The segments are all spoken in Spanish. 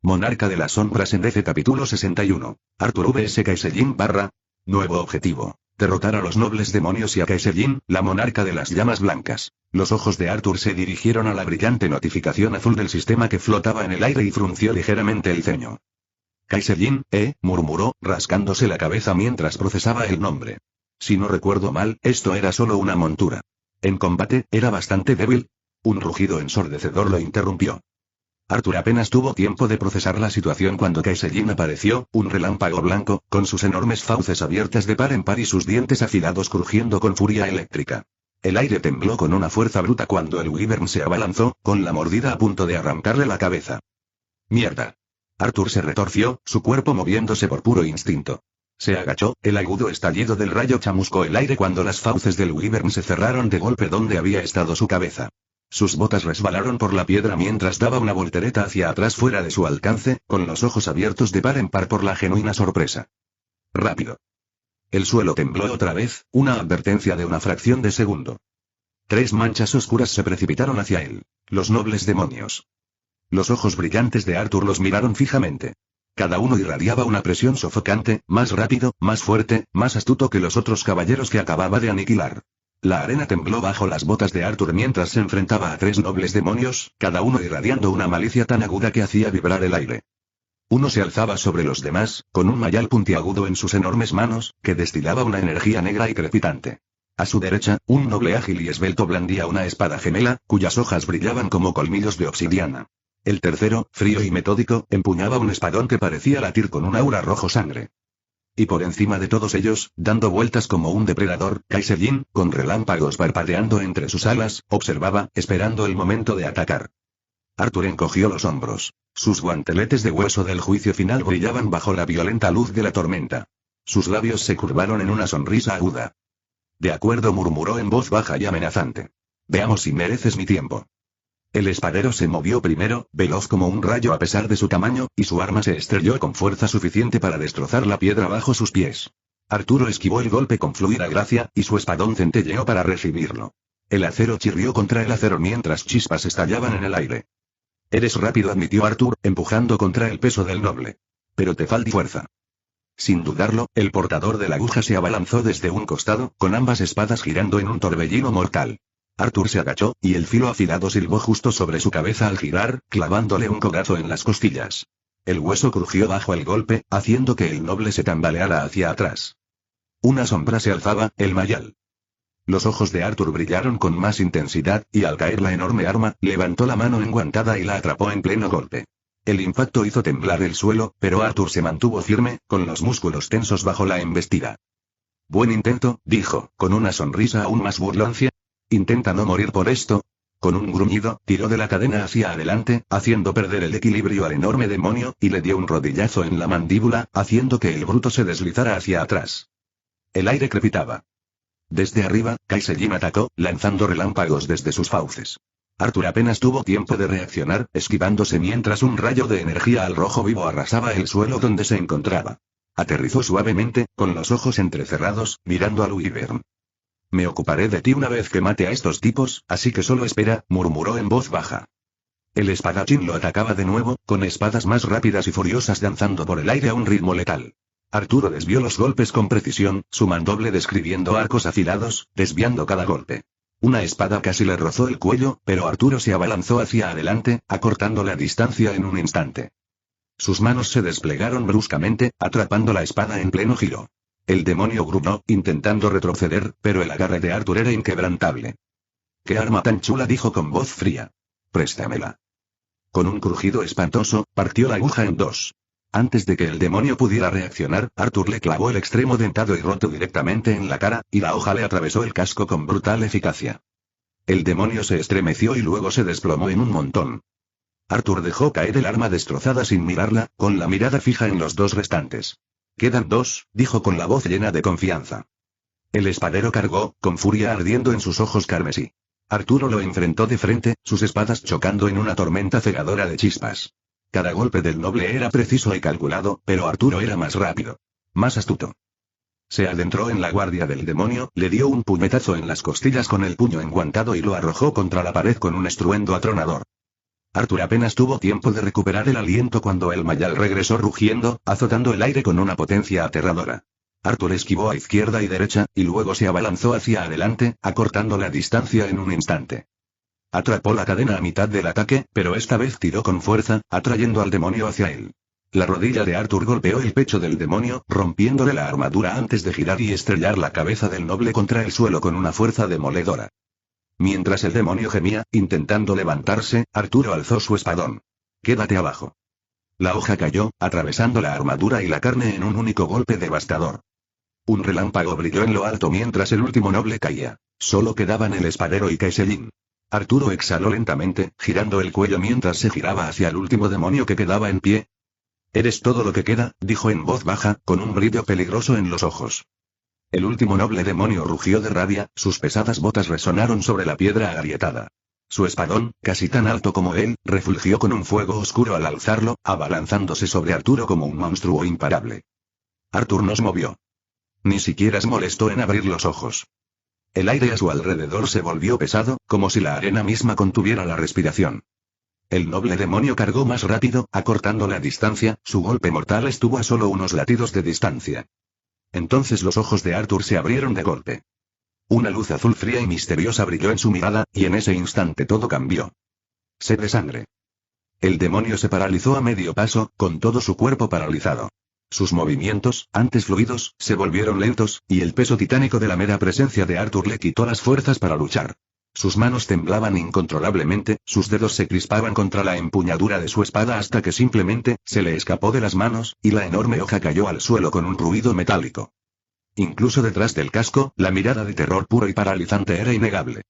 Monarca de las Sombras en DC capítulo 61. Arthur vs Kaiselin / Nuevo objetivo. Derrotar a los nobles demonios y a Kaiselin, la monarca de las llamas blancas. Los ojos de Arthur se dirigieron a la brillante notificación azul del sistema que flotaba en el aire y frunció ligeramente el ceño. Kaiselin, murmuró, rascándose la cabeza mientras procesaba el nombre. Si no recuerdo mal, esto era solo una montura. En combate, era bastante débil. Un rugido ensordecedor lo interrumpió. Arthur apenas tuvo tiempo de procesar la situación cuando Kaiselin apareció, un relámpago blanco, con sus enormes fauces abiertas de par en par y sus dientes afilados crujiendo con furia eléctrica. El aire tembló con una fuerza bruta cuando el Wyvern se abalanzó, con la mordida a punto de arrancarle la cabeza. ¡Mierda! Arthur se retorció, su cuerpo moviéndose por puro instinto. Se agachó, el agudo estallido del rayo chamuscó el aire cuando las fauces del Wyvern se cerraron de golpe donde había estado su cabeza. Sus botas resbalaron por la piedra mientras daba una voltereta hacia atrás fuera de su alcance, con los ojos abiertos de par en par por la genuina sorpresa. ¡Rápido! El suelo tembló otra vez, una advertencia de una fracción de segundo. 3 manchas oscuras se precipitaron hacia él. Los nobles demonios. Los ojos brillantes de Arthur los miraron fijamente. Cada uno irradiaba una presión sofocante, más rápido, más fuerte, más astuto que los otros caballeros que acababa de aniquilar. La arena tembló bajo las botas de Arthur mientras se enfrentaba a 3 nobles demonios, cada uno irradiando una malicia tan aguda que hacía vibrar el aire. Uno se alzaba sobre los demás, con un mayal puntiagudo en sus enormes manos, que destilaba una energía negra y crepitante. A su derecha, un noble ágil y esbelto blandía una espada gemela, cuyas hojas brillaban como colmillos de obsidiana. El tercero, frío y metódico, empuñaba un espadón que parecía latir con un aura rojo sangre. Y por encima de todos ellos, dando vueltas como un depredador, Kaiselin, con relámpagos parpadeando entre sus alas, observaba, esperando el momento de atacar. Arthur encogió los hombros. Sus guanteletes de hueso del juicio final brillaban bajo la violenta luz de la tormenta. Sus labios se curvaron en una sonrisa aguda. De acuerdo, murmuró en voz baja y amenazante. Veamos si mereces mi tiempo. El espadero se movió primero, veloz como un rayo a pesar de su tamaño, y su arma se estrelló con fuerza suficiente para destrozar la piedra bajo sus pies. Arturo esquivó el golpe con fluida gracia, y su espadón centelleó para recibirlo. El acero chirrió contra el acero mientras chispas estallaban en el aire. Eres rápido, admitió Arthur, empujando contra el peso del noble. Pero te falta fuerza. Sin dudarlo, el portador de la aguja se abalanzó desde un costado, con ambas espadas girando en un torbellino mortal. Arthur se agachó, y el filo afilado silbó justo sobre su cabeza al girar, clavándole un codazo en las costillas. El hueso crujió bajo el golpe, haciendo que el noble se tambaleara hacia atrás. Una sombra se alzaba, el mayal. Los ojos de Arthur brillaron con más intensidad, y al caer la enorme arma, levantó la mano enguantada y la atrapó en pleno golpe. El impacto hizo temblar el suelo, pero Arthur se mantuvo firme, con los músculos tensos bajo la embestida. Buen intento, dijo, con una sonrisa aún más burloncia. Intenta no morir por esto. Con un gruñido, tiró de la cadena hacia adelante, haciendo perder el equilibrio al enorme demonio, y le dio un rodillazo en la mandíbula, haciendo que el bruto se deslizara hacia atrás. El aire crepitaba. Desde arriba, Kaiselin atacó, lanzando relámpagos desde sus fauces. Arthur apenas tuvo tiempo de reaccionar, esquivándose mientras un rayo de energía al rojo vivo arrasaba el suelo donde se encontraba. Aterrizó suavemente, con los ojos entrecerrados, mirando al Wyvern. Me ocuparé de ti una vez que mate a estos tipos, así que solo espera, murmuró en voz baja. El espadachín lo atacaba de nuevo, con espadas más rápidas y furiosas danzando por el aire a un ritmo letal. Arturo desvió los golpes con precisión, su mandoble describiendo arcos afilados, desviando cada golpe. Una espada casi le rozó el cuello, pero Arturo se abalanzó hacia adelante, acortando la distancia en un instante. Sus manos se desplegaron bruscamente, atrapando la espada en pleno giro. El demonio gruñó, intentando retroceder, pero el agarre de Arthur era inquebrantable. «¡Qué arma tan chula!», dijo con voz fría. «Préstamela». Con un crujido espantoso, partió la aguja en 2. Antes de que el demonio pudiera reaccionar, Arthur le clavó el extremo dentado y roto directamente en la cara, y la hoja le atravesó el casco con brutal eficacia. El demonio se estremeció y luego se desplomó en un montón. Arthur dejó caer el arma destrozada sin mirarla, con la mirada fija en los 2 restantes. «Quedan 2», dijo con la voz llena de confianza. El espadero cargó, con furia ardiendo en sus ojos carmesí. Arturo lo enfrentó de frente, sus espadas chocando en una tormenta cegadora de chispas. Cada golpe del noble era preciso y calculado, pero Arturo era más rápido. Más astuto. Se adentró en la guardia del demonio, le dio un puñetazo en las costillas con el puño enguantado y lo arrojó contra la pared con un estruendo atronador. Arthur apenas tuvo tiempo de recuperar el aliento cuando el mayal regresó rugiendo, azotando el aire con una potencia aterradora. Arthur esquivó a izquierda y derecha, y luego se abalanzó hacia adelante, acortando la distancia en un instante. Atrapó la cadena a mitad del ataque, pero esta vez tiró con fuerza, atrayendo al demonio hacia él. La rodilla de Arthur golpeó el pecho del demonio, rompiéndole la armadura antes de girar y estrellar la cabeza del noble contra el suelo con una fuerza demoledora. Mientras el demonio gemía, intentando levantarse, Arturo alzó su espadón. «Quédate abajo». La hoja cayó, atravesando la armadura y la carne en un único golpe devastador. Un relámpago brilló en lo alto mientras el último noble caía. Solo quedaban el espadero y Kaiselin. Arturo exhaló lentamente, girando el cuello mientras se giraba hacia el último demonio que quedaba en pie. «Eres todo lo que queda», dijo en voz baja, con un brillo peligroso en los ojos. El último noble demonio rugió de rabia, sus pesadas botas resonaron sobre la piedra agrietada. Su espadón, casi tan alto como él, refulgió con un fuego oscuro al alzarlo, abalanzándose sobre Arturo como un monstruo imparable. Arthur no se movió. Ni siquiera se molestó en abrir los ojos. El aire a su alrededor se volvió pesado, como si la arena misma contuviera la respiración. El noble demonio cargó más rápido, acortando la distancia, su golpe mortal estuvo a solo unos latidos de distancia. Entonces los ojos de Arthur se abrieron de golpe. Una luz azul fría y misteriosa brilló en su mirada, y en ese instante todo cambió. Sed de sangre. El demonio se paralizó a medio paso, con todo su cuerpo paralizado. Sus movimientos, antes fluidos, se volvieron lentos, y el peso titánico de la mera presencia de Arthur le quitó las fuerzas para luchar. Sus manos temblaban incontrolablemente, sus dedos se crispaban contra la empuñadura de su espada hasta que simplemente, se le escapó de las manos, y la enorme hoja cayó al suelo con un ruido metálico. Incluso detrás del casco, la mirada de terror puro y paralizante era innegable.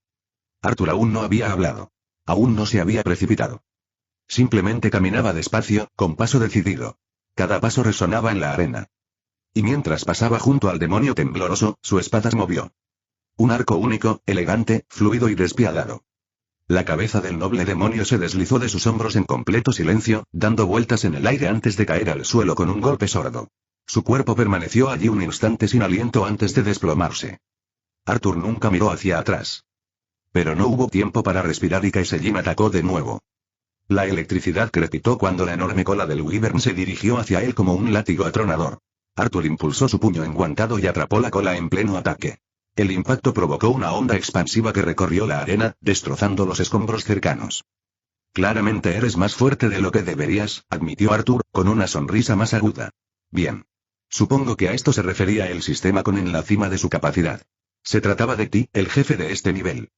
Arthur aún no había hablado. Aún no se había precipitado. Simplemente caminaba despacio, con paso decidido. Cada paso resonaba en la arena. Y mientras pasaba junto al demonio tembloroso, su espada se movió. Un arco único, elegante, fluido y despiadado. La cabeza del noble demonio se deslizó de sus hombros en completo silencio, dando vueltas en el aire antes de caer al suelo con un golpe sordo. Su cuerpo permaneció allí un instante sin aliento antes de desplomarse. Arthur nunca miró hacia atrás. Pero no hubo tiempo para respirar y Kaiselin atacó de nuevo. La electricidad crepitó cuando la enorme cola del Wyvern se dirigió hacia él como un látigo atronador. Arthur impulsó su puño enguantado y atrapó la cola en pleno ataque. El impacto provocó una onda expansiva que recorrió la arena, destrozando los escombros cercanos. «Claramente eres más fuerte de lo que deberías», admitió Arthur, con una sonrisa más aguda. «Bien. Supongo que a esto se refería el sistema con en la cima de su capacidad. Se trataba de ti, el jefe de este nivel».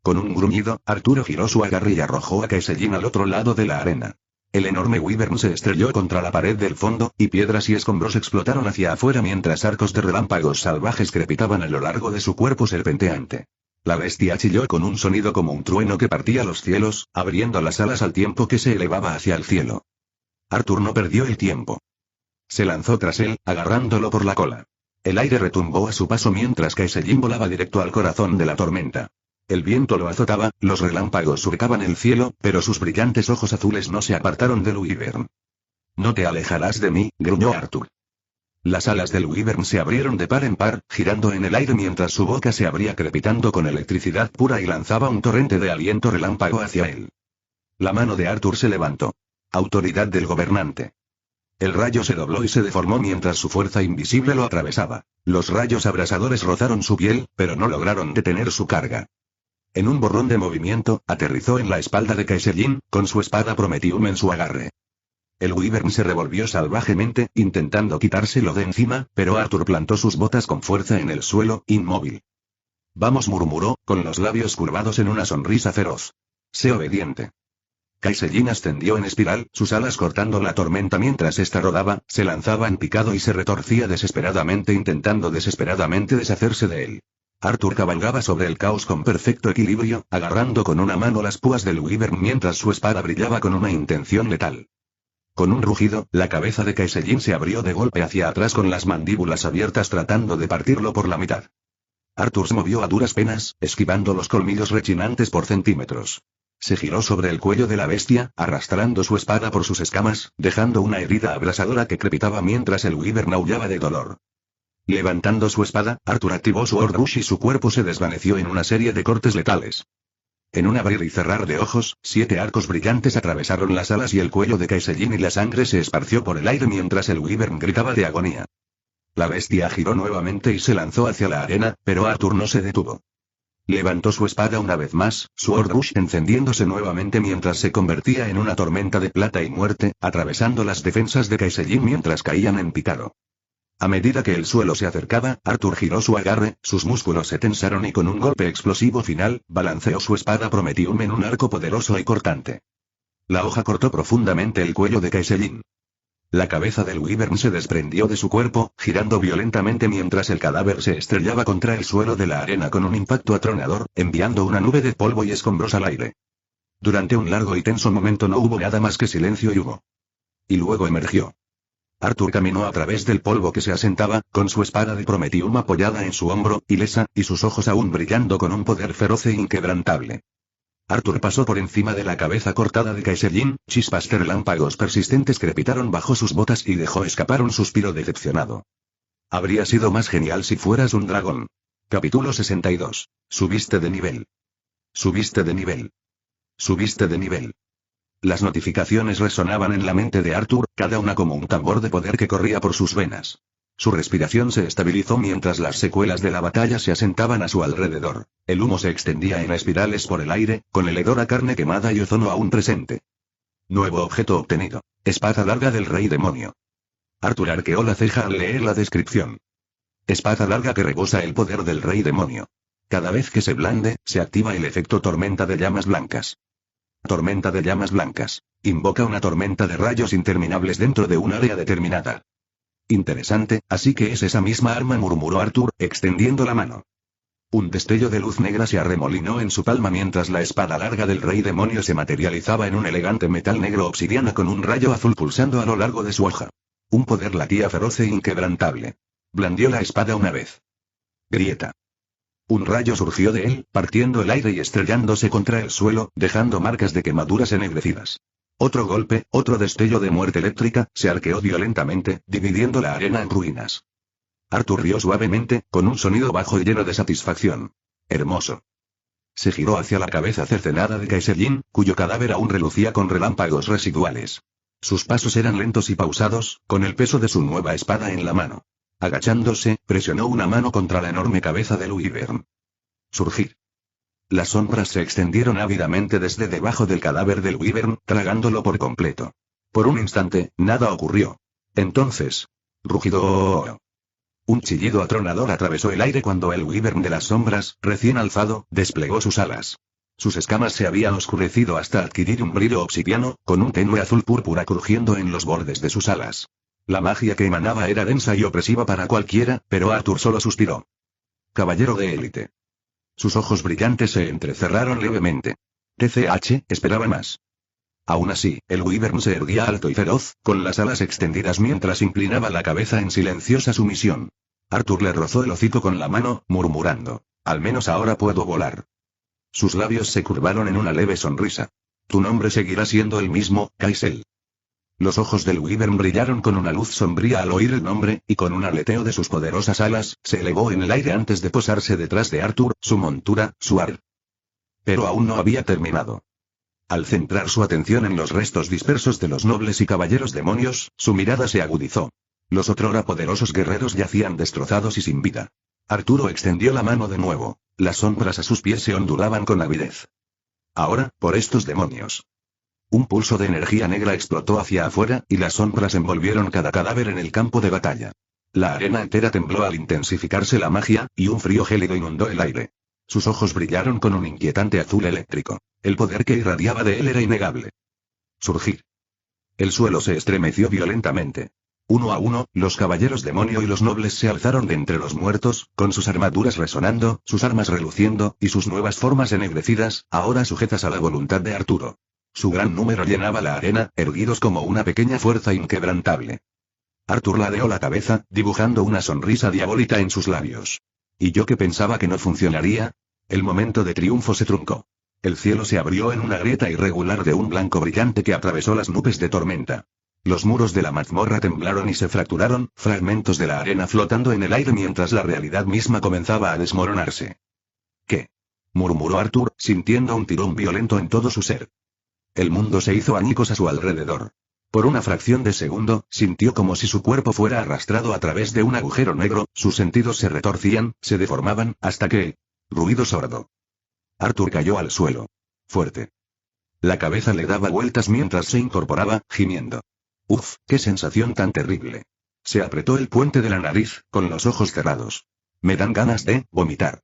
Con un gruñido, Arturo giró su agarre y arrojó a Kaiselin al otro lado de la arena. El enorme Wyvern se estrelló contra la pared del fondo, y piedras y escombros explotaron hacia afuera mientras arcos de relámpagos salvajes crepitaban a lo largo de su cuerpo serpenteante. La bestia chilló con un sonido como un trueno que partía los cielos, abriendo las alas al tiempo que se elevaba hacia el cielo. Arthur no perdió el tiempo. Se lanzó tras él, agarrándolo por la cola. El aire retumbó a su paso mientras Kaiselin volaba directo al corazón de la tormenta. El viento lo azotaba, los relámpagos surcaban el cielo, pero sus brillantes ojos azules no se apartaron del Wyvern. «No te alejarás de mí», gruñó Arthur. Las alas del Wyvern se abrieron de par en par, girando en el aire mientras su boca se abría crepitando con electricidad pura y lanzaba un torrente de aliento relámpago hacia él. La mano de Arthur se levantó. Autoridad del gobernante. El rayo se dobló y se deformó mientras su fuerza invisible lo atravesaba. Los rayos abrasadores rozaron su piel, pero no lograron detener su carga. En un borrón de movimiento, aterrizó en la espalda de Kaiselin, con su espada Prometium en su agarre. El Wyvern se revolvió salvajemente, intentando quitárselo de encima, pero Arthur plantó sus botas con fuerza en el suelo, inmóvil. «Vamos», murmuró, con los labios curvados en una sonrisa feroz. «Sé obediente». Kaiselin ascendió en espiral, sus alas cortando la tormenta mientras ésta rodaba, se lanzaba en picado y se retorcía desesperadamente intentando desesperadamente deshacerse de él. Arthur cabalgaba sobre el caos con perfecto equilibrio, agarrando con una mano las púas del Wyvern mientras su espada brillaba con una intención letal. Con un rugido, la cabeza de Kaiselin se abrió de golpe hacia atrás con las mandíbulas abiertas tratando de partirlo por la mitad. Arthur se movió a duras penas, esquivando los colmillos rechinantes por centímetros. Se giró sobre el cuello de la bestia, arrastrando su espada por sus escamas, dejando una herida abrasadora que crepitaba mientras el Wyvern aullaba de dolor. Levantando su espada, Arthur activó su Orrush y su cuerpo se desvaneció en una serie de cortes letales. En un abrir y cerrar de ojos, 7 arcos brillantes atravesaron las alas y el cuello de Kaisejin y la sangre se esparció por el aire mientras el Wyvern gritaba de agonía. La bestia giró nuevamente y se lanzó hacia la arena, pero Arthur no se detuvo. Levantó su espada una vez más, Sword Rush encendiéndose nuevamente mientras se convertía en una tormenta de plata y muerte, atravesando las defensas de Kaisejin mientras caían en picado. A medida que el suelo se acercaba, Arthur giró su agarre, sus músculos se tensaron y con un golpe explosivo final, balanceó su espada Prometium en un arco poderoso y cortante. La hoja cortó profundamente el cuello de Kaisejin. La cabeza del Wyvern se desprendió de su cuerpo, girando violentamente mientras el cadáver se estrellaba contra el suelo de la arena con un impacto atronador, enviando una nube de polvo y escombros al aire. Durante un largo y tenso momento no hubo nada más que silencio y humo. Y luego emergió. Arthur caminó a través del polvo que se asentaba, con su espada de Prometium apoyada en su hombro, ilesa, y sus ojos aún brillando con un poder feroz e inquebrantable. Arthur pasó por encima de la cabeza cortada de Kaisejin, chispas de relámpagos persistentes crepitaron bajo sus botas y dejó escapar un suspiro decepcionado. Habría sido más genial si fueras un dragón. Capítulo 62. Subiste de nivel. Subiste de nivel. Subiste de nivel. Las notificaciones resonaban en la mente de Arthur, cada una como un tambor de poder que corría por sus venas. Su respiración se estabilizó mientras las secuelas de la batalla se asentaban a su alrededor. El humo se extendía en espirales por el aire, con el hedor a carne quemada y ozono aún presente. Nuevo objeto obtenido. Espada larga del rey demonio. Arthur arqueó la ceja al leer la descripción. Espada larga que rebosa el poder del rey demonio. Cada vez que se blande, se activa el efecto tormenta de llamas blancas. Tormenta de llamas blancas. Invoca una tormenta de rayos interminables dentro de un área determinada. Interesante, así que es esa misma arma, murmuró Arthur, extendiendo la mano. Un destello de luz negra se arremolinó en su palma mientras la espada larga del rey demonio se materializaba en un elegante metal negro obsidiana con un rayo azul pulsando a lo largo de su hoja. Un poder latía feroz e inquebrantable. Blandió la espada una vez. Grieta. Un rayo surgió de él, partiendo el aire y estrellándose contra el suelo, dejando marcas de quemaduras ennegrecidas. Otro golpe, otro destello de muerte eléctrica, se arqueó violentamente, dividiendo la arena en ruinas. Arthur rió suavemente, con un sonido bajo y lleno de satisfacción. Hermoso. Se giró hacia la cabeza cercenada de Kaisejin, cuyo cadáver aún relucía con relámpagos residuales. Sus pasos eran lentos y pausados, con el peso de su nueva espada en la mano. Agachándose, presionó una mano contra la enorme cabeza del Wyvern. Surgir. Las sombras se extendieron ávidamente desde debajo del cadáver del Wyvern, tragándolo por completo. Por un instante, nada ocurrió. Entonces. Rugido. Un chillido atronador atravesó el aire cuando el Wyvern de las sombras, recién alzado, desplegó sus alas. Sus escamas se habían oscurecido hasta adquirir un brillo obsidiano, con un tenue azul púrpura crujiendo en los bordes de sus alas. La magia que emanaba era densa y opresiva para cualquiera, pero Arthur solo suspiró. Caballero de élite. Sus ojos brillantes se entrecerraron levemente. TCH, esperaba más. Aún así, el Wyvern se erguía alto y feroz, con las alas extendidas mientras inclinaba la cabeza en silenciosa sumisión. Arthur le rozó el hocico con la mano, murmurando: al menos ahora puedo volar. Sus labios se curvaron en una leve sonrisa. Tu nombre seguirá siendo el mismo, Kaisel. Los ojos del Wyvern brillaron con una luz sombría al oír el nombre, y con un aleteo de sus poderosas alas, se elevó en el aire antes de posarse detrás de Arthur, su montura, Suar. Pero aún no había terminado. Al centrar su atención en los restos dispersos de los nobles y caballeros demonios, su mirada se agudizó. Los otrora poderosos guerreros yacían destrozados y sin vida. Arturo extendió la mano de nuevo. Las sombras a sus pies se ondulaban con avidez. Ahora, por estos demonios. Un pulso de energía negra explotó hacia afuera, y las sombras envolvieron cada cadáver en el campo de batalla. La arena entera tembló al intensificarse la magia, y un frío gélido inundó el aire. Sus ojos brillaron con un inquietante azul eléctrico. El poder que irradiaba de él era innegable. Surgir. El suelo se estremeció violentamente. Uno a uno, los caballeros demonio y los nobles se alzaron de entre los muertos, con sus armaduras resonando, sus armas reluciendo, y sus nuevas formas ennegrecidas, ahora sujetas a la voluntad de Arturo. Su gran número llenaba la arena, erguidos como una pequeña fuerza inquebrantable. Arthur ladeó la cabeza, dibujando una sonrisa diabólica en sus labios. ¿Y yo que pensaba que no funcionaría? El momento de triunfo se truncó. El cielo se abrió en una grieta irregular de un blanco brillante que atravesó las nubes de tormenta. Los muros de la mazmorra temblaron y se fracturaron, fragmentos de la arena flotando en el aire mientras la realidad misma comenzaba a desmoronarse. ¿Qué? murmuró Arthur, sintiendo un tirón violento en todo su ser. El mundo se hizo añicos a su alrededor. Por una fracción de segundo, sintió como si su cuerpo fuera arrastrado a través de un agujero negro, sus sentidos se retorcían, se deformaban, hasta que... Ruido sordo. Arthur cayó al suelo. Fuerte. La cabeza le daba vueltas mientras se incorporaba, gimiendo. Uf, qué sensación tan terrible. Se apretó el puente de la nariz, con los ojos cerrados. Me dan ganas de vomitar.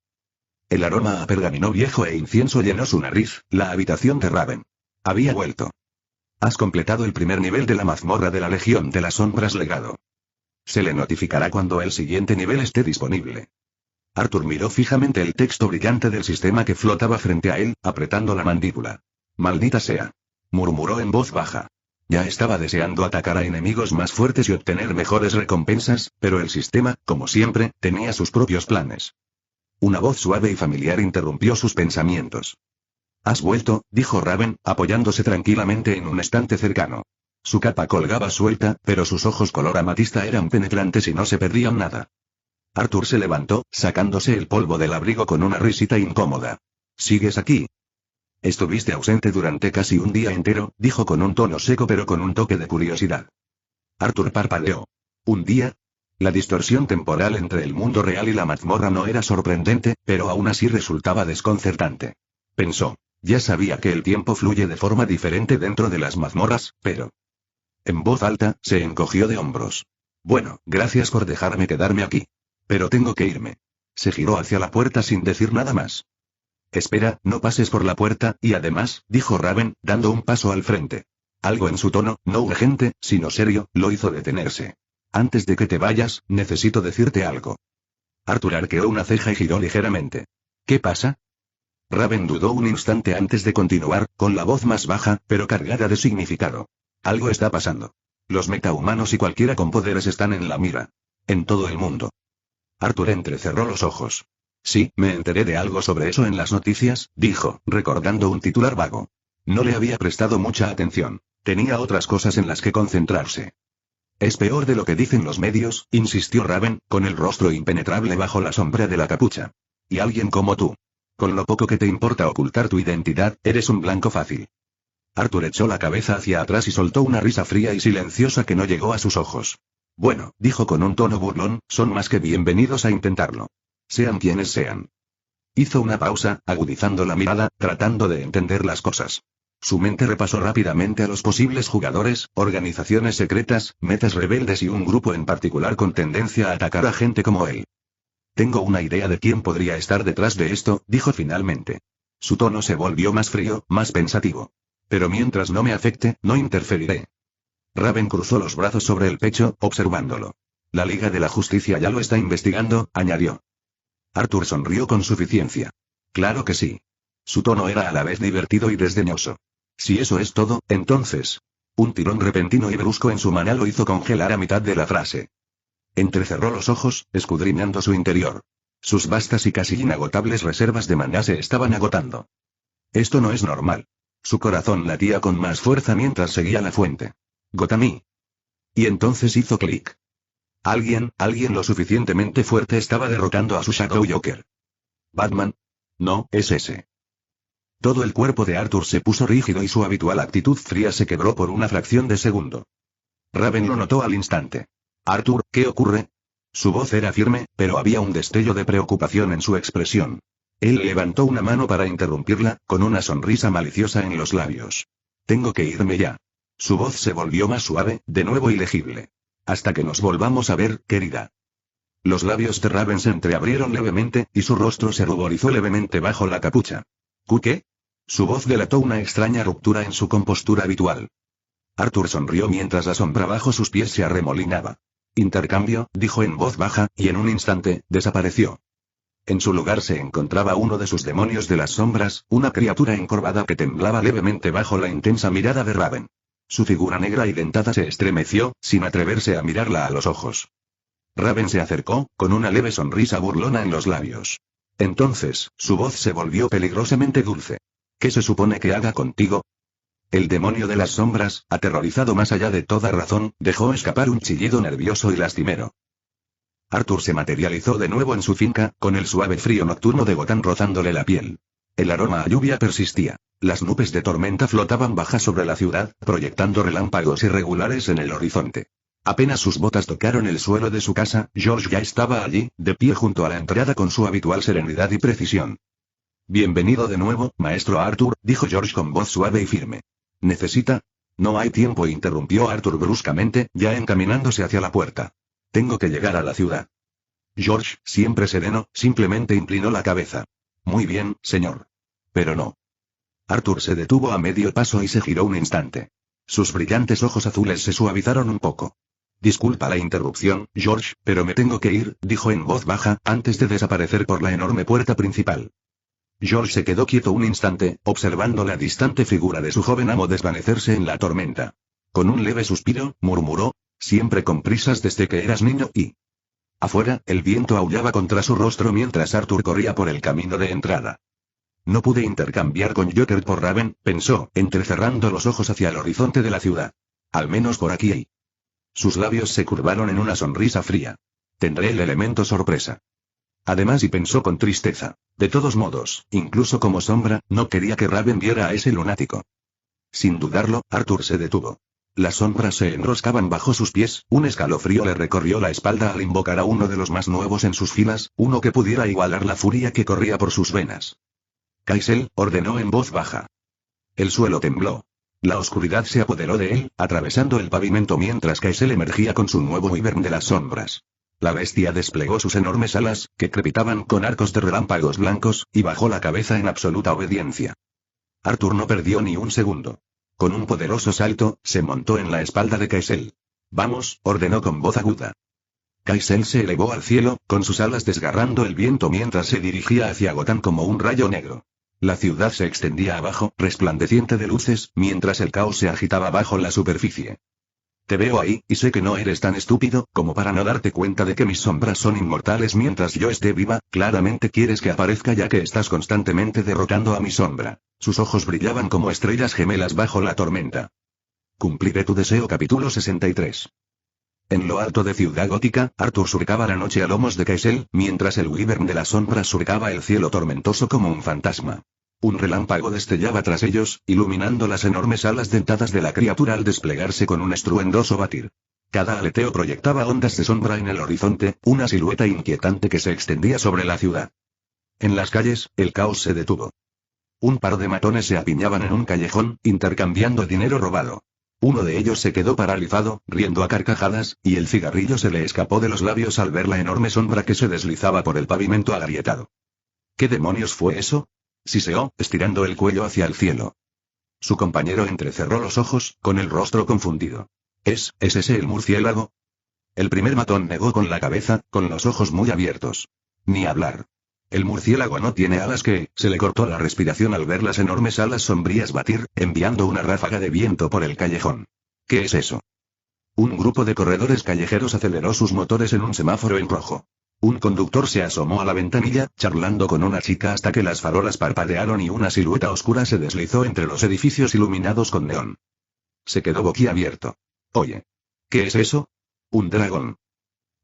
El aroma a pergamino viejo e incienso llenó su nariz, la habitación de Raven. Había vuelto. Has completado el primer nivel de la mazmorra de la Legión de las Sombras Legado. Se le notificará cuando el siguiente nivel esté disponible. Arthur miró fijamente el texto brillante del sistema que flotaba frente a él, apretando la mandíbula. Maldita sea. Murmuró en voz baja. Ya estaba deseando atacar a enemigos más fuertes y obtener mejores recompensas, pero el sistema, como siempre, tenía sus propios planes. Una voz suave y familiar interrumpió sus pensamientos. Has vuelto, dijo Raven, apoyándose tranquilamente en un estante cercano. Su capa colgaba suelta, pero sus ojos color amatista eran penetrantes y no se perdían nada. Arthur se levantó, sacándose el polvo del abrigo con una risita incómoda. ¿Sigues aquí? Estuviste ausente durante casi un día entero, dijo con un tono seco pero con un toque de curiosidad. Arthur parpadeó. ¿Un día? La distorsión temporal entre el mundo real y la mazmorra no era sorprendente, pero aún así resultaba desconcertante. Pensó. Ya sabía que el tiempo fluye de forma diferente dentro de las mazmorras, pero... En voz alta, se encogió de hombros. Bueno, gracias por dejarme quedarme aquí. Pero tengo que irme. Se giró hacia la puerta sin decir nada más. Espera, no pases por la puerta, y además, dijo Raven, dando un paso al frente. Algo en su tono, no urgente, sino serio, lo hizo detenerse. Antes de que te vayas, necesito decirte algo. Arthur arqueó una ceja y giró ligeramente. ¿Qué pasa? Raven dudó un instante antes de continuar, con la voz más baja, pero cargada de significado. Algo está pasando. Los metahumanos y cualquiera con poderes están en la mira. En todo el mundo. Arthur entrecerró los ojos. Sí, me enteré de algo sobre eso en las noticias, dijo, recordando un titular vago. No le había prestado mucha atención. Tenía otras cosas en las que concentrarse. Es peor de lo que dicen los medios, insistió Raven, con el rostro impenetrable bajo la sombra de la capucha. Y alguien como tú. Con lo poco que te importa ocultar tu identidad, eres un blanco fácil. Arthur echó la cabeza hacia atrás y soltó una risa fría y silenciosa que no llegó a sus ojos. Bueno, dijo con un tono burlón, son más que bienvenidos a intentarlo. Sean quienes sean. Hizo una pausa, agudizando la mirada, tratando de entender las cosas. Su mente repasó rápidamente a los posibles jugadores, organizaciones secretas, metas rebeldes y un grupo en particular con tendencia a atacar a gente como él. Tengo una idea de quién podría estar detrás de esto, dijo finalmente. Su tono se volvió más frío, más pensativo. Pero mientras no me afecte, no interferiré. Raven cruzó los brazos sobre el pecho, observándolo. La Liga de la Justicia ya lo está investigando, añadió. Arthur sonrió con suficiencia. Claro que sí. Su tono era a la vez divertido y desdeñoso. Si eso es todo, entonces... Un tirón repentino y brusco en su mano lo hizo congelar a mitad de la frase. Entrecerró los ojos, escudriñando su interior. Sus vastas y casi inagotables reservas de maná se estaban agotando. Esto no es normal. Su corazón latía con más fuerza mientras seguía la fuente. Gotami. Y entonces hizo clic. Alguien lo suficientemente fuerte estaba derrotando a su Shadow Joker. ¿Batman? No, es ese. Todo el cuerpo de Arthur se puso rígido y su habitual actitud fría se quebró por una fracción de segundo. Raven lo notó al instante. Arthur, ¿qué ocurre? Su voz era firme, pero había un destello de preocupación en su expresión. Él levantó una mano para interrumpirla, con una sonrisa maliciosa en los labios. Tengo que irme ya. Su voz se volvió más suave, de nuevo ilegible. Hasta que nos volvamos a ver, querida. Los labios de Raven se entreabrieron levemente, y su rostro se ruborizó levemente bajo la capucha. ¿Qué? Su voz delató una extraña ruptura en su compostura habitual. Arthur sonrió mientras la sombra bajo sus pies se arremolinaba. Intercambio, dijo en voz baja, y en un instante, desapareció. En su lugar se encontraba uno de sus demonios de las sombras, una criatura encorvada que temblaba levemente bajo la intensa mirada de Raven. Su figura negra y dentada se estremeció, sin atreverse a mirarla a los ojos. Raven se acercó, con una leve sonrisa burlona en los labios. Entonces, su voz se volvió peligrosamente dulce. ¿Qué se supone que haga contigo? El demonio de las sombras, aterrorizado más allá de toda razón, dejó escapar un chillido nervioso y lastimero. Arthur se materializó de nuevo en su finca, con el suave frío nocturno de Gotham rozándole la piel. El aroma a lluvia persistía. Las nubes de tormenta flotaban bajas sobre la ciudad, proyectando relámpagos irregulares en el horizonte. Apenas sus botas tocaron el suelo de su casa, George ya estaba allí, de pie junto a la entrada con su habitual serenidad y precisión. Bienvenido de nuevo, maestro Arthur, dijo George con voz suave y firme. ¿Necesita? No hay tiempo, interrumpió Arthur bruscamente, ya encaminándose hacia la puerta. Tengo que llegar a la ciudad. George, siempre sereno, simplemente inclinó la cabeza. Muy bien, señor. Pero no. Arthur se detuvo a medio paso y se giró un instante. Sus brillantes ojos azules se suavizaron un poco. Disculpa la interrupción, George, pero me tengo que ir, dijo en voz baja, antes de desaparecer por la enorme puerta principal. George se quedó quieto un instante, observando la distante figura de su joven amo desvanecerse en la tormenta. Con un leve suspiro, murmuró, siempre con prisas desde que eras niño y... Afuera, el viento aullaba contra su rostro mientras Arthur corría por el camino de entrada. No pude intercambiar con Joker por Raven, pensó, entrecerrando los ojos hacia el horizonte de la ciudad. Al menos por aquí. Sus labios se curvaron en una sonrisa fría. Tendré el elemento sorpresa. Además, y pensó con tristeza. De todos modos, incluso como sombra, no quería que Raven viera a ese lunático. Sin dudarlo, Arthur se detuvo. Las sombras se enroscaban bajo sus pies, un escalofrío le recorrió la espalda al invocar a uno de los más nuevos en sus filas, uno que pudiera igualar la furia que corría por sus venas. Kaisel, ordenó en voz baja. El suelo tembló. La oscuridad se apoderó de él, atravesando el pavimento mientras Kaisel emergía con su nuevo Wyvern de las sombras. La bestia desplegó sus enormes alas, que crepitaban con arcos de relámpagos blancos, y bajó la cabeza en absoluta obediencia. Arthur no perdió ni un segundo. Con un poderoso salto, se montó en la espalda de Kaisel. Vamos, ordenó con voz aguda. Kaisel se elevó al cielo, con sus alas desgarrando el viento mientras se dirigía hacia Gotham como un rayo negro. La ciudad se extendía abajo, resplandeciente de luces, mientras el caos se agitaba bajo la superficie. Te veo ahí, y sé que no eres tan estúpido como para no darte cuenta de que mis sombras son inmortales mientras yo esté viva. Claramente quieres que aparezca ya que estás constantemente derrotando a mi sombra. Sus ojos brillaban como estrellas gemelas bajo la tormenta. Cumpliré tu deseo. Capítulo 63. En lo alto de Ciudad Gótica, Arthur surcaba la noche a lomos de Kaisel, mientras el Wyvern de las sombras surcaba el cielo tormentoso como un fantasma. Un relámpago destellaba tras ellos, iluminando las enormes alas dentadas de la criatura al desplegarse con un estruendoso batir. Cada aleteo proyectaba ondas de sombra en el horizonte, una silueta inquietante que se extendía sobre la ciudad. En las calles, el caos se detuvo. Un par de matones se apiñaban en un callejón, intercambiando dinero robado. Uno de ellos se quedó paralizado, riendo a carcajadas, y el cigarrillo se le escapó de los labios al ver la enorme sombra que se deslizaba por el pavimento agrietado. ¿Qué demonios fue eso?, siseó, estirando el cuello hacia el cielo. Su compañero entrecerró los ojos, con el rostro confundido. ¿Es ese el murciélago? El primer matón negó con la cabeza, con los ojos muy abiertos. Ni hablar. El murciélago no tiene alas. Que se le cortó la respiración al ver las enormes alas sombrías batir, enviando una ráfaga de viento por el callejón. ¿Qué es eso? Un grupo de corredores callejeros aceleró sus motores en un semáforo en rojo. Un conductor se asomó a la ventanilla, charlando con una chica hasta que las farolas parpadearon y una silueta oscura se deslizó entre los edificios iluminados con neón. Se quedó boquiabierto. Oye. ¿Qué es eso? Un dragón.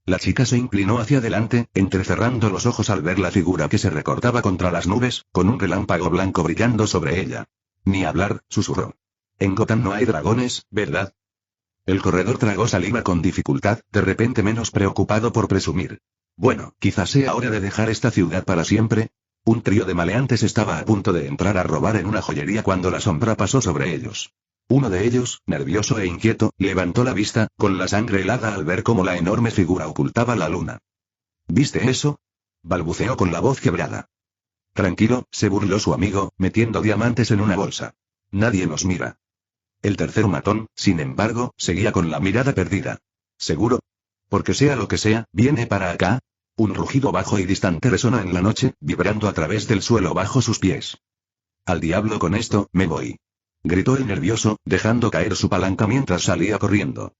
La chica se inclinó hacia adelante, entrecerrando los ojos al ver la figura que se recortaba contra las nubes, con un relámpago blanco brillando sobre ella. Ni hablar, susurró. En Gotham no hay dragones, ¿verdad? El corredor tragó saliva con dificultad, de repente menos preocupado por presumir. Bueno, quizás sea hora de dejar esta ciudad para siempre. Un trío de maleantes estaba a punto de entrar a robar en una joyería cuando la sombra pasó sobre ellos. Uno de ellos, nervioso e inquieto, levantó la vista, con la sangre helada al ver cómo la enorme figura ocultaba la luna. ¿Viste eso?, balbuceó con la voz quebrada. Tranquilo, se burló su amigo, metiendo diamantes en una bolsa. Nadie nos mira. El tercer matón, sin embargo, seguía con la mirada perdida. ¿Seguro? Porque sea lo que sea, ¿viene para acá? Un rugido bajo y distante resonó en la noche, vibrando a través del suelo bajo sus pies. Al diablo con esto, me voy. Gritó el nervioso, dejando caer su palanca mientras salía corriendo.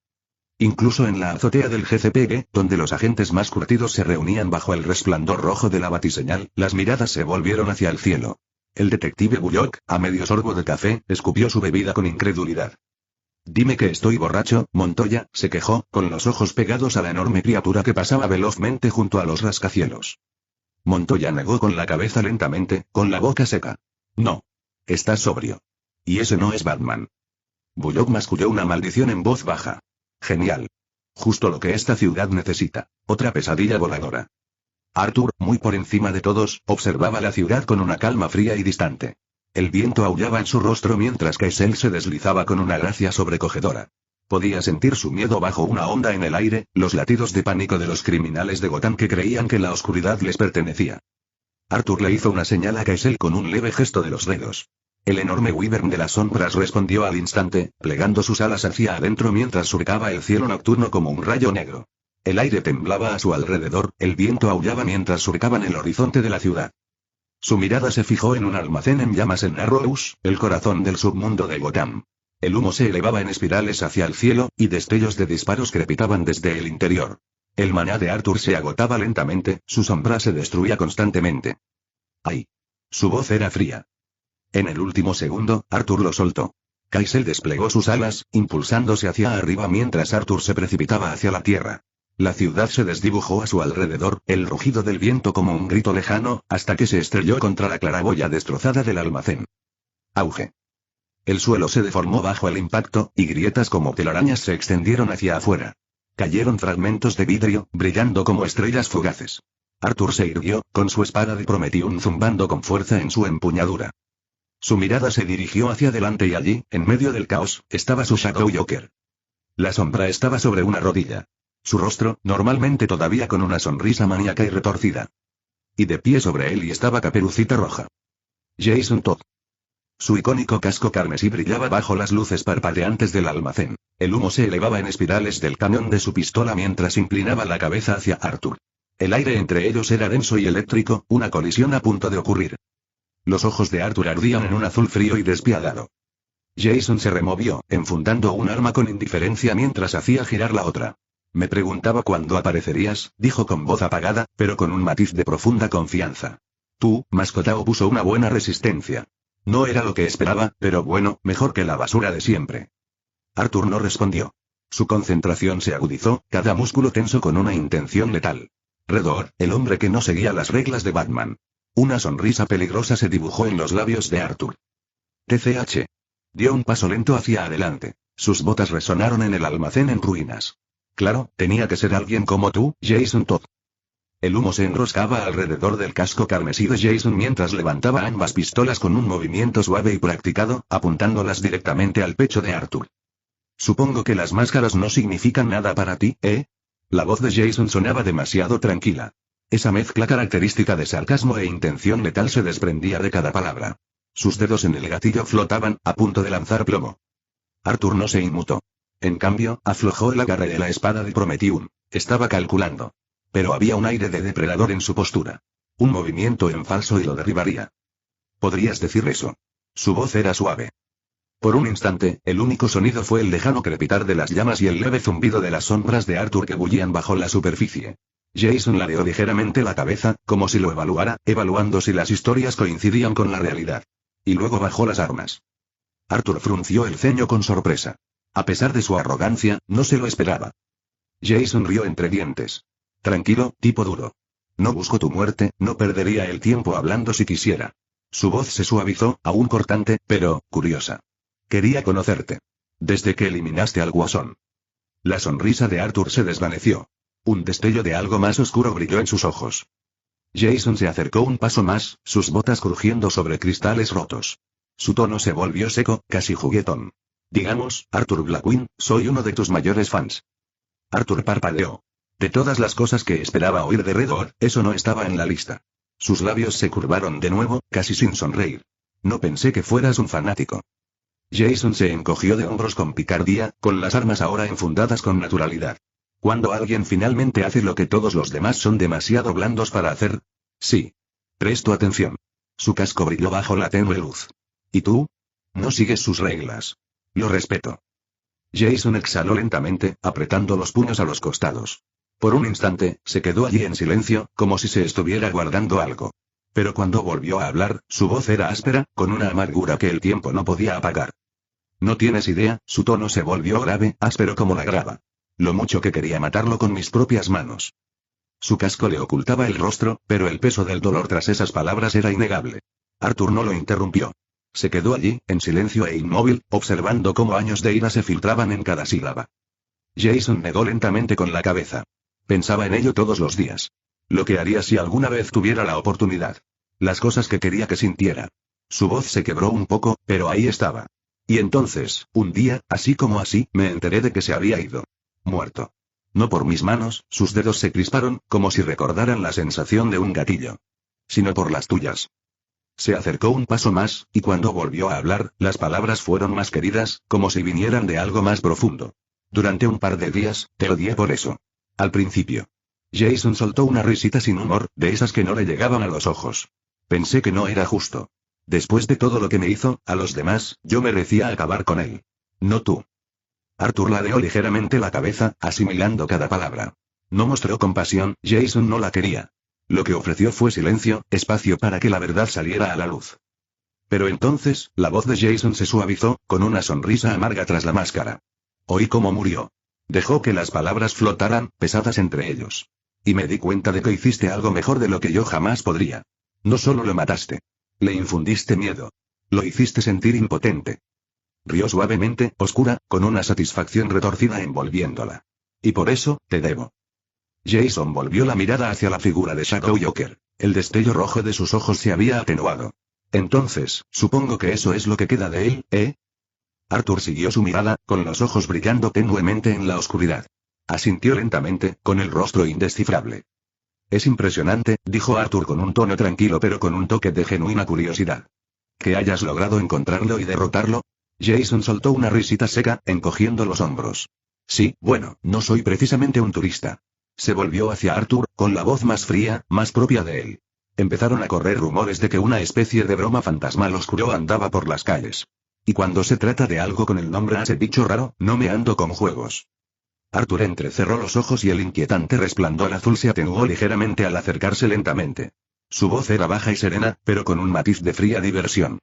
Incluso en la azotea del GCPG, donde los agentes más curtidos se reunían bajo el resplandor rojo de la batiseñal, las miradas se volvieron hacia el cielo. El detective Bullock, a medio sorbo de café, escupió su bebida con incredulidad. Dime que estoy borracho, Montoya, se quejó, con los ojos pegados a la enorme criatura que pasaba velozmente junto a los rascacielos. Montoya negó con la cabeza lentamente, con la boca seca. No. Estás sobrio. Y ese no es Batman. Bullock masculló una maldición en voz baja. Genial. Justo lo que esta ciudad necesita. Otra pesadilla voladora. Arthur, muy por encima de todos, observaba la ciudad con una calma fría y distante. El viento aullaba en su rostro mientras Kal-El se deslizaba con una gracia sobrecogedora. Podía sentir su miedo bajo una onda en el aire, los latidos de pánico de los criminales de Gotham que creían que la oscuridad les pertenecía. Arthur le hizo una señal a Kal-El con un leve gesto de los dedos. El enorme Wyvern de las sombras respondió al instante, plegando sus alas hacia adentro mientras surcaba el cielo nocturno como un rayo negro. El aire temblaba a su alrededor, el viento aullaba mientras surcaban el horizonte de la ciudad. Su mirada se fijó en un almacén en llamas en Narrows, el corazón del submundo de Gotham. El humo se elevaba en espirales hacia el cielo, y destellos de disparos crepitaban desde el interior. El maná de Arthur se agotaba lentamente, su sombra se destruía constantemente. ¡Ay! Su voz era fría. En el último segundo, Arthur lo soltó. Kal-El desplegó sus alas, impulsándose hacia arriba mientras Arthur se precipitaba hacia la tierra. La ciudad se desdibujó a su alrededor, el rugido del viento como un grito lejano, hasta que se estrelló contra la claraboya destrozada del almacén. Auge. El suelo se deformó bajo el impacto, y grietas como telarañas se extendieron hacia afuera. Cayeron fragmentos de vidrio, brillando como estrellas fugaces. Arthur se irguió, con su espada de Prometheum zumbando con fuerza en su empuñadura. Su mirada se dirigió hacia adelante y allí, en medio del caos, estaba su Shadow Joker. La sombra estaba sobre una rodilla. Su rostro, normalmente todavía con una sonrisa maníaca y retorcida. Y de pie sobre él y estaba Caperucita Roja. Jason Todd. Su icónico casco carmesí brillaba bajo las luces parpadeantes del almacén. El humo se elevaba en espirales del cañón de su pistola mientras inclinaba la cabeza hacia Arthur. El aire entre ellos era denso y eléctrico, una colisión a punto de ocurrir. Los ojos de Arthur ardían en un azul frío y despiadado. Jason se removió, enfundando un arma con indiferencia mientras hacía girar la otra. Me preguntaba cuándo aparecerías, dijo con voz apagada, pero con un matiz de profunda confianza. Tú, mascota, opuso una buena resistencia. No era lo que esperaba, pero bueno, mejor que la basura de siempre. Arthur no respondió. Su concentración se agudizó, cada músculo tenso con una intención letal. Redor, el hombre que no seguía las reglas de Batman. Una sonrisa peligrosa se dibujó en los labios de Arthur. TCH. Dio un paso lento hacia adelante. Sus botas resonaron en el almacén en ruinas. Claro, tenía que ser alguien como tú, Jason Todd. El humo se enroscaba alrededor del casco carmesí de Jason mientras levantaba ambas pistolas con un movimiento suave y practicado, apuntándolas directamente al pecho de Arthur. Supongo que las máscaras no significan nada para ti, ¿eh? La voz de Jason sonaba demasiado tranquila. Esa mezcla característica de sarcasmo e intención letal se desprendía de cada palabra. Sus dedos en el gatillo flotaban, a punto de lanzar plomo. Arthur no se inmutó. En cambio, aflojó el agarre de la espada de Prometheum. Estaba calculando. Pero había un aire de depredador en su postura. Un movimiento en falso y lo derribaría. ¿Podrías decir eso? Su voz era suave. Por un instante, el único sonido fue el lejano crepitar de las llamas y el leve zumbido de las sombras de Arthur que bullían bajo la superficie. Jason ladeó ligeramente la cabeza, como si lo evaluara, evaluando si las historias coincidían con la realidad. Y luego bajó las armas. Arthur frunció el ceño con sorpresa. A pesar de su arrogancia, no se lo esperaba. Jason rió entre dientes. Tranquilo, tipo duro. No busco tu muerte, no perdería el tiempo hablando si quisiera. Su voz se suavizó, aún cortante, pero curiosa. Quería conocerte. Desde que eliminaste al Guasón. La sonrisa de Arthur se desvaneció. Un destello de algo más oscuro brilló en sus ojos. Jason se acercó un paso más, sus botas crujiendo sobre cristales rotos. Su tono se volvió seco, casi juguetón. Digamos, Arthur Blackwing, soy uno de tus mayores fans. Arthur parpadeó. De todas las cosas que esperaba oír de Redor, eso no estaba en la lista. Sus labios se curvaron de nuevo, casi sin sonreír. No pensé que fueras un fanático. Jason se encogió de hombros con picardía, con las armas ahora enfundadas con naturalidad. Cuando alguien finalmente hace lo que todos los demás son demasiado blandos para hacer. Sí. Presto atención. Su casco brilló bajo la tenue luz. ¿Y tú? No sigues sus reglas. Lo respeto. Jason exhaló lentamente, apretando los puños a los costados. Por un instante, se quedó allí en silencio, como si se estuviera guardando algo. Pero cuando volvió a hablar, su voz era áspera, con una amargura que el tiempo no podía apagar. No tienes idea, su tono se volvió grave, áspero como la grava. Lo mucho que quería matarlo con mis propias manos. Su casco le ocultaba el rostro, pero el peso del dolor tras esas palabras era innegable. Arthur no lo interrumpió. Se quedó allí, en silencio e inmóvil, observando cómo años de ira se filtraban en cada sílaba. Jason negó lentamente con la cabeza. Pensaba en ello todos los días. Lo que haría si alguna vez tuviera la oportunidad. Las cosas que quería que sintiera. Su voz se quebró un poco, pero ahí estaba. Y entonces, un día, así como así, me enteré de que se había ido. Muerto. No por mis manos, sus dedos se crisparon, como si recordaran la sensación de un gatillo. Sino por las tuyas. Se acercó un paso más, y cuando volvió a hablar, las palabras fueron más queridas, como si vinieran de algo más profundo. Durante un par de días, te odié por eso. Al principio. Jason soltó una risita sin humor, de esas que no le llegaban a los ojos. Pensé que no era justo. Después de todo lo que me hizo, a los demás, yo merecía acabar con él. No tú. Arthur ladeó ligeramente la cabeza, asimilando cada palabra. No mostró compasión, Jason no la quería. Lo que ofreció fue silencio, espacio para que la verdad saliera a la luz. Pero entonces, la voz de Jason se suavizó, con una sonrisa amarga tras la máscara. Oí cómo murió. Dejó que las palabras flotaran, pesadas entre ellos. Y me di cuenta de que hiciste algo mejor de lo que yo jamás podría. No solo lo mataste. Le infundiste miedo. Lo hiciste sentir impotente. Rió suavemente, oscura, con una satisfacción retorcida envolviéndola. Y por eso, te debo. Jason volvió la mirada hacia la figura de Shadow Joker. El destello rojo de sus ojos se había atenuado. Entonces, supongo que eso es lo que queda de él, ¿eh? Arthur siguió su mirada, con los ojos brillando tenuemente en la oscuridad. Asintió lentamente, con el rostro indescifrable. Es impresionante, dijo Arthur con un tono tranquilo pero con un toque de genuina curiosidad. Que hayas logrado encontrarlo y derrotarlo. Jason soltó una risita seca, encogiendo los hombros. Sí, bueno, no soy precisamente un turista. Se volvió hacia Arthur, con la voz más fría, más propia de él. Empezaron a correr rumores de que una especie de broma fantasmal oscuro andaba por las calles. Y cuando se trata de algo con el nombre de ese bicho raro, no me ando con juegos. Arthur entrecerró los ojos y el inquietante resplandor azul se atenuó ligeramente al acercarse lentamente. Su voz era baja y serena, pero con un matiz de fría diversión.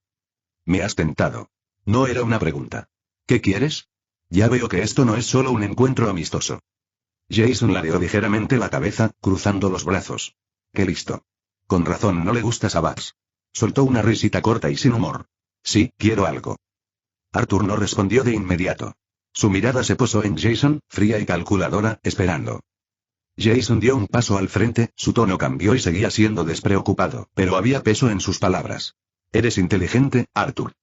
Me has tentado. No era una pregunta. ¿Qué quieres? Ya veo que esto no es solo un encuentro amistoso. Jason ladeó ligeramente la cabeza, cruzando los brazos. Qué listo. Con razón no le gustas a Babs. Soltó una risita corta y sin humor. Sí, quiero algo. Arthur no respondió de inmediato. Su mirada se posó en Jason, fría y calculadora, esperando. Jason dio un paso al frente, su tono cambió y seguía siendo despreocupado, pero había peso en sus palabras. Eres inteligente, Arthur.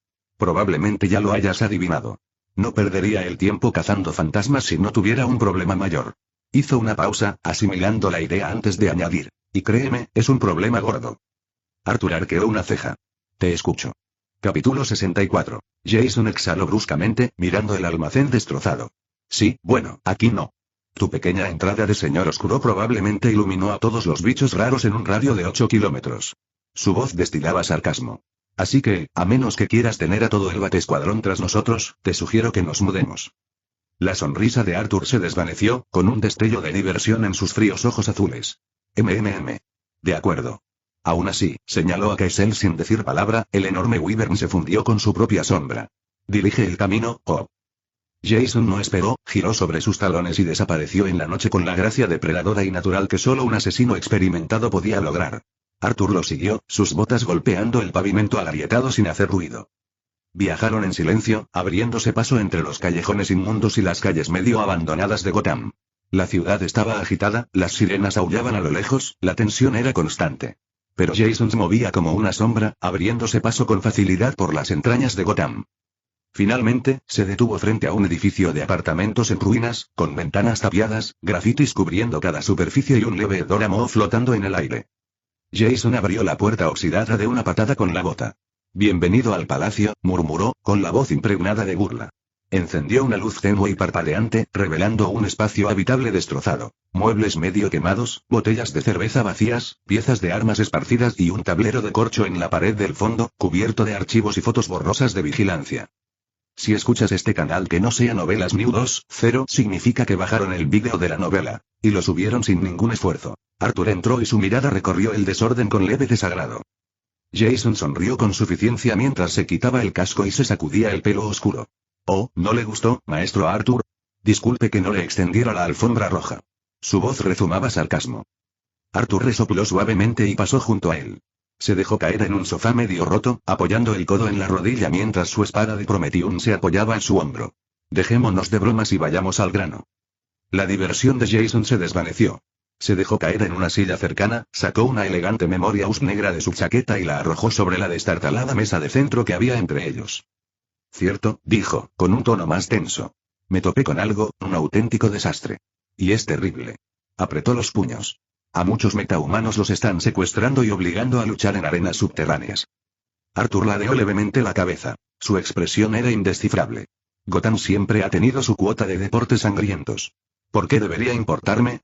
Probablemente ya lo hayas adivinado. No perdería el tiempo cazando fantasmas si no tuviera un problema mayor. Hizo una pausa, asimilando la idea antes de añadir. Y créeme, es un problema gordo. Arthur arqueó una ceja. Te escucho. Capítulo 64. Jason exhaló bruscamente, mirando el almacén destrozado. Sí, bueno, aquí no. Tu pequeña entrada de señor oscuro probablemente iluminó a todos los bichos raros en un radio de 8 kilómetros. Su voz destilaba sarcasmo. Así que, a menos que quieras tener a todo el Batescuadrón tras nosotros, te sugiero que nos mudemos. La sonrisa de Arthur se desvaneció, con un destello de diversión en sus fríos ojos azules. De acuerdo. Aún así, señaló a Kaisel sin decir palabra, el enorme Wyvern se fundió con su propia sombra. Dirige el camino, oh. Jason no esperó, giró sobre sus talones y desapareció en la noche con la gracia depredadora y natural que solo un asesino experimentado podía lograr. Arthur lo siguió, sus botas golpeando el pavimento agrietado sin hacer ruido. Viajaron en silencio, abriéndose paso entre los callejones inmundos y las calles medio abandonadas de Gotham. La ciudad estaba agitada, las sirenas aullaban a lo lejos, la tensión era constante. Pero Jason se movía como una sombra, abriéndose paso con facilidad por las entrañas de Gotham. Finalmente, se detuvo frente a un edificio de apartamentos en ruinas, con ventanas tapiadas, grafitis cubriendo cada superficie y un leve hedor a moho flotando en el aire. Jason abrió la puerta oxidada de una patada con la bota. Bienvenido al palacio, murmuró, con la voz impregnada de burla. Encendió una luz tenue y parpadeante, revelando un espacio habitable destrozado. Muebles medio quemados, botellas de cerveza vacías, piezas de armas esparcidas y un tablero de corcho en la pared del fondo, cubierto de archivos y fotos borrosas de vigilancia. Si escuchas este canal que no sea Novelas New 2.0, significa que bajaron el vídeo de la novela, y lo subieron sin ningún esfuerzo. Arthur entró y su mirada recorrió el desorden con leve desagrado. Jason sonrió con suficiencia mientras se quitaba el casco y se sacudía el pelo oscuro. Oh, ¿no le gustó, maestro Arthur? Disculpe que no le extendiera la alfombra roja. Su voz rezumaba sarcasmo. Arthur resopló suavemente y pasó junto a él. Se dejó caer en un sofá medio roto, apoyando el codo en la rodilla mientras su espada de Prometium se apoyaba en su hombro. Dejémonos de bromas y vayamos al grano. La diversión de Jason se desvaneció. Se dejó caer en una silla cercana, sacó una elegante Memoriaus negra de su chaqueta y la arrojó sobre la destartalada mesa de centro que había entre ellos. Cierto, dijo, con un tono más tenso. Me topé con algo, un auténtico desastre. Y es terrible. Apretó los puños. A muchos metahumanos los están secuestrando y obligando a luchar en arenas subterráneas. Arthur ladeó levemente la cabeza. Su expresión era indescifrable. Gotham siempre ha tenido su cuota de deportes sangrientos. ¿Por qué debería importarme?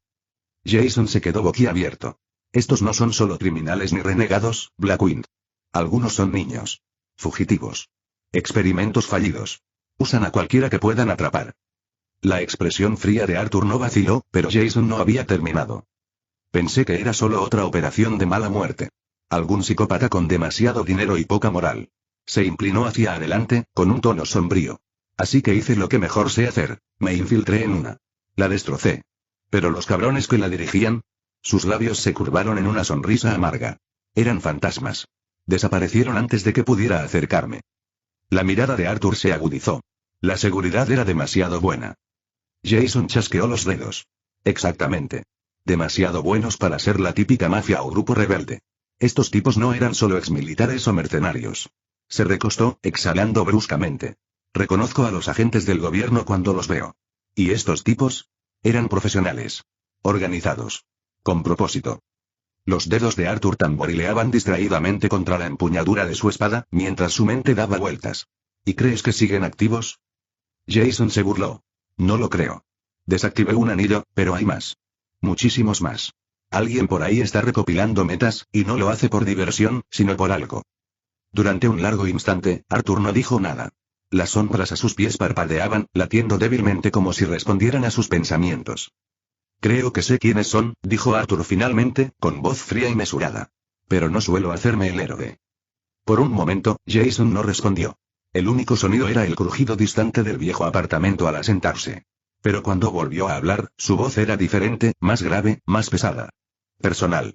Jason se quedó boquiabierto. Estos no son solo criminales ni renegados, Blackwing. Algunos son niños. Fugitivos. Experimentos fallidos. Usan a cualquiera que puedan atrapar. La expresión fría de Arthur no vaciló, pero Jason no había terminado. Pensé que era solo otra operación de mala muerte. Algún psicópata con demasiado dinero y poca moral. Se inclinó hacia adelante, con un tono sombrío. Así que hice lo que mejor sé hacer, me infiltré en una. La destrocé. Pero los cabrones que la dirigían... Sus labios se curvaron en una sonrisa amarga. Eran fantasmas. Desaparecieron antes de que pudiera acercarme. La mirada de Arthur se agudizó. La seguridad era demasiado buena. Jason chasqueó los dedos. Exactamente. Demasiado buenos para ser la típica mafia o grupo rebelde. Estos tipos no eran solo exmilitares o mercenarios. Se recostó, exhalando bruscamente. Reconozco a los agentes del gobierno cuando los veo. ¿Y estos tipos? Eran profesionales. Organizados. Con propósito. Los dedos de Arthur tamborileaban distraídamente contra la empuñadura de su espada, mientras su mente daba vueltas. ¿Y crees que siguen activos? Jason se burló. No lo creo. Desactivé un anillo, pero hay más. Muchísimos más. Alguien por ahí está recopilando metas, y no lo hace por diversión, sino por algo. Durante un largo instante, Arthur no dijo nada. Las sombras a sus pies parpadeaban, latiendo débilmente como si respondieran a sus pensamientos. Creo que sé quiénes son, dijo Arthur finalmente, con voz fría y mesurada. Pero no suelo hacerme el héroe. Por un momento, Jason no respondió. El único sonido era el crujido distante del viejo apartamento al asentarse. Pero cuando volvió a hablar, su voz era diferente, más grave, más pesada. Personal.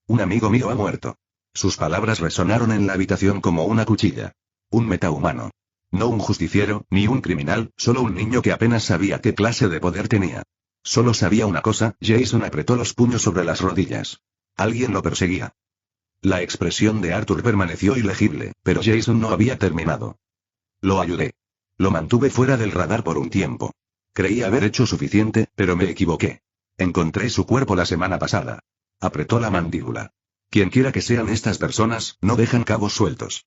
Un amigo mío ha muerto. Sus palabras resonaron en la habitación como una cuchilla. Un metahumano. No un justiciero, ni un criminal, solo un niño que apenas sabía qué clase de poder tenía. Solo sabía una cosa, Jason apretó los puños sobre las rodillas. Alguien lo perseguía. La expresión de Arthur permaneció ilegible, pero Jason no había terminado. Lo ayudé. Lo mantuve fuera del radar por un tiempo. Creí haber hecho suficiente, pero me equivoqué. Encontré su cuerpo la semana pasada. Apretó la mandíbula. Quienquiera que sean estas personas, no dejan cabos sueltos.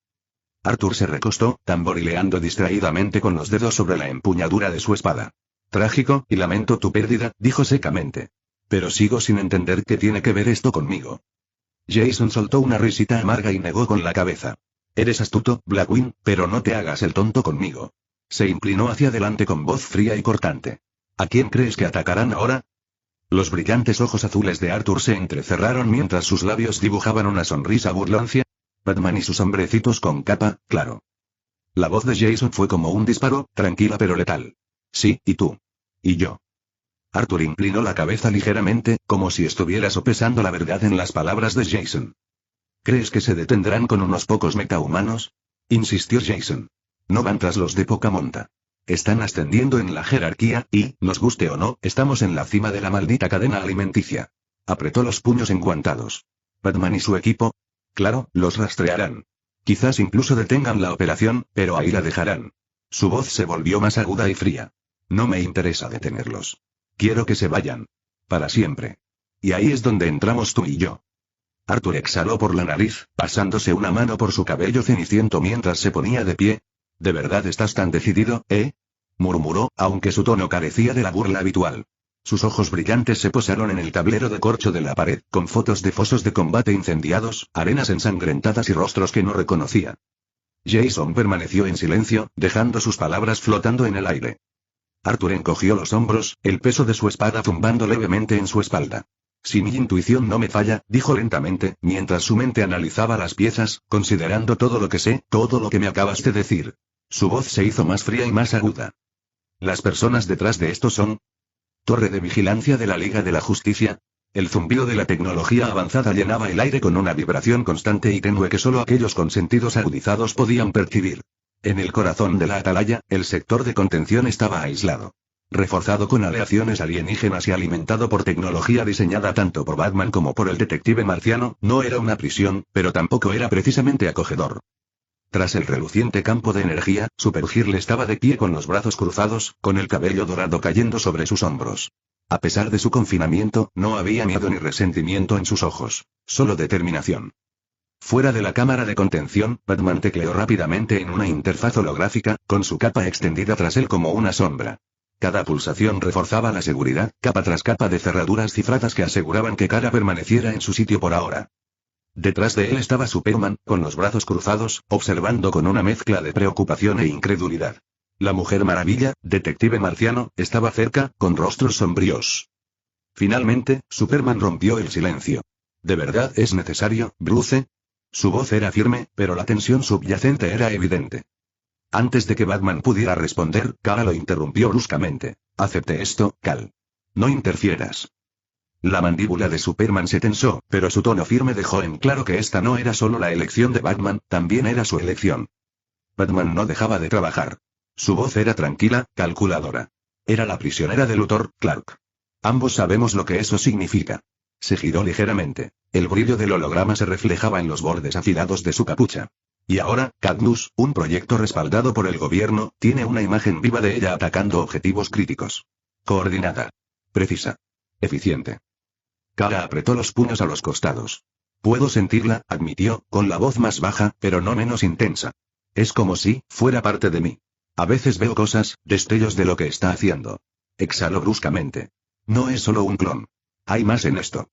Arthur se recostó, tamborileando distraídamente con los dedos sobre la empuñadura de su espada. Trágico, y lamento tu pérdida, dijo secamente. Pero sigo sin entender qué tiene que ver esto conmigo. Jason soltó una risita amarga y negó con la cabeza. Eres astuto, Blackwing, pero no te hagas el tonto conmigo. Se inclinó hacia adelante con voz fría y cortante. ¿A quién crees que atacarán ahora? Los brillantes ojos azules de Arthur se entrecerraron mientras sus labios dibujaban una sonrisa burlancia. Batman y sus hombrecitos con capa, claro. La voz de Jason fue como un disparo, tranquila pero letal. Sí, y tú. Y yo. Arthur inclinó la cabeza ligeramente, como si estuviera sopesando la verdad en las palabras de Jason. ¿Crees que se detendrán con unos pocos metahumanos? Insistió Jason. No van tras los de poca monta. Están ascendiendo en la jerarquía, y, nos guste o no, estamos en la cima de la maldita cadena alimenticia. Apretó los puños enguantados. Batman y su equipo. Claro, los rastrearán. Quizás incluso detengan la operación, pero ahí la dejarán. Su voz se volvió más aguda y fría. No me interesa detenerlos. Quiero que se vayan. Para siempre. Y ahí es donde entramos tú y yo. Arthur exhaló por la nariz, pasándose una mano por su cabello ceniciento mientras se ponía de pie. ¿De verdad estás tan decidido, murmuró, aunque su tono carecía de la burla habitual. Sus ojos brillantes se posaron en el tablero de corcho de la pared, con fotos de fosos de combate incendiados, arenas ensangrentadas y rostros que no reconocía. Jason permaneció en silencio, dejando sus palabras flotando en el aire. Arthur encogió los hombros, el peso de su espada zumbando levemente en su espalda. Si mi intuición no me falla, dijo lentamente, mientras su mente analizaba las piezas, considerando todo lo que sé, todo lo que me acabas de decir. Su voz se hizo más fría y más aguda. Las personas detrás de esto son... ¿Torre de vigilancia de la Liga de la Justicia? El zumbido de la tecnología avanzada llenaba el aire con una vibración constante y tenue que solo aquellos con sentidos agudizados podían percibir. En el corazón de la atalaya, el sector de contención estaba aislado. Reforzado con aleaciones alienígenas y alimentado por tecnología diseñada tanto por Batman como por el detective marciano, no era una prisión, pero tampoco era precisamente acogedor. Tras el reluciente campo de energía, Supergirl estaba de pie con los brazos cruzados, con el cabello dorado cayendo sobre sus hombros. A pesar de su confinamiento, no había miedo ni resentimiento en sus ojos, solo determinación. Fuera de la cámara de contención, Batman tecleó rápidamente en una interfaz holográfica, con su capa extendida tras él como una sombra. Cada pulsación reforzaba la seguridad, capa tras capa de cerraduras cifradas que aseguraban que Kara permaneciera en su sitio por ahora. Detrás de él estaba Superman, con los brazos cruzados, observando con una mezcla de preocupación e incredulidad. La Mujer Maravilla, detective marciano, estaba cerca, con rostros sombríos. Finalmente, Superman rompió el silencio. ¿De verdad es necesario, Bruce? Su voz era firme, pero la tensión subyacente era evidente. Antes de que Batman pudiera responder, Kara lo interrumpió bruscamente. Acepte esto, Kal. No interfieras. La mandíbula de Superman se tensó, pero su tono firme dejó en claro que esta no era solo la elección de Batman, también era su elección. Batman no dejaba de trabajar. Su voz era tranquila, calculadora. Era la prisionera de Luthor, Clark. Ambos sabemos lo que eso significa. Se giró ligeramente. El brillo del holograma se reflejaba en los bordes afilados de su capucha. Y ahora, Cadmus, un proyecto respaldado por el gobierno, tiene una imagen viva de ella atacando objetivos críticos. Coordinada. Precisa. Eficiente. Kara apretó los puños a los costados. Puedo sentirla, admitió, con la voz más baja, pero no menos intensa. Es como si fuera parte de mí. A veces veo cosas, destellos de lo que está haciendo. Exhaló bruscamente. No es solo un clon. Hay más en esto.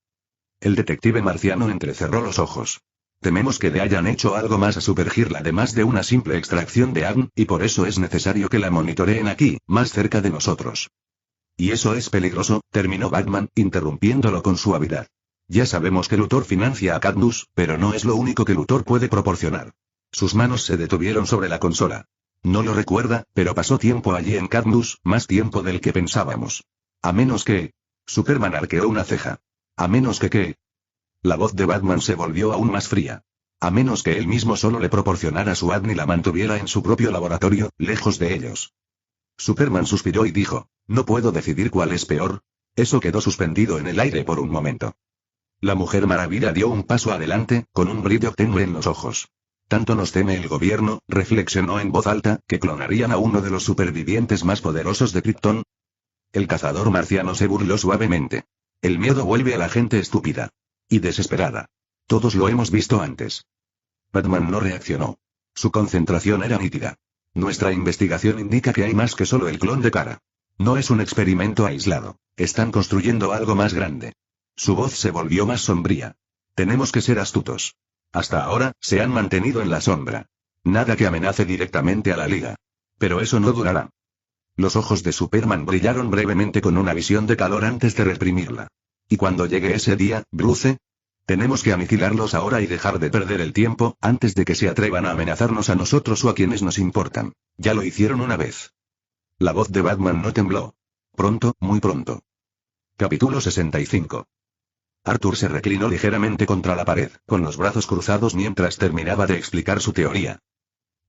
El detective marciano entrecerró los ojos. Tememos que le hayan hecho algo más a Supergirl además de una simple extracción de ADN, y por eso es necesario que la monitoreen aquí, más cerca de nosotros. Y eso es peligroso, terminó Batman, interrumpiéndolo con suavidad. Ya sabemos que Luthor financia a Cadmus, pero no es lo único que Luthor puede proporcionar. Sus manos se detuvieron sobre la consola. No lo recuerda, pero pasó tiempo allí en Cadmus, más tiempo del que pensábamos. A menos que... Superman arqueó una ceja. A menos que qué. La voz de Batman se volvió aún más fría. A menos que él mismo solo le proporcionara su ADN y la mantuviera en su propio laboratorio, lejos de ellos. Superman suspiró y dijo, no puedo decidir cuál es peor. Eso quedó suspendido en el aire por un momento. La Mujer Maravilla dio un paso adelante, con un brillo tenue en los ojos. Tanto nos teme el gobierno, reflexionó en voz alta, que clonarían a uno de los supervivientes más poderosos de Krypton. El cazador marciano se burló suavemente. El miedo vuelve a la gente estúpida. Y desesperada. Todos lo hemos visto antes. Batman no reaccionó. Su concentración era nítida. Nuestra investigación indica que hay más que solo el clon de Kara. No es un experimento aislado. Están construyendo algo más grande. Su voz se volvió más sombría. Tenemos que ser astutos. Hasta ahora, se han mantenido en la sombra. Nada que amenace directamente a la Liga. Pero eso no durará. Los ojos de Superman brillaron brevemente con una visión de calor antes de reprimirla. Y cuando llegue ese día, Bruce, tenemos que aniquilarlos ahora y dejar de perder el tiempo, antes de que se atrevan a amenazarnos a nosotros o a quienes nos importan. Ya lo hicieron una vez. La voz de Batman no tembló. Pronto, muy pronto. Capítulo 65. Arthur se reclinó ligeramente contra la pared, con los brazos cruzados mientras terminaba de explicar su teoría.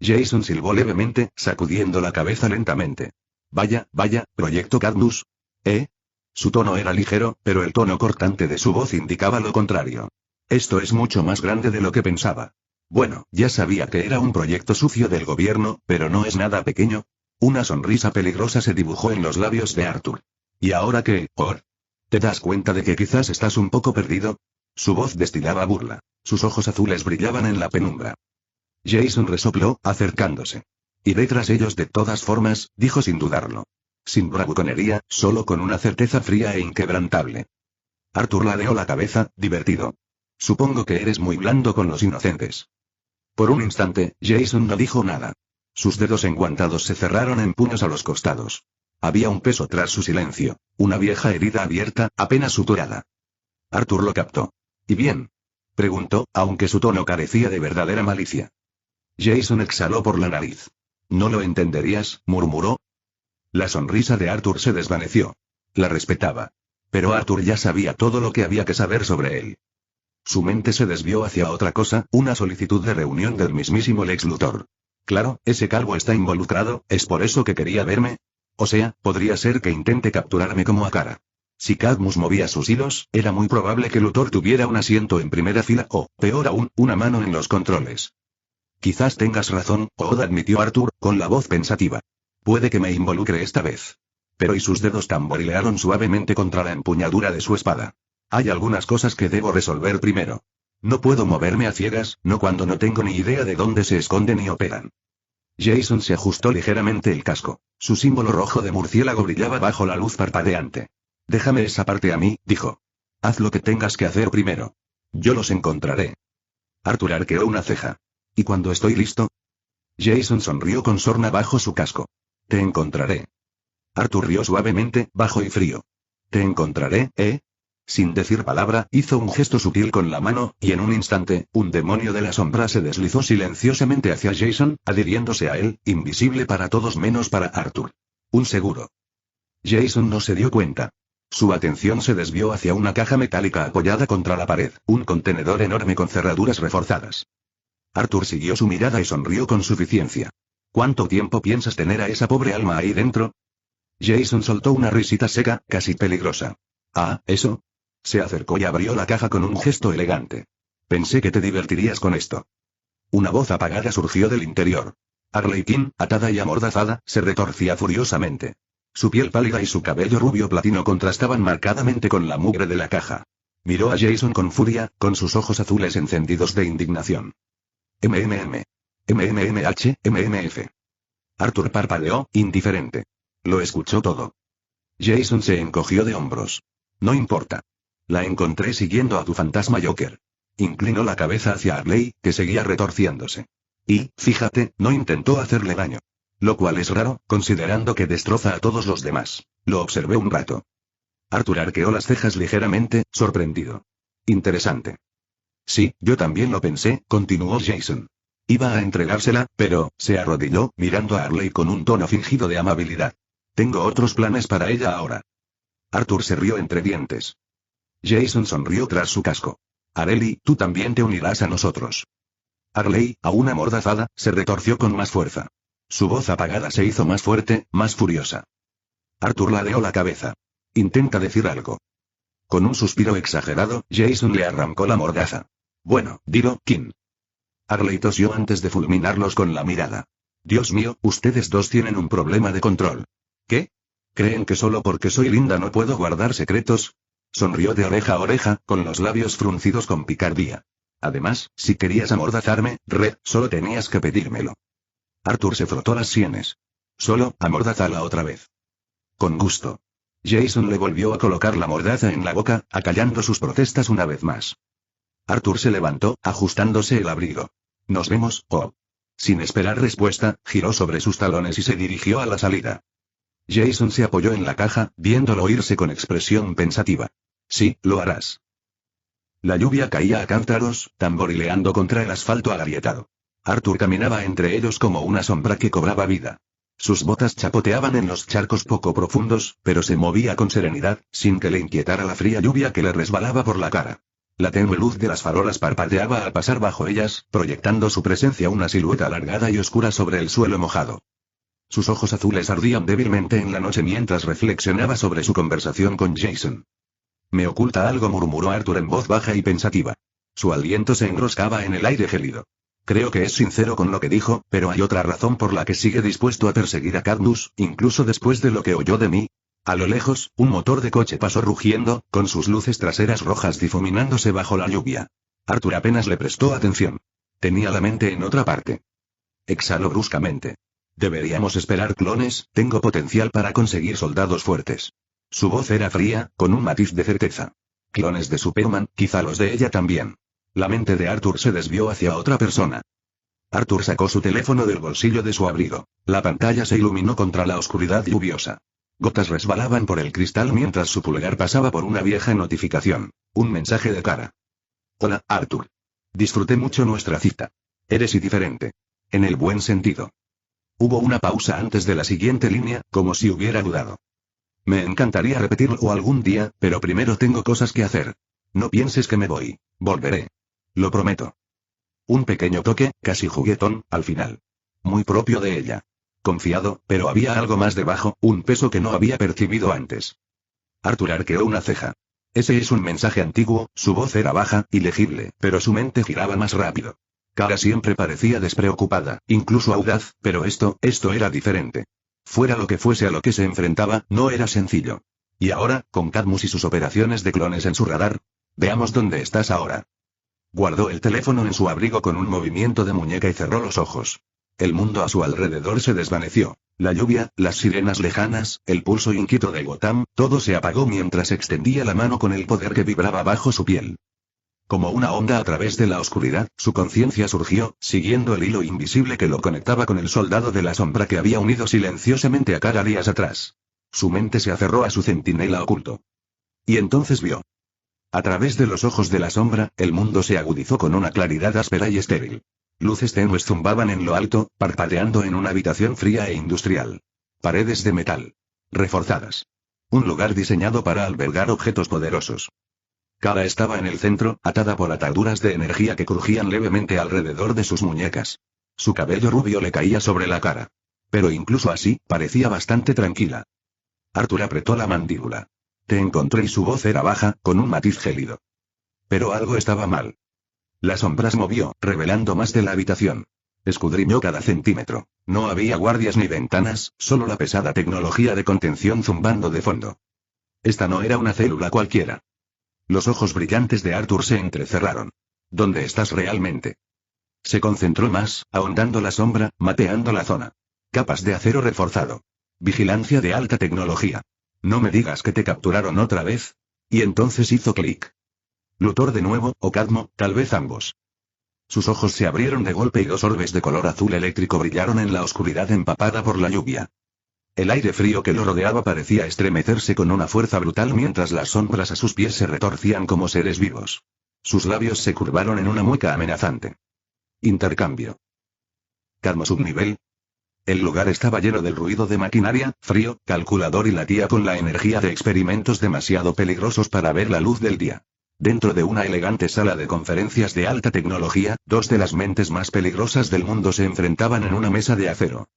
Jason silbó levemente, sacudiendo la cabeza lentamente. Vaya, proyecto Cadmus. Su tono era ligero, pero el tono cortante de su voz indicaba lo contrario. Esto es mucho más grande de lo que pensaba. Bueno, ya sabía que era un proyecto sucio del gobierno, pero no es nada pequeño. Una sonrisa peligrosa se dibujó en los labios de Arthur. ¿Y ahora qué, Or? ¿Te das cuenta de que quizás estás un poco perdido? Su voz destilaba burla. Sus ojos azules brillaban en la penumbra. Jason resopló, acercándose. Iré tras ellos de todas formas, dijo sin dudarlo. Sin bravuconería, solo con una certeza fría e inquebrantable. Arthur ladeó la cabeza, divertido. Supongo que eres muy blando con los inocentes. Por un instante, Jason no dijo nada. Sus dedos enguantados se cerraron en puños a los costados. Había un peso tras su silencio, una vieja herida abierta, apenas suturada. Arthur lo captó. ¿Y bien? Preguntó, aunque su tono carecía de verdadera malicia. Jason exhaló por la nariz. No lo entenderías, murmuró. La sonrisa de Arthur se desvaneció. La respetaba. Pero Arthur ya sabía todo lo que había que saber sobre él. Su mente se desvió hacia otra cosa, una solicitud de reunión del mismísimo Lex Luthor. Claro, ese calvo está involucrado, ¿es por eso que quería verme? O sea, podría ser que intente capturarme como a Kara. Si Cadmus movía sus hilos, era muy probable que Luthor tuviera un asiento en primera fila o, peor aún, una mano en los controles. Quizás tengas razón, Oda admitió Arthur, con la voz pensativa. Puede que me involucre esta vez. Pero y sus dedos tamborilearon suavemente contra la empuñadura de su espada. Hay algunas cosas que debo resolver primero. No puedo moverme a ciegas, no cuando no tengo ni idea de dónde se esconden y operan. Jason se ajustó ligeramente el casco. Su símbolo rojo de murciélago brillaba bajo la luz parpadeante. Déjame esa parte a mí, dijo. Haz lo que tengas que hacer primero. Yo los encontraré. Arthur arqueó una ceja. ¿Y cuando estoy listo? Jason sonrió con sorna bajo su casco. Te encontraré. Arthur rió suavemente, bajo y frío. Te encontraré, ¿eh? Sin decir palabra, hizo un gesto sutil con la mano, y en un instante, un demonio de la sombra se deslizó silenciosamente hacia Jason, adhiriéndose a él, invisible para todos menos para Arthur. Un seguro. Jason no se dio cuenta. Su atención se desvió hacia una caja metálica apoyada contra la pared, un contenedor enorme con cerraduras reforzadas. Arthur siguió su mirada y sonrió con suficiencia. ¿Cuánto tiempo piensas tener a esa pobre alma ahí dentro? Jason soltó una risita seca, casi peligrosa. Ah, ¿eso? Se acercó y abrió la caja con un gesto elegante. Pensé que te divertirías con esto. Una voz apagada surgió del interior. Arlequín, atada y amordazada, se retorcía furiosamente. Su piel pálida y su cabello rubio platino contrastaban marcadamente con la mugre de la caja. Miró a Jason con furia, con sus ojos azules encendidos de indignación. MMM. MMMH, MMF. Arthur parpadeó, indiferente. Lo escuchó todo. Jason se encogió de hombros. No importa. La encontré siguiendo a tu fantasma Joker. Inclinó la cabeza hacia Harley, que seguía retorciéndose. Y, fíjate, no intentó hacerle daño. Lo cual es raro, considerando que destroza a todos los demás. Lo observé un rato. Arthur arqueó las cejas ligeramente, sorprendido. Interesante. Sí, yo también lo pensé, continuó Jason. Iba a entregársela, pero, se arrodilló, mirando a Harley con un tono fingido de amabilidad. Tengo otros planes para ella ahora. Arthur se rió entre dientes. Jason sonrió tras su casco. Arely, tú también te unirás a nosotros. Harley, aún amordazada, se retorció con más fuerza. Su voz apagada se hizo más fuerte, más furiosa. Arthur ladeó la cabeza. Intenta decir algo. Con un suspiro exagerado, Jason le arrancó la mordaza. Bueno, dilo, King. Harley tosió antes de fulminarlos con la mirada. Dios mío, ustedes dos tienen un problema de control. ¿Qué? ¿Creen que solo porque soy linda no puedo guardar secretos? Sonrió de oreja a oreja, con los labios fruncidos con picardía. Además, si querías amordazarme, Red, solo tenías que pedírmelo. Arthur se frotó las sienes. Solo, amordázala otra vez. Con gusto. Jason le volvió a colocar la mordaza en la boca, acallando sus protestas una vez más. Arthur se levantó, ajustándose el abrigo. Nos vemos, oh. Sin esperar respuesta, giró sobre sus talones y se dirigió a la salida. Jason se apoyó en la caja, viéndolo irse con expresión pensativa. Sí, lo harás. La lluvia caía a cántaros, tamborileando contra el asfalto agrietado. Arthur caminaba entre ellos como una sombra que cobraba vida. Sus botas chapoteaban en los charcos poco profundos, pero se movía con serenidad, sin que le inquietara la fría lluvia que le resbalaba por la cara. La tenue luz de las farolas parpadeaba al pasar bajo ellas, proyectando su presencia una silueta alargada y oscura sobre el suelo mojado. Sus ojos azules ardían débilmente en la noche mientras reflexionaba sobre su conversación con Jason. Me oculta algo, murmuró Arthur en voz baja y pensativa. Su aliento se enroscaba en el aire gélido. Creo que es sincero con lo que dijo, pero hay otra razón por la que sigue dispuesto a perseguir a Cadmus, incluso después de lo que oyó de mí. A lo lejos, un motor de coche pasó rugiendo, con sus luces traseras rojas difuminándose bajo la lluvia. Arthur apenas le prestó atención. Tenía la mente en otra parte. Exhaló bruscamente. Deberíamos esperar clones, tengo potencial para conseguir soldados fuertes. Su voz era fría, con un matiz de certeza. Clones de Superman, quizá los de ella también. La mente de Arthur se desvió hacia otra persona. Arthur sacó su teléfono del bolsillo de su abrigo. La pantalla se iluminó contra la oscuridad lluviosa. Gotas resbalaban por el cristal mientras su pulgar pasaba por una vieja notificación. Un mensaje de Kara. Hola, Arthur. Disfruté mucho nuestra cita. Eres indiferente. En el buen sentido. Hubo una pausa antes de la siguiente línea, como si hubiera dudado. Me encantaría repetirlo algún día, pero primero tengo cosas que hacer. No pienses que me voy. Volveré. Lo prometo. Un pequeño toque, casi juguetón, al final. Muy propio de ella. Confiado, pero había algo más debajo, un peso que no había percibido antes. Arthur arqueó una ceja. Ese es un mensaje antiguo, su voz era baja, ilegible, pero su mente giraba más rápido. Kara siempre parecía despreocupada, incluso audaz, pero esto era diferente. Fuera lo que fuese a lo que se enfrentaba, no era sencillo. Y ahora, con Cadmus y sus operaciones de clones en su radar, veamos dónde estás ahora. Guardó el teléfono en su abrigo con un movimiento de muñeca y cerró los ojos. El mundo a su alrededor se desvaneció. La lluvia, las sirenas lejanas, el pulso inquieto de Gotham, todo se apagó mientras extendía la mano con el poder que vibraba bajo su piel. Como una onda a través de la oscuridad, su conciencia surgió, siguiendo el hilo invisible que lo conectaba con el soldado de la sombra que había unido silenciosamente a Kara días atrás. Su mente se aferró a su centinela oculto. Y entonces vio. A través de los ojos de la sombra, el mundo se agudizó con una claridad áspera y estéril. Luces tenues zumbaban en lo alto, parpadeando en una habitación fría e industrial. Paredes de metal. Reforzadas. Un lugar diseñado para albergar objetos poderosos. Kara estaba en el centro, atada por ataduras de energía que crujían levemente alrededor de sus muñecas. Su cabello rubio le caía sobre la cara. Pero incluso así, parecía bastante tranquila. Arthur apretó la mandíbula. Te encontré y su voz era baja, con un matiz gélido. Pero algo estaba mal. La sombra se movió, revelando más de la habitación. Escudriñó cada centímetro. No había guardias ni ventanas, solo la pesada tecnología de contención zumbando de fondo. Esta no era una célula cualquiera. Los ojos brillantes de Arthur se entrecerraron. ¿Dónde estás realmente? Se concentró más, ahondando la sombra, mapeando la zona. Capas de acero reforzado. Vigilancia de alta tecnología. No me digas que te capturaron otra vez. Y entonces hizo clic. Luthor de nuevo, o Cadmo, tal vez ambos. Sus ojos se abrieron de golpe y dos orbes de color azul eléctrico brillaron en la oscuridad empapada por la lluvia. El aire frío que lo rodeaba parecía estremecerse con una fuerza brutal mientras las sombras a sus pies se retorcían como seres vivos. Sus labios se curvaron en una mueca amenazante. Intercambio. Cadmo subnivel. El lugar estaba lleno del ruido de maquinaria, frío, calculador y latía con la energía de experimentos demasiado peligrosos para ver la luz del día. Dentro de una elegante sala de conferencias de alta tecnología, dos de las mentes más peligrosas del mundo se enfrentaban en una mesa de acero.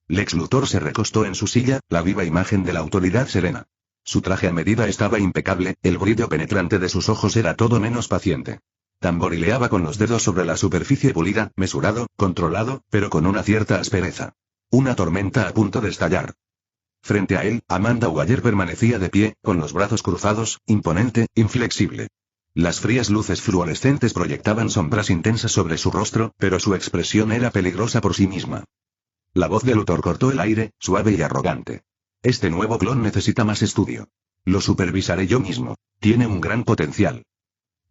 Lex Luthor se recostó en su silla, la viva imagen de la autoridad serena. Su traje a medida estaba impecable, el brillo penetrante de sus ojos era todo menos paciente. Tamborileaba con los dedos sobre la superficie pulida, mesurado, controlado, pero con una cierta aspereza. Una tormenta a punto de estallar. Frente a él, Amanda Waller permanecía de pie, con los brazos cruzados, imponente, inflexible. Las frías luces fluorescentes proyectaban sombras intensas sobre su rostro, pero su expresión era peligrosa por sí misma. La voz de Luthor cortó el aire, suave y arrogante. Este nuevo clon necesita más estudio. Lo supervisaré yo mismo. Tiene un gran potencial.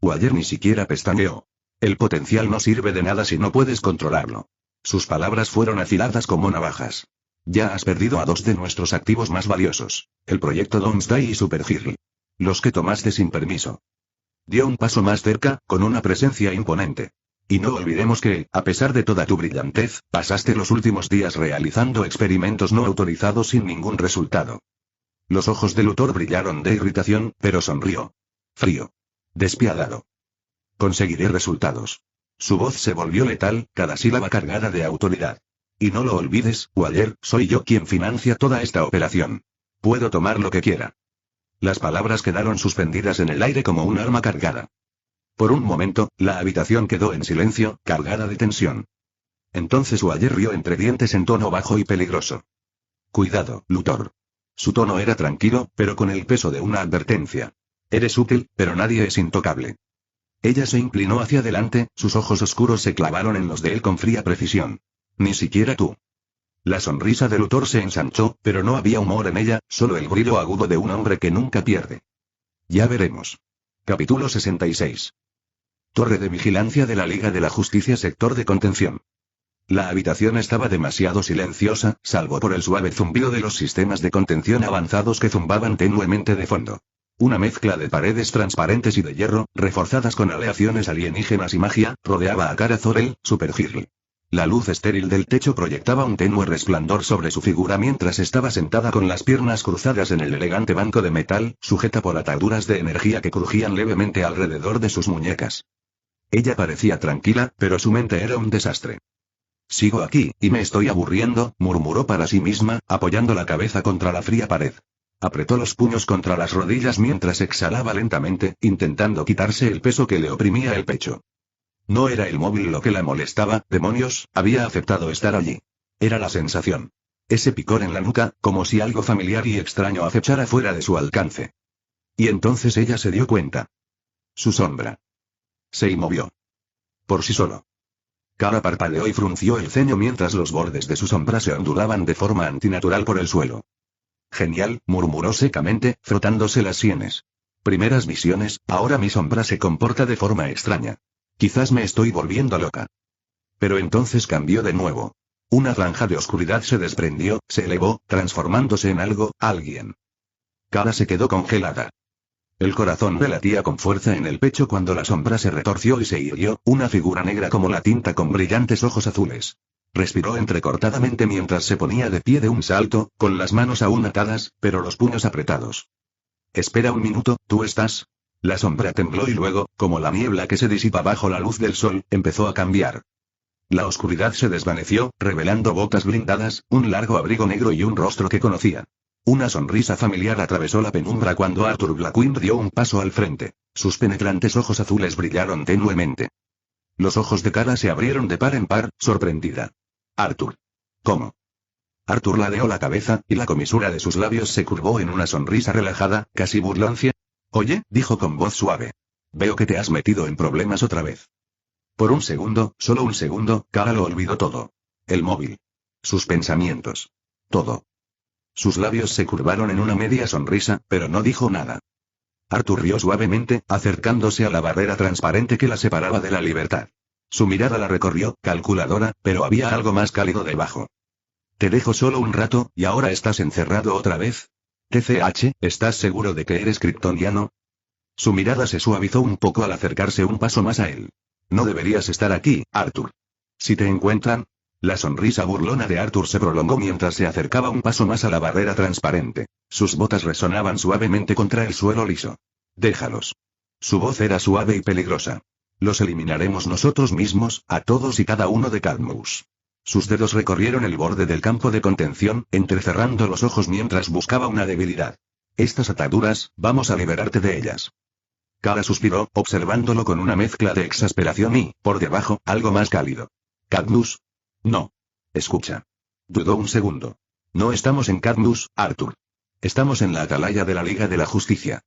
Waller ni siquiera pestañeó. El potencial no sirve de nada si no puedes controlarlo. Sus palabras fueron afiladas como navajas. Ya has perdido a dos de nuestros activos más valiosos. El proyecto Doomsday y Supergirl. Los que tomaste sin permiso. Dio un paso más cerca, con una presencia imponente. Y no olvidemos que, a pesar de toda tu brillantez, pasaste los últimos días realizando experimentos no autorizados sin ningún resultado. Los ojos de Luthor brillaron de irritación, pero sonrió. Frío. Despiadado. Conseguiré resultados. Su voz se volvió letal, cada sílaba cargada de autoridad. Y no lo olvides, Waller, soy yo quien financia toda esta operación. Puedo tomar lo que quiera. Las palabras quedaron suspendidas en el aire como un arma cargada. Por un momento, la habitación quedó en silencio, cargada de tensión. Entonces Waller rió entre dientes en tono bajo y peligroso. Cuidado, Luthor. Su tono era tranquilo, pero con el peso de una advertencia. Eres útil, pero nadie es intocable. Ella se inclinó hacia adelante, sus ojos oscuros se clavaron en los de él con fría precisión. Ni siquiera tú. La sonrisa de Luthor se ensanchó, pero no había humor en ella, solo el brillo agudo de un hombre que nunca pierde. Ya veremos. Capítulo 66. Torre de vigilancia de la Liga de la Justicia, sector de contención. La habitación estaba demasiado silenciosa, salvo por el suave zumbido de los sistemas de contención avanzados que zumbaban tenuemente de fondo. Una mezcla de paredes transparentes y de hierro, reforzadas con aleaciones alienígenas y magia, rodeaba a Kara Zor-El, Supergirl. La luz estéril del techo proyectaba un tenue resplandor sobre su figura mientras estaba sentada con las piernas cruzadas en el elegante banco de metal, sujeta por ataduras de energía que crujían levemente alrededor de sus muñecas. Ella parecía tranquila, pero su mente era un desastre. Sigo aquí, y me estoy aburriendo, murmuró para sí misma, apoyando la cabeza contra la fría pared. Apretó los puños contra las rodillas mientras exhalaba lentamente, intentando quitarse el peso que le oprimía el pecho. No era el móvil lo que la molestaba, demonios, había aceptado estar allí. Era la sensación. Ese picor en la nuca, como si algo familiar y extraño acechara fuera de su alcance. Y entonces ella se dio cuenta. Su sombra. Se inmovió. Por sí solo. Kara parpadeó y frunció el ceño mientras los bordes de su sombra se ondulaban de forma antinatural por el suelo. Genial, murmuró secamente, frotándose las sienes. Primeras visiones, ahora mi sombra se comporta de forma extraña. Quizás me estoy volviendo loca. Pero entonces cambió de nuevo. Una franja de oscuridad se desprendió, se elevó, transformándose en algo, alguien. Kara se quedó congelada. El corazón le latía con fuerza en el pecho cuando la sombra se retorció y se irguió, una figura negra como la tinta con brillantes ojos azules. Respiró entrecortadamente mientras se ponía de pie de un salto, con las manos aún atadas, pero los puños apretados. Espera un minuto, ¿tú estás? La sombra tembló y luego, como la niebla que se disipa bajo la luz del sol, empezó a cambiar. La oscuridad se desvaneció, revelando botas blindadas, un largo abrigo negro y un rostro que conocía. Una sonrisa familiar atravesó la penumbra cuando Arthur Blackwind dio un paso al frente. Sus penetrantes ojos azules brillaron tenuemente. Los ojos de Kara se abrieron de par en par, sorprendida. Arthur. ¿Cómo? Arthur ladeó la cabeza, y la comisura de sus labios se curvó en una sonrisa relajada, casi burlancia. Oye, dijo con voz suave. Veo que te has metido en problemas otra vez. Por un segundo, solo un segundo, Kara lo olvidó todo. El móvil. Sus pensamientos. Todo. Sus labios se curvaron en una media sonrisa, pero no dijo nada. Arthur rió suavemente, acercándose a la barrera transparente que la separaba de la libertad. Su mirada la recorrió, calculadora, pero había algo más cálido debajo. Te dejo solo un rato, y ahora estás encerrado otra vez. TCH, ¿estás seguro de que eres kryptoniano? Su mirada se suavizó un poco al acercarse un paso más a él. No deberías estar aquí, Arthur. Si te encuentran... La sonrisa burlona de Arthur se prolongó mientras se acercaba un paso más a la barrera transparente. Sus botas resonaban suavemente contra el suelo liso. Déjalos. Su voz era suave y peligrosa. Los eliminaremos nosotros mismos, a todos y cada uno de Cadmus. Sus dedos recorrieron el borde del campo de contención, entrecerrando los ojos mientras buscaba una debilidad. Estas ataduras, vamos a liberarte de ellas. Kara suspiró, observándolo con una mezcla de exasperación y, por debajo, algo más cálido. Cadmus. No. Escucha. Dudó un segundo. No estamos en Cadmus, Arthur. Estamos en la atalaya de la Liga de la Justicia.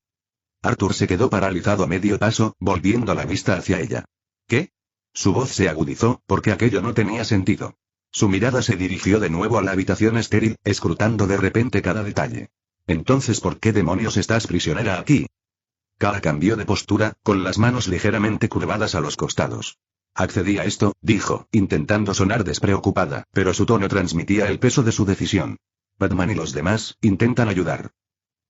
Arthur se quedó paralizado a medio paso, volviendo la vista hacia ella. ¿Qué? Su voz se agudizó, porque aquello no tenía sentido. Su mirada se dirigió de nuevo a la habitación estéril, escrutando de repente cada detalle. Entonces, ¿por qué demonios estás prisionera aquí? Kara cambió de postura, con las manos ligeramente curvadas a los costados. Accedí a esto, dijo, intentando sonar despreocupada, pero su tono transmitía el peso de su decisión. Batman y los demás, intentan ayudar.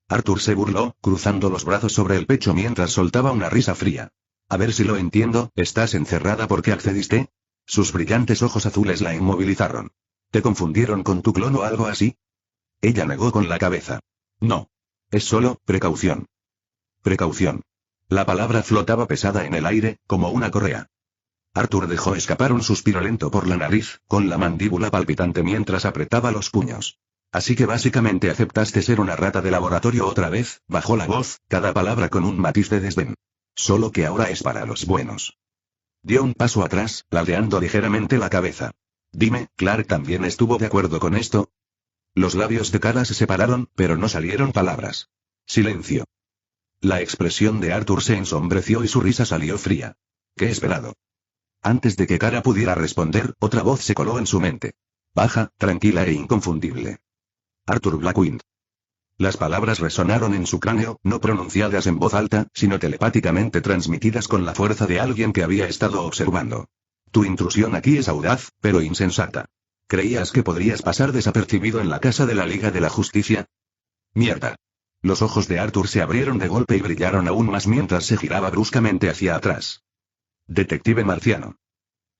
Arthur se burló, cruzando los brazos sobre el pecho mientras soltaba una risa fría. A ver si lo entiendo, ¿estás encerrada porque accediste? Sus brillantes ojos azules la inmovilizaron. ¿Te confundieron con tu clon o algo así? Ella negó con la cabeza. No. Es solo, precaución. Precaución. La palabra flotaba pesada en el aire, como una correa. Arthur dejó escapar un suspiro lento por la nariz, con la mandíbula palpitante mientras apretaba los puños. Así que básicamente aceptaste ser una rata de laboratorio otra vez, bajó la voz, cada palabra con un matiz de desdén. Solo que ahora es para los buenos. Dio un paso atrás, ladeando ligeramente la cabeza. Dime, ¿Clark también estuvo de acuerdo con esto? Los labios de Kara se separaron, pero no salieron palabras. Silencio. La expresión de Arthur se ensombreció y su risa salió fría. ¿Qué esperado? Antes de que Kara pudiera responder, otra voz se coló en su mente. Baja, tranquila e inconfundible. Arthur Blackwind. Las palabras resonaron en su cráneo, no pronunciadas en voz alta, sino telepáticamente transmitidas con la fuerza de alguien que había estado observando. Tu intrusión aquí es audaz, pero insensata. ¿Creías que podrías pasar desapercibido en la casa de la Liga de la Justicia? Mierda. Los ojos de Arthur se abrieron de golpe y brillaron aún más mientras se giraba bruscamente hacia atrás. Detective marciano.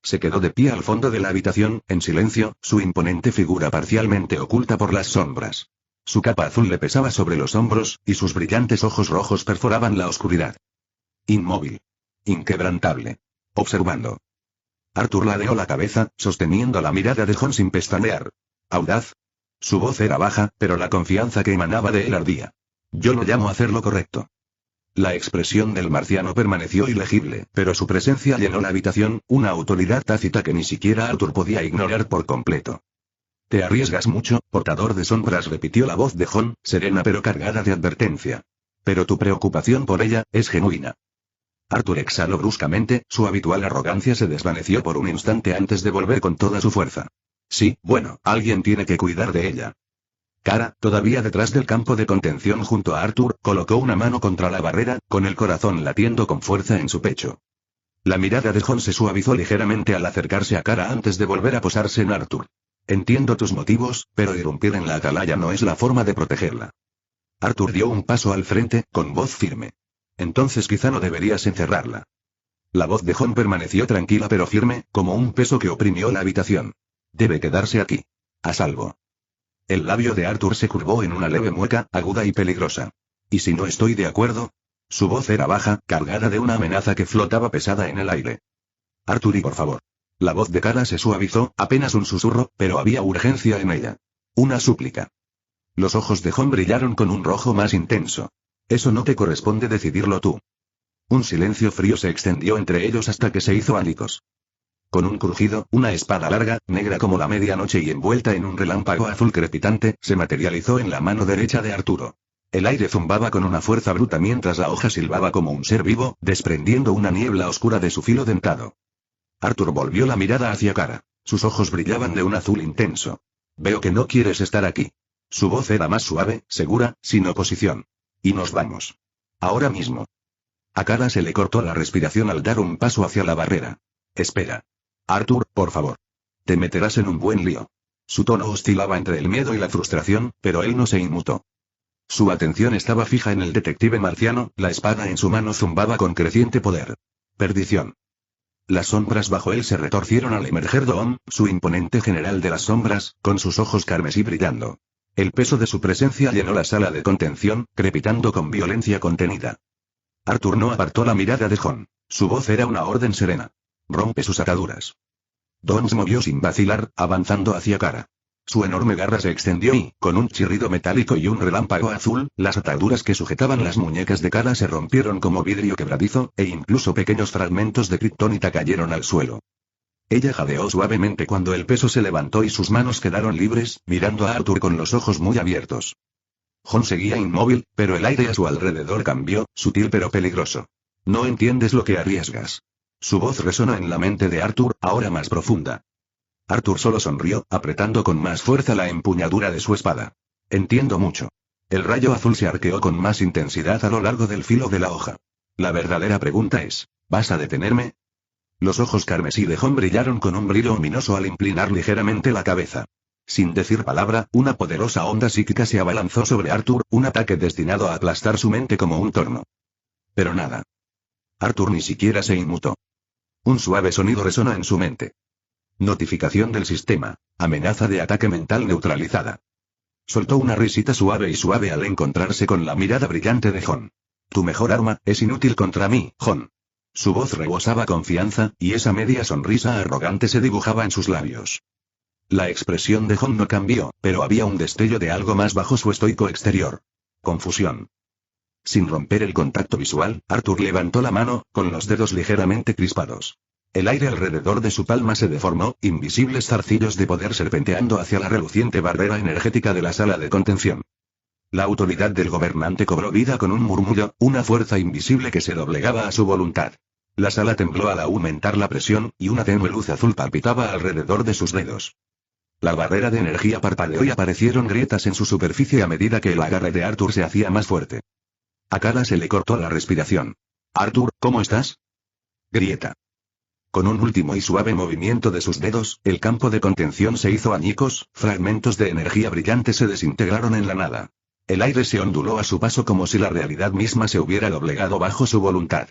Se quedó de pie al fondo de la habitación, en silencio, su imponente figura parcialmente oculta por las sombras. Su capa azul le pesaba sobre los hombros, y sus brillantes ojos rojos perforaban la oscuridad. Inmóvil. Inquebrantable. Observando. Arthur ladeó la cabeza, sosteniendo la mirada de Jon sin pestañear. Audaz. Su voz era baja, pero la confianza que emanaba de él ardía. Yo lo llamo a hacer lo correcto. La expresión del marciano permaneció ilegible, pero su presencia llenó la habitación, una autoridad tácita que ni siquiera Arthur podía ignorar por completo. Te arriesgas mucho, portador de sombras, repitió la voz de Jon, serena pero cargada de advertencia. Pero tu preocupación por ella es genuina. Arthur exhaló bruscamente, su habitual arrogancia se desvaneció por un instante antes de volver con toda su fuerza. Sí, bueno, alguien tiene que cuidar de ella. Kara, todavía detrás del campo de contención junto a Arthur, colocó una mano contra la barrera, con el corazón latiendo con fuerza en su pecho. La mirada de Jon se suavizó ligeramente al acercarse a Kara antes de volver a posarse en Arthur. Entiendo tus motivos, pero irrumpir en la atalaya no es la forma de protegerla. Arthur dio un paso al frente, con voz firme. Entonces quizá no deberías encerrarla. La voz de Jon permaneció tranquila pero firme, como un peso que oprimió la habitación. Debe quedarse aquí. A salvo. El labio de Arthur se curvó en una leve mueca, aguda y peligrosa. ¿Y si no estoy de acuerdo? Su voz era baja, cargada de una amenaza que flotaba pesada en el aire. Arthur, y por favor. La voz de Kara se suavizó, apenas un susurro, pero había urgencia en ella. Una súplica. Los ojos de Jon brillaron con un rojo más intenso. Eso no te corresponde decidirlo tú. Un silencio frío se extendió entre ellos hasta que se hizo anicos. Con un crujido, una espada larga, negra como la medianoche y envuelta en un relámpago azul crepitante, se materializó en la mano derecha de Arturo. El aire zumbaba con una fuerza bruta mientras la hoja silbaba como un ser vivo, desprendiendo una niebla oscura de su filo dentado. Arthur volvió la mirada hacia Kara. Sus ojos brillaban de un azul intenso. Veo que no quieres estar aquí. Su voz era más suave, segura, sin oposición. Y nos vamos. Ahora mismo. A Kara se le cortó la respiración al dar un paso hacia la barrera. Espera. Arthur, por favor. Te meterás en un buen lío. Su tono oscilaba entre el miedo y la frustración, pero él no se inmutó. Su atención estaba fija en el detective marciano, la espada en su mano zumbaba con creciente poder. Perdición. Las sombras bajo él se retorcieron al emerger Doom, su imponente general de las sombras, con sus ojos carmesí brillando. El peso de su presencia llenó la sala de contención, crepitando con violencia contenida. Arthur no apartó la mirada de Jon. Su voz era una orden serena. Rompe sus ataduras. Doom se movió sin vacilar, avanzando hacia Kara. Su enorme garra se extendió y, con un chirrido metálico y un relámpago azul, las ataduras que sujetaban las muñecas de Kara se rompieron como vidrio quebradizo, e incluso pequeños fragmentos de kriptonita cayeron al suelo. Ella jadeó suavemente cuando el peso se levantó y sus manos quedaron libres, mirando a Arthur con los ojos muy abiertos. Jon seguía inmóvil, pero el aire a su alrededor cambió, sutil pero peligroso. No entiendes lo que arriesgas. Su voz resonó en la mente de Arthur, ahora más profunda. Arthur solo sonrió, apretando con más fuerza la empuñadura de su espada. Entiendo mucho. El rayo azul se arqueó con más intensidad a lo largo del filo de la hoja. La verdadera pregunta es, ¿vas a detenerme? Los ojos carmesí de Jon brillaron con un brillo ominoso al inclinar ligeramente la cabeza. Sin decir palabra, una poderosa onda psíquica se abalanzó sobre Arthur, un ataque destinado a aplastar su mente como un torno. Pero nada. Arthur ni siquiera se inmutó. Un suave sonido resonó en su mente. Notificación del sistema. Amenaza de ataque mental neutralizada. Soltó una risita suave y suave al encontrarse con la mirada brillante de Jon. Tu mejor arma es inútil contra mí, Jon. Su voz rebosaba confianza, y esa media sonrisa arrogante se dibujaba en sus labios. La expresión de Jon no cambió, pero había un destello de algo más bajo su estoico exterior. Confusión. Sin romper el contacto visual, Arthur levantó la mano, con los dedos ligeramente crispados. El aire alrededor de su palma se deformó, invisibles zarcillos de poder serpenteando hacia la reluciente barrera energética de la sala de contención. La autoridad del gobernante cobró vida con un murmullo, una fuerza invisible que se doblegaba a su voluntad. La sala tembló al aumentar la presión, y una tenue luz azul palpitaba alrededor de sus dedos. La barrera de energía parpadeó y aparecieron grietas en su superficie a medida que el agarre de Arthur se hacía más fuerte. A Kara se le cortó la respiración. Arthur, ¿cómo estás? Grieta. Con un último y suave movimiento de sus dedos, el campo de contención se hizo añicos, fragmentos de energía brillante se desintegraron en la nada. El aire se onduló a su paso como si la realidad misma se hubiera doblegado bajo su voluntad.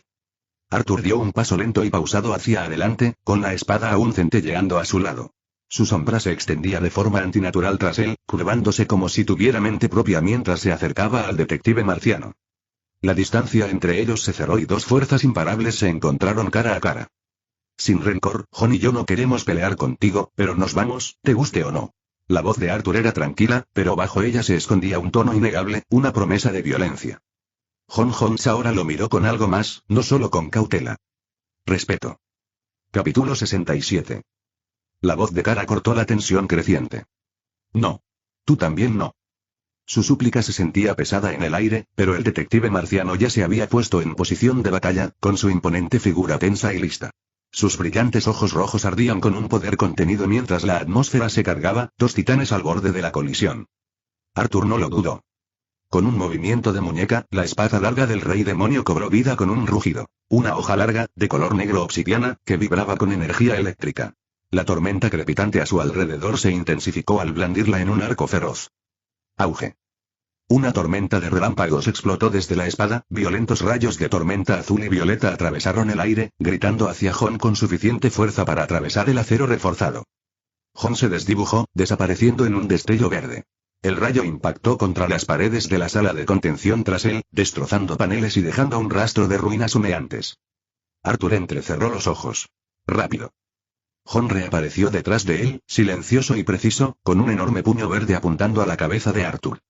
Arthur dio un paso lento y pausado hacia adelante, con la espada aún centelleando a su lado. Su sombra se extendía de forma antinatural tras él, curvándose como si tuviera mente propia mientras se acercaba al detective marciano. La distancia entre ellos se cerró y dos fuerzas imparables se encontraron cara a cara. Sin rencor, Jon y yo no queremos pelear contigo, pero nos vamos, te guste o no. La voz de Arthur era tranquila, pero bajo ella se escondía un tono innegable, una promesa de violencia. Jon Jones ahora lo miró con algo más, no solo con cautela. Respeto. Capítulo 67. La voz de Kara cortó la tensión creciente. No. Tú también no. Su súplica se sentía pesada en el aire, pero el detective marciano ya se había puesto en posición de batalla, con su imponente figura tensa y lista. Sus brillantes ojos rojos ardían con un poder contenido mientras la atmósfera se cargaba, dos titanes al borde de la colisión. Arthur no lo dudó. Con un movimiento de muñeca, la espada larga del rey demonio cobró vida con un rugido. Una hoja larga, de color negro obsidiana, que vibraba con energía eléctrica. La tormenta crepitante a su alrededor se intensificó al blandirla en un arco feroz. Auge. Una tormenta de relámpagos explotó desde la espada, violentos rayos de tormenta azul y violeta atravesaron el aire, gritando hacia Jon con suficiente fuerza para atravesar el acero reforzado. Jon se desdibujó, desapareciendo en un destello verde. El rayo impactó contra las paredes de la sala de contención tras él, destrozando paneles y dejando un rastro de ruinas humeantes. Arthur entrecerró los ojos. Rápido. Jon reapareció detrás de él, silencioso y preciso, con un enorme puño verde apuntando a la cabeza de Arthur.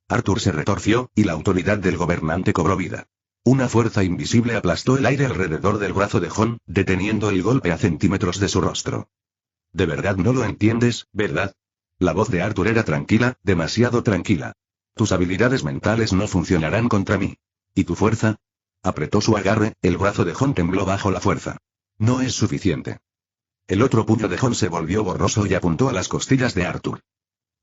Arthur se retorció, y la autoridad del gobernante cobró vida. Una fuerza invisible aplastó el aire alrededor del brazo de Jon, deteniendo el golpe a centímetros de su rostro. ¿De verdad no lo entiendes, verdad? La voz de Arthur era tranquila, demasiado tranquila. Tus habilidades mentales no funcionarán contra mí. ¿Y tu fuerza? Apretó su agarre, el brazo de Jon tembló bajo la fuerza. No es suficiente. El otro puño de Jon se volvió borroso y apuntó a las costillas de Arthur.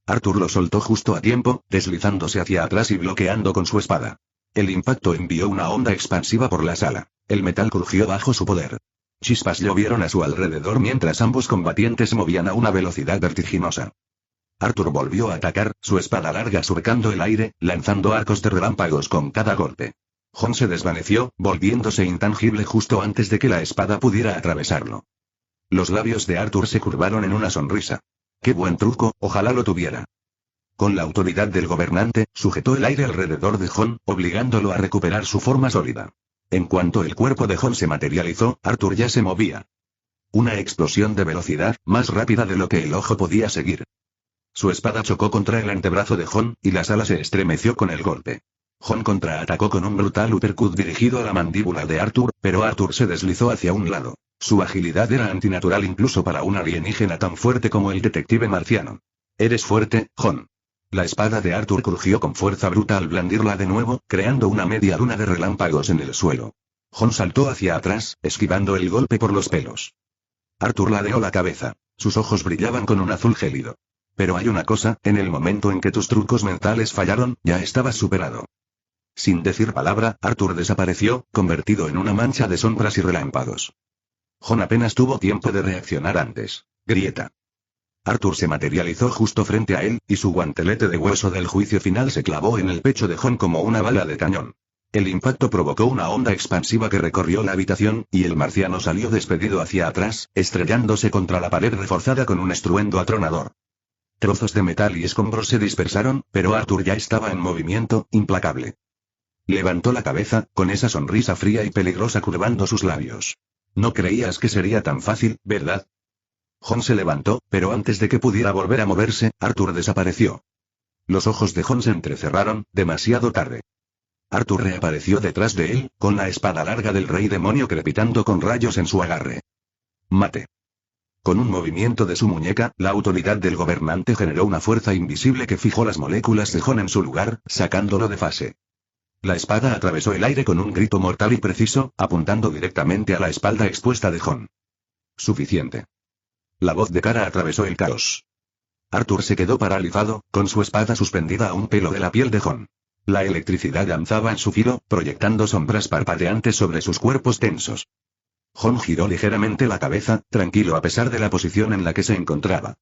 Arthur lo soltó justo a tiempo, deslizándose hacia atrás y bloqueando con su espada. El impacto envió una onda expansiva por la sala. El metal crujió bajo su poder. Chispas llovieron a su alrededor mientras ambos combatientes movían a una velocidad vertiginosa. Arthur volvió a atacar, su espada larga surcando el aire, lanzando arcos de relámpagos con cada golpe. Jon se desvaneció, volviéndose intangible justo antes de que la espada pudiera atravesarlo. Los labios de Arthur se curvaron en una sonrisa. ¡Qué buen truco, ojalá lo tuviera! Con la autoridad del gobernante, sujetó el aire alrededor de Jon, obligándolo a recuperar su forma sólida. En cuanto el cuerpo de Jon se materializó, Arthur ya se movía. Una explosión de velocidad, más rápida de lo que el ojo podía seguir. Su espada chocó contra el antebrazo de Jon, y la sala se estremeció con el golpe. Jon contraatacó con un brutal uppercut dirigido a la mandíbula de Arthur, pero Arthur se deslizó hacia un lado. Su agilidad era antinatural incluso para un alienígena tan fuerte como el detective marciano. «Eres fuerte, Jon». La espada de Arthur crujió con fuerza bruta al blandirla de nuevo, creando una media luna de relámpagos en el suelo. Jon saltó hacia atrás, esquivando el golpe por los pelos. Arthur ladeó la cabeza. Sus ojos brillaban con un azul gélido. Pero hay una cosa, en el momento en que tus trucos mentales fallaron, ya estabas superado. Sin decir palabra, Arthur desapareció, convertido en una mancha de sombras y relámpagos. Jon apenas tuvo tiempo de reaccionar antes. Grieta. Arthur se materializó justo frente a él, y su guantelete de hueso del juicio final se clavó en el pecho de Jon como una bala de cañón. El impacto provocó una onda expansiva que recorrió la habitación, y el marciano salió despedido hacia atrás, estrellándose contra la pared reforzada con un estruendo atronador. Trozos de metal y escombros se dispersaron, pero Arthur ya estaba en movimiento, implacable. Levantó la cabeza, con esa sonrisa fría y peligrosa curvando sus labios. No creías que sería tan fácil, ¿verdad? Jon se levantó, pero antes de que pudiera volver a moverse, Arthur desapareció. Los ojos de Jon se entrecerraron, demasiado tarde. Arthur reapareció detrás de él, con la espada larga del rey demonio crepitando con rayos en su agarre. Mate. Con un movimiento de su muñeca, la autoridad del gobernante generó una fuerza invisible que fijó las moléculas de Jon en su lugar, sacándolo de fase. La espada atravesó el aire con un grito mortal y preciso, apuntando directamente a la espalda expuesta de Jon. Suficiente. La voz de Kara atravesó el caos. Arthur se quedó paralizado, con su espada suspendida a un pelo de la piel de Jon. La electricidad danzaba en su filo, proyectando sombras parpadeantes sobre sus cuerpos tensos. Jon giró ligeramente la cabeza, tranquilo a pesar de la posición en la que se encontraba.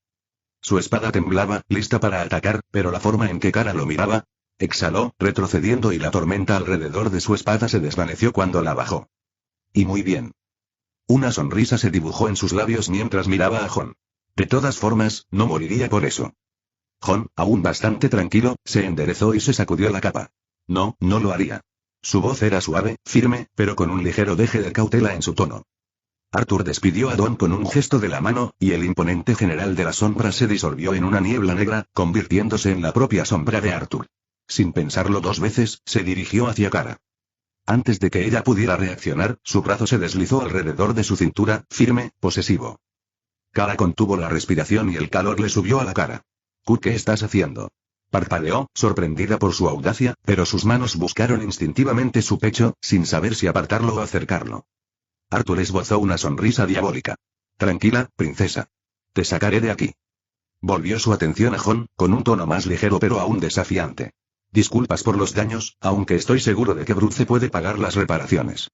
Su espada temblaba, lista para atacar, pero la forma en que Kara lo miraba... Exhaló, retrocediendo y la tormenta alrededor de su espada se desvaneció cuando la bajó. Y muy bien. Una sonrisa se dibujó en sus labios mientras miraba a Jon. De todas formas, no moriría por eso. Jon, aún bastante tranquilo, se enderezó y se sacudió la capa. No, no lo haría. Su voz era suave, firme, pero con un ligero deje de cautela en su tono. Arthur despidió a Don con un gesto de la mano, y el imponente general de la sombra se disolvió en una niebla negra, convirtiéndose en la propia sombra de Arthur. Sin pensarlo dos veces, se dirigió hacia Kara. Antes de que ella pudiera reaccionar, su brazo se deslizó alrededor de su cintura, firme, posesivo. Kara contuvo la respiración y el calor le subió a la cara. ¿Qué estás haciendo? Parpadeó, sorprendida por su audacia, pero sus manos buscaron instintivamente su pecho, sin saber si apartarlo o acercarlo. Arthur esbozó una sonrisa diabólica. Tranquila, princesa. Te sacaré de aquí. Volvió su atención a Jon, con un tono más ligero pero aún desafiante. Disculpas por los daños, aunque estoy seguro de que Bruce puede pagar las reparaciones.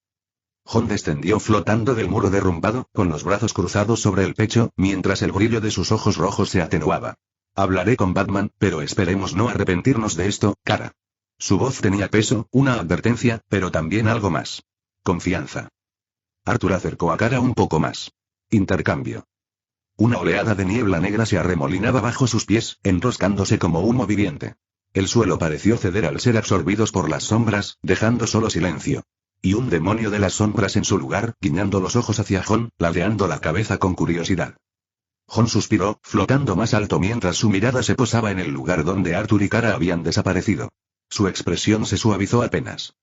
Jon descendió flotando del muro derrumbado, con los brazos cruzados sobre el pecho, mientras el brillo de sus ojos rojos se atenuaba. Hablaré con Batman, pero esperemos no arrepentirnos de esto, Kara. Su voz tenía peso, una advertencia, pero también algo más. Confianza. Arthur acercó a Kara un poco más. Intercambio. Una oleada de niebla negra se arremolinaba bajo sus pies, enroscándose como humo viviente. El suelo pareció ceder al ser absorbidos por las sombras, dejando solo silencio. Y un demonio de las sombras en su lugar, guiñando los ojos hacia Jon, ladeando la cabeza con curiosidad. Jon suspiró, flotando más alto mientras su mirada se posaba en el lugar donde Arthur y Kara habían desaparecido. Su expresión se suavizó apenas.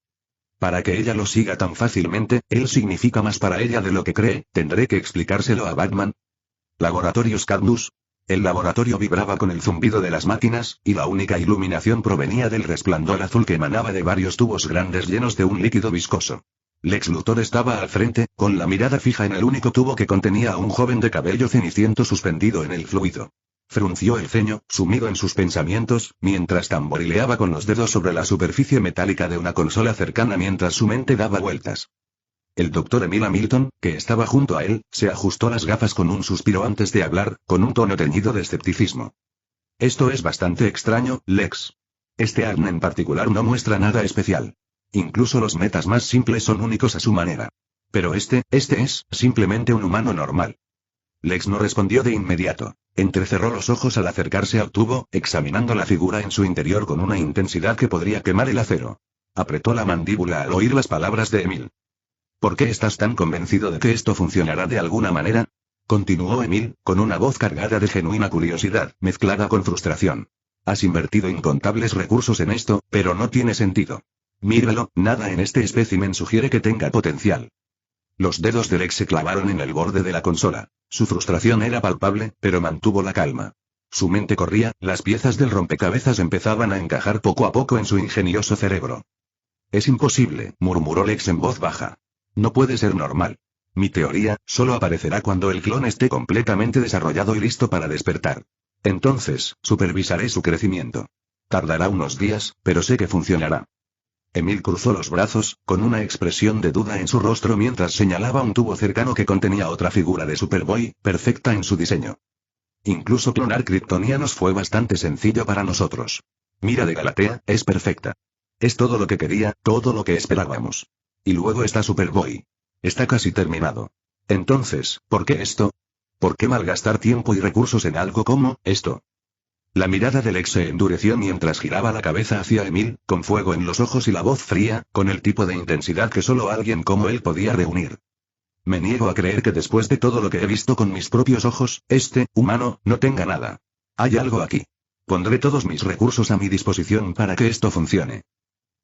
Para que ella lo siga tan fácilmente, él significa más para ella de lo que cree, ¿tendré que explicárselo a Batman? Laboratorios Cadmus. El laboratorio vibraba con el zumbido de las máquinas, y la única iluminación provenía del resplandor azul que emanaba de varios tubos grandes llenos de un líquido viscoso. Lex Luthor estaba al frente, con la mirada fija en el único tubo que contenía a un joven de cabello ceniciento suspendido en el fluido. Frunció el ceño, sumido en sus pensamientos, mientras tamborileaba con los dedos sobre la superficie metálica de una consola cercana mientras su mente daba vueltas. El doctor Emil Hamilton, que estaba junto a él, se ajustó las gafas con un suspiro antes de hablar, con un tono teñido de escepticismo. Esto es bastante extraño, Lex. Este ADN en particular no muestra nada especial. Incluso los metas más simples son únicos a su manera. Pero este es, simplemente un humano normal. Lex no respondió de inmediato. Entrecerró los ojos al acercarse al tubo, examinando la figura en su interior con una intensidad que podría quemar el acero. Apretó la mandíbula al oír las palabras de Emil. ¿Por qué estás tan convencido de que esto funcionará de alguna manera? Continuó Emil, con una voz cargada de genuina curiosidad, mezclada con frustración. Has invertido incontables recursos en esto, pero no tiene sentido. Míralo, nada en este espécimen sugiere que tenga potencial. Los dedos de Lex se clavaron en el borde de la consola. Su frustración era palpable, pero mantuvo la calma. Su mente corría, las piezas del rompecabezas empezaban a encajar poco a poco en su ingenioso cerebro. Es imposible, murmuró Lex en voz baja. No puede ser normal. Mi teoría, solo aparecerá cuando el clon esté completamente desarrollado y listo para despertar. Entonces, supervisaré su crecimiento. Tardará unos días, pero sé que funcionará. Emil cruzó los brazos, con una expresión de duda en su rostro mientras señalaba un tubo cercano que contenía otra figura de Superboy, perfecta en su diseño. Incluso clonar kryptonianos fue bastante sencillo para nosotros. Mira de Galatea, es perfecta. Es todo lo que quería, todo lo que esperábamos. Y luego está Superboy. Está casi terminado. Entonces, ¿por qué esto? ¿Por qué malgastar tiempo y recursos en algo como esto? La mirada de Lex se endureció mientras giraba la cabeza hacia Emil, con fuego en los ojos y la voz fría, con el tipo de intensidad que solo alguien como él podía reunir. Me niego a creer que después de todo lo que he visto con mis propios ojos, este humano no tenga nada. Hay algo aquí. Pondré todos mis recursos a mi disposición para que esto funcione.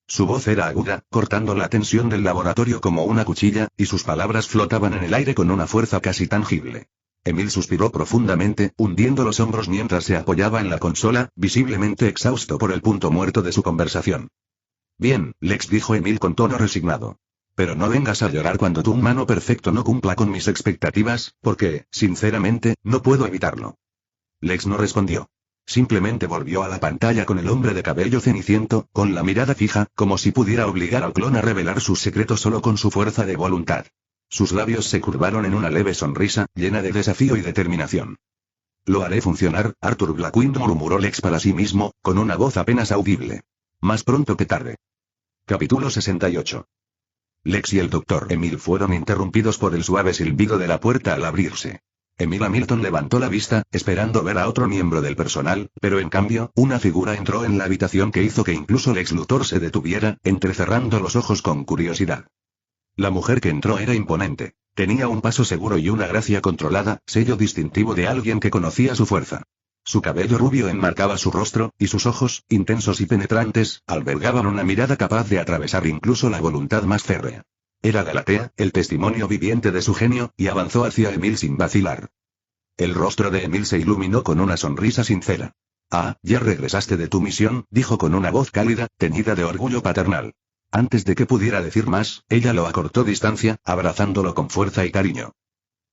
Su voz era aguda, cortando la tensión del laboratorio como una cuchilla, y sus palabras flotaban en el aire con una fuerza casi tangible. Emil suspiró profundamente, hundiendo los hombros mientras se apoyaba en la consola, visiblemente exhausto por el punto muerto de su conversación. Bien, Lex, dijo Emil con tono resignado. Pero no vengas a llorar cuando tu humano perfecto no cumpla con mis expectativas, porque, sinceramente, no puedo evitarlo. Lex no respondió. Simplemente volvió a la pantalla con el hombre de cabello ceniciento, con la mirada fija, como si pudiera obligar al clon a revelar sus secretos solo con su fuerza de voluntad. Sus labios se curvaron en una leve sonrisa, llena de desafío y determinación. Lo haré funcionar, Arthur Blackwind, murmuró Lex para sí mismo, con una voz apenas audible. Más pronto que tarde. Capítulo 68. Lex y el Dr. Emil fueron interrumpidos por el suave silbido de la puerta al abrirse. Emil Hamilton levantó la vista, esperando ver a otro miembro del personal, pero en cambio, una figura entró en la habitación que hizo que incluso Lex Luthor se detuviera, entrecerrando los ojos con curiosidad. La mujer que entró era imponente. Tenía un paso seguro y una gracia controlada, sello distintivo de alguien que conocía su fuerza. Su cabello rubio enmarcaba su rostro, y sus ojos, intensos y penetrantes, albergaban una mirada capaz de atravesar incluso la voluntad más férrea. Era Galatea, el testimonio viviente de su genio, y avanzó hacia Emil sin vacilar. El rostro de Emil se iluminó con una sonrisa sincera. «Ah, ya regresaste de tu misión», dijo con una voz cálida, teñida de orgullo paternal. Antes de que pudiera decir más, ella lo acortó distancia, abrazándolo con fuerza y cariño.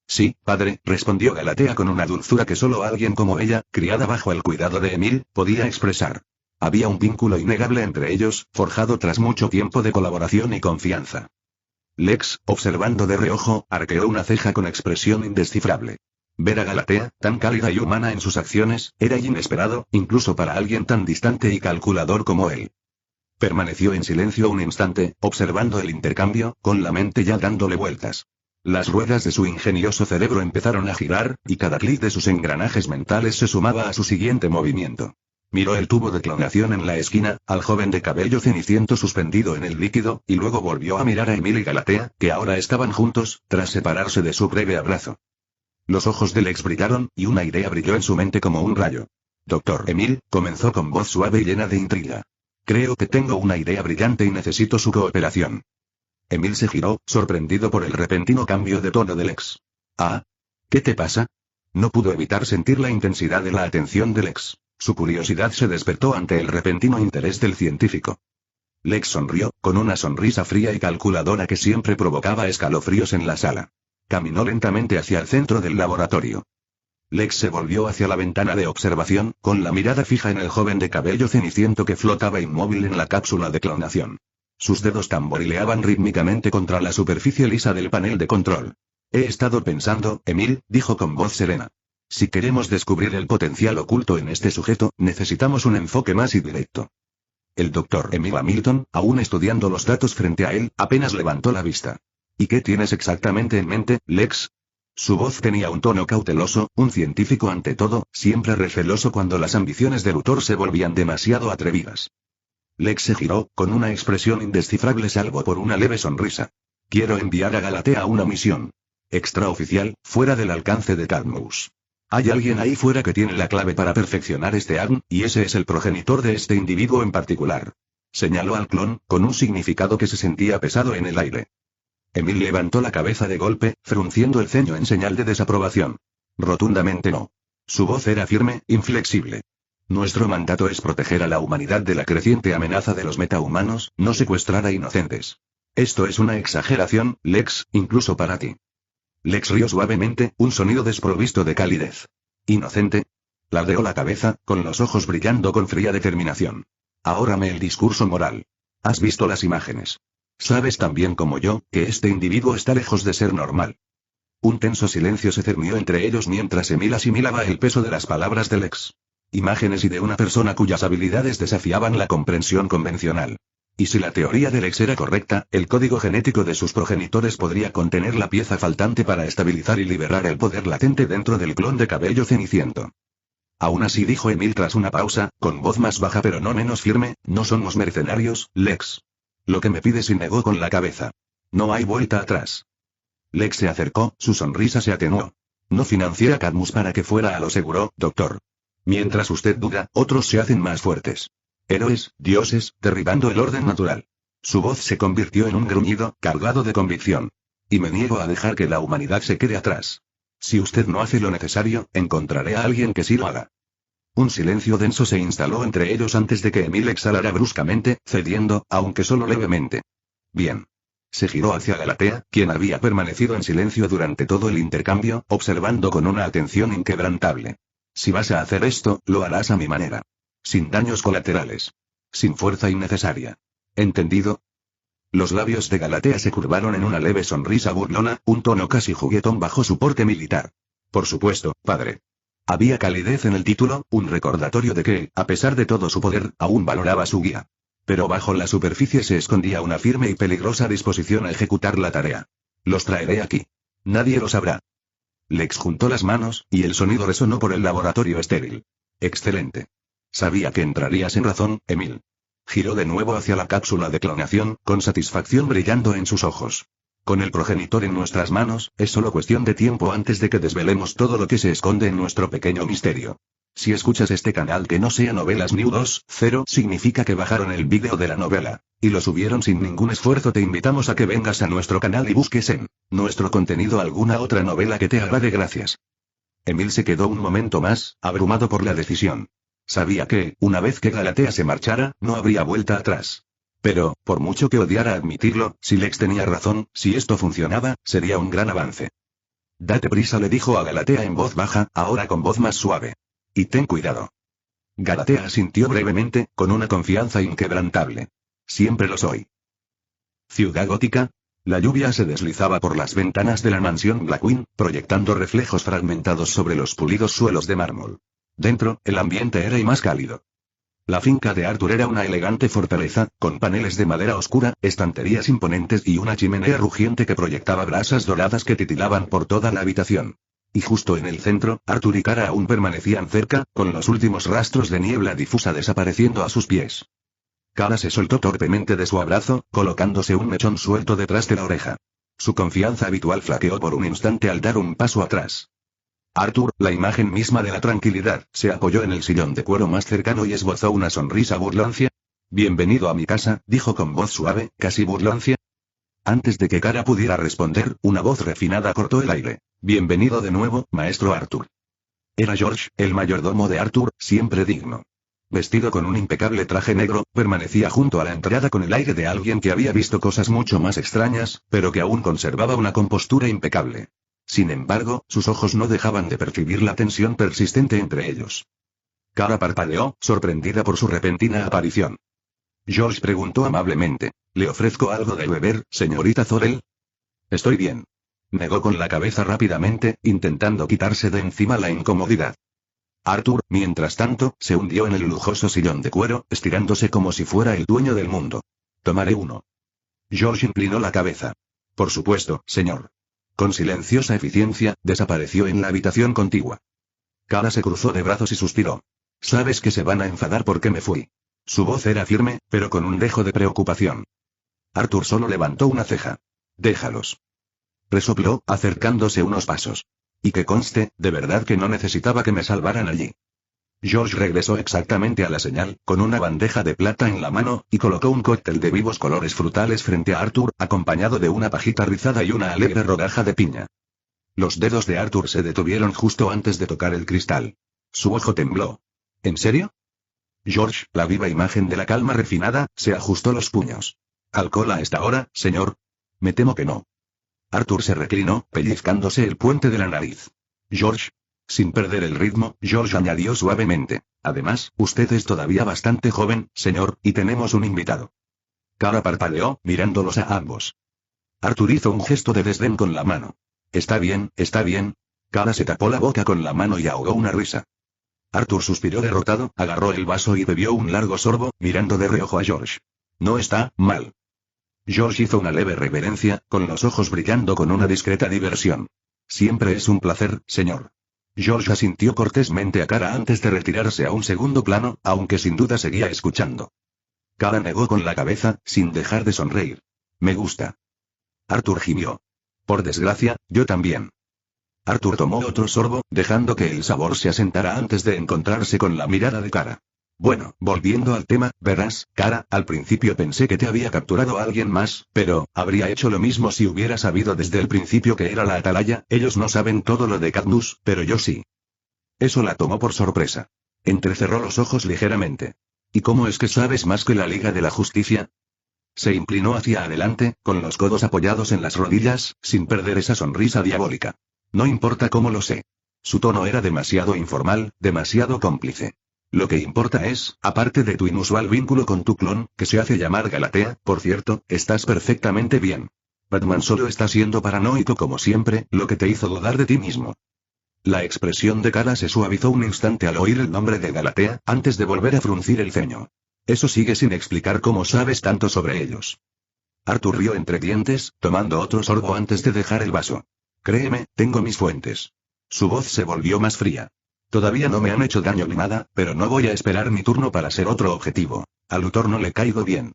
«Sí, padre», respondió Galatea con una dulzura que solo alguien como ella, criada bajo el cuidado de Emil, podía expresar. Había un vínculo innegable entre ellos, forjado tras mucho tiempo de colaboración y confianza. Lex, observando de reojo, arqueó una ceja con expresión indescifrable. Ver a Galatea, tan cálida y humana en sus acciones, era inesperado, incluso para alguien tan distante y calculador como él. Permaneció en silencio un instante, observando el intercambio, con la mente ya dándole vueltas. Las ruedas de su ingenioso cerebro empezaron a girar, y cada clic de sus engranajes mentales se sumaba a su siguiente movimiento. Miró el tubo de clonación en la esquina, al joven de cabello ceniciento suspendido en el líquido, y luego volvió a mirar a Emil y Galatea, que ahora estaban juntos, tras separarse de su breve abrazo. Los ojos de Lex brillaron, y una idea brilló en su mente como un rayo. «Dr. Emil», comenzó con voz suave y llena de intriga. «Creo que tengo una idea brillante y necesito su cooperación». Emil se giró, sorprendido por el repentino cambio de tono de Lex. «Ah, ¿qué te pasa?» No pudo evitar sentir la intensidad de la atención de Lex. Su curiosidad se despertó ante el repentino interés del científico. Lex sonrió, con una sonrisa fría y calculadora que siempre provocaba escalofríos en la sala. Caminó lentamente hacia el centro del laboratorio. Lex se volvió hacia la ventana de observación, con la mirada fija en el joven de cabello ceniciento que flotaba inmóvil en la cápsula de clonación. Sus dedos tamborileaban rítmicamente contra la superficie lisa del panel de control. «He estado pensando», Emil, dijo con voz serena. «Si queremos descubrir el potencial oculto en este sujeto, necesitamos un enfoque más directo». El Dr. Emil Hamilton, aún estudiando los datos frente a él, apenas levantó la vista. «¿Y qué tienes exactamente en mente, Lex?» Su voz tenía un tono cauteloso, un científico ante todo, siempre receloso cuando las ambiciones de Luthor se volvían demasiado atrevidas. Lex se giró, con una expresión indescifrable salvo por una leve sonrisa. «Quiero enviar a Galatea a una misión extraoficial, fuera del alcance de Cadmus. Hay alguien ahí fuera que tiene la clave para perfeccionar este ADN, y ese es el progenitor de este individuo en particular». Señaló al clon, con un significado que se sentía pesado en el aire. Emil levantó la cabeza de golpe, frunciendo el ceño en señal de desaprobación. «Rotundamente no». Su voz era firme, inflexible. «Nuestro mandato es proteger a la humanidad de la creciente amenaza de los metahumanos, no secuestrar a inocentes. Esto es una exageración, Lex, incluso para ti». Lex rió suavemente, un sonido desprovisto de calidez. «¿Inocente?». Ladeó la cabeza, con los ojos brillando con fría determinación. «Ahórrame el discurso moral. Has visto las imágenes. Sabes tan bien como yo, que este individuo está lejos de ser normal». Un tenso silencio se cernió entre ellos mientras Emil asimilaba el peso de las palabras de Lex. Imágenes y de una persona cuyas habilidades desafiaban la comprensión convencional. Y si la teoría de Lex era correcta, el código genético de sus progenitores podría contener la pieza faltante para estabilizar y liberar el poder latente dentro del clon de cabello ceniciento. «Aún así», dijo Emil tras una pausa, con voz más baja pero no menos firme, «no somos mercenarios, Lex. Lo que me pides», y negó con la cabeza. «No hay vuelta atrás». Lex se acercó, su sonrisa se atenuó. «No financié a Cadmus para que fuera a lo seguro, doctor. Mientras usted duda, otros se hacen más fuertes. Héroes, dioses, derribando el orden natural». Su voz se convirtió en un gruñido, cargado de convicción. «Y me niego a dejar que la humanidad se quede atrás. Si usted no hace lo necesario, encontraré a alguien que sí lo haga». Un silencio denso se instaló entre ellos antes de que Emil exhalara bruscamente, cediendo, aunque solo levemente. «Bien». Se giró hacia Galatea, quien había permanecido en silencio durante todo el intercambio, observando con una atención inquebrantable. «Si vas a hacer esto, lo harás a mi manera. Sin daños colaterales. Sin fuerza innecesaria. ¿Entendido?». Los labios de Galatea se curvaron en una leve sonrisa burlona, un tono casi juguetón bajo su porte militar. «Por supuesto, padre». Había calidez en el título, un recordatorio de que, a pesar de todo su poder, aún valoraba su guía. Pero bajo la superficie se escondía una firme y peligrosa disposición a ejecutar la tarea. Los traeré aquí. Nadie lo sabrá. Lex juntó las manos, y el sonido resonó por el laboratorio estéril. Excelente. Sabía que entrarías en razón, Emil. Giró de nuevo hacia la cápsula de clonación, con satisfacción brillando en sus ojos. Con el progenitor en nuestras manos, es solo cuestión de tiempo antes de que desvelemos todo lo que se esconde en nuestro pequeño misterio. Si escuchas este canal que no sea Novelas New 2.0, significa que bajaron el vídeo de la novela, y lo subieron sin ningún esfuerzo. Te invitamos a que vengas a nuestro canal y busques en nuestro contenido alguna otra novela que te agrade. Gracias. Emil se quedó un momento más, abrumado por la decisión. Sabía que, una vez que Galatea se marchara, no habría vuelta atrás. Pero, por mucho que odiara admitirlo, si Lex tenía razón, si esto funcionaba, sería un gran avance. Date prisa, le dijo a Galatea en voz baja, ahora con voz más suave. Y ten cuidado. Galatea asintió brevemente, con una confianza inquebrantable. Siempre lo soy. Ciudad gótica. La lluvia se deslizaba por las ventanas de la mansión Blackwing, proyectando reflejos fragmentados sobre los pulidos suelos de mármol. Dentro, el ambiente era y más cálido. La finca de Arthur era una elegante fortaleza, con paneles de madera oscura, estanterías imponentes y una chimenea rugiente que proyectaba brasas doradas que titilaban por toda la habitación. Y justo en el centro, Arthur y Kara aún permanecían cerca, con los últimos rastros de niebla difusa desapareciendo a sus pies. Kara se soltó torpemente de su abrazo, colocándose un mechón suelto detrás de la oreja. Su confianza habitual flaqueó por un instante al dar un paso atrás. Arthur, la imagen misma de la tranquilidad, se apoyó en el sillón de cuero más cercano y esbozó una sonrisa burloncia. Bienvenido a mi casa, dijo con voz suave, casi burloncia. Antes de que Kara pudiera responder, una voz refinada cortó el aire. Bienvenido de nuevo, maestro Arthur. Era George, el mayordomo de Arthur, siempre digno. Vestido con un impecable traje negro, permanecía junto a la entrada con el aire de alguien que había visto cosas mucho más extrañas, pero que aún conservaba una compostura impecable. Sin embargo, sus ojos no dejaban de percibir la tensión persistente entre ellos. Kara parpadeó, sorprendida por su repentina aparición. George preguntó amablemente, ¿le ofrezco algo de beber, señorita Zorel? Estoy bien. Negó con la cabeza rápidamente, intentando quitarse de encima la incomodidad. Arthur, mientras tanto, se hundió en el lujoso sillón de cuero, estirándose como si fuera el dueño del mundo. Tomaré uno. George inclinó la cabeza. Por supuesto, señor. Con silenciosa eficiencia, desapareció en la habitación contigua. Kara se cruzó de brazos y suspiró. Sabes que se van a enfadar porque me fui. Su voz era firme, pero con un dejo de preocupación. Arthur solo levantó una ceja. Déjalos. Resopló, acercándose unos pasos. Y que conste, de verdad que no necesitaba que me salvaran allí. George regresó exactamente a la señal, con una bandeja de plata en la mano, y colocó un cóctel de vivos colores frutales frente a Arthur, acompañado de una pajita rizada y una alegre rodaja de piña. Los dedos de Arthur se detuvieron justo antes de tocar el cristal. Su ojo tembló. ¿En serio? George, la viva imagen de la calma refinada, se ajustó los puños. ¿Alcohol a esta hora, señor? Me temo que no. Arthur se reclinó, pellizcándose el puente de la nariz. George. Sin perder el ritmo, George añadió suavemente. Además, usted es todavía bastante joven, señor, y tenemos un invitado. Kara parpadeó, mirándolos a ambos. Arthur hizo un gesto de desdén con la mano. Está bien, está bien. Kara se tapó la boca con la mano y ahogó una risa. Arthur suspiró derrotado, agarró el vaso y bebió un largo sorbo, mirando de reojo a George. No está mal. George hizo una leve reverencia, con los ojos brillando con una discreta diversión. Siempre es un placer, señor. George asintió cortésmente a Kara antes de retirarse a un segundo plano, aunque sin duda seguía escuchando. Kara negó con la cabeza, sin dejar de sonreír. Me gusta. Arthur gimió. Por desgracia, yo también. Arthur tomó otro sorbo, dejando que el sabor se asentara antes de encontrarse con la mirada de Kara. Bueno, volviendo al tema, verás, Kara, al principio pensé que te había capturado a alguien más, pero, habría hecho lo mismo si hubiera sabido desde el principio que era la atalaya. Ellos no saben todo lo de Cadmus, pero yo sí. Eso la tomó por sorpresa. Entrecerró los ojos ligeramente. ¿Y cómo es que sabes más que la Liga de la Justicia? Se inclinó hacia adelante, con los codos apoyados en las rodillas, sin perder esa sonrisa diabólica. No importa cómo lo sé. Su tono era demasiado informal, demasiado cómplice. Lo que importa es, aparte de tu inusual vínculo con tu clon, que se hace llamar Galatea, por cierto, estás perfectamente bien. Batman solo está siendo paranoico como siempre, lo que te hizo dudar de ti mismo. La expresión de Kara se suavizó un instante al oír el nombre de Galatea, antes de volver a fruncir el ceño. Eso sigue sin explicar cómo sabes tanto sobre ellos. Arthur rió entre dientes, tomando otro sorbo antes de dejar el vaso. Créeme, tengo mis fuentes. Su voz se volvió más fría. Todavía no me han hecho daño ni nada, pero no voy a esperar mi turno para ser otro objetivo. A Luthor no le caigo bien.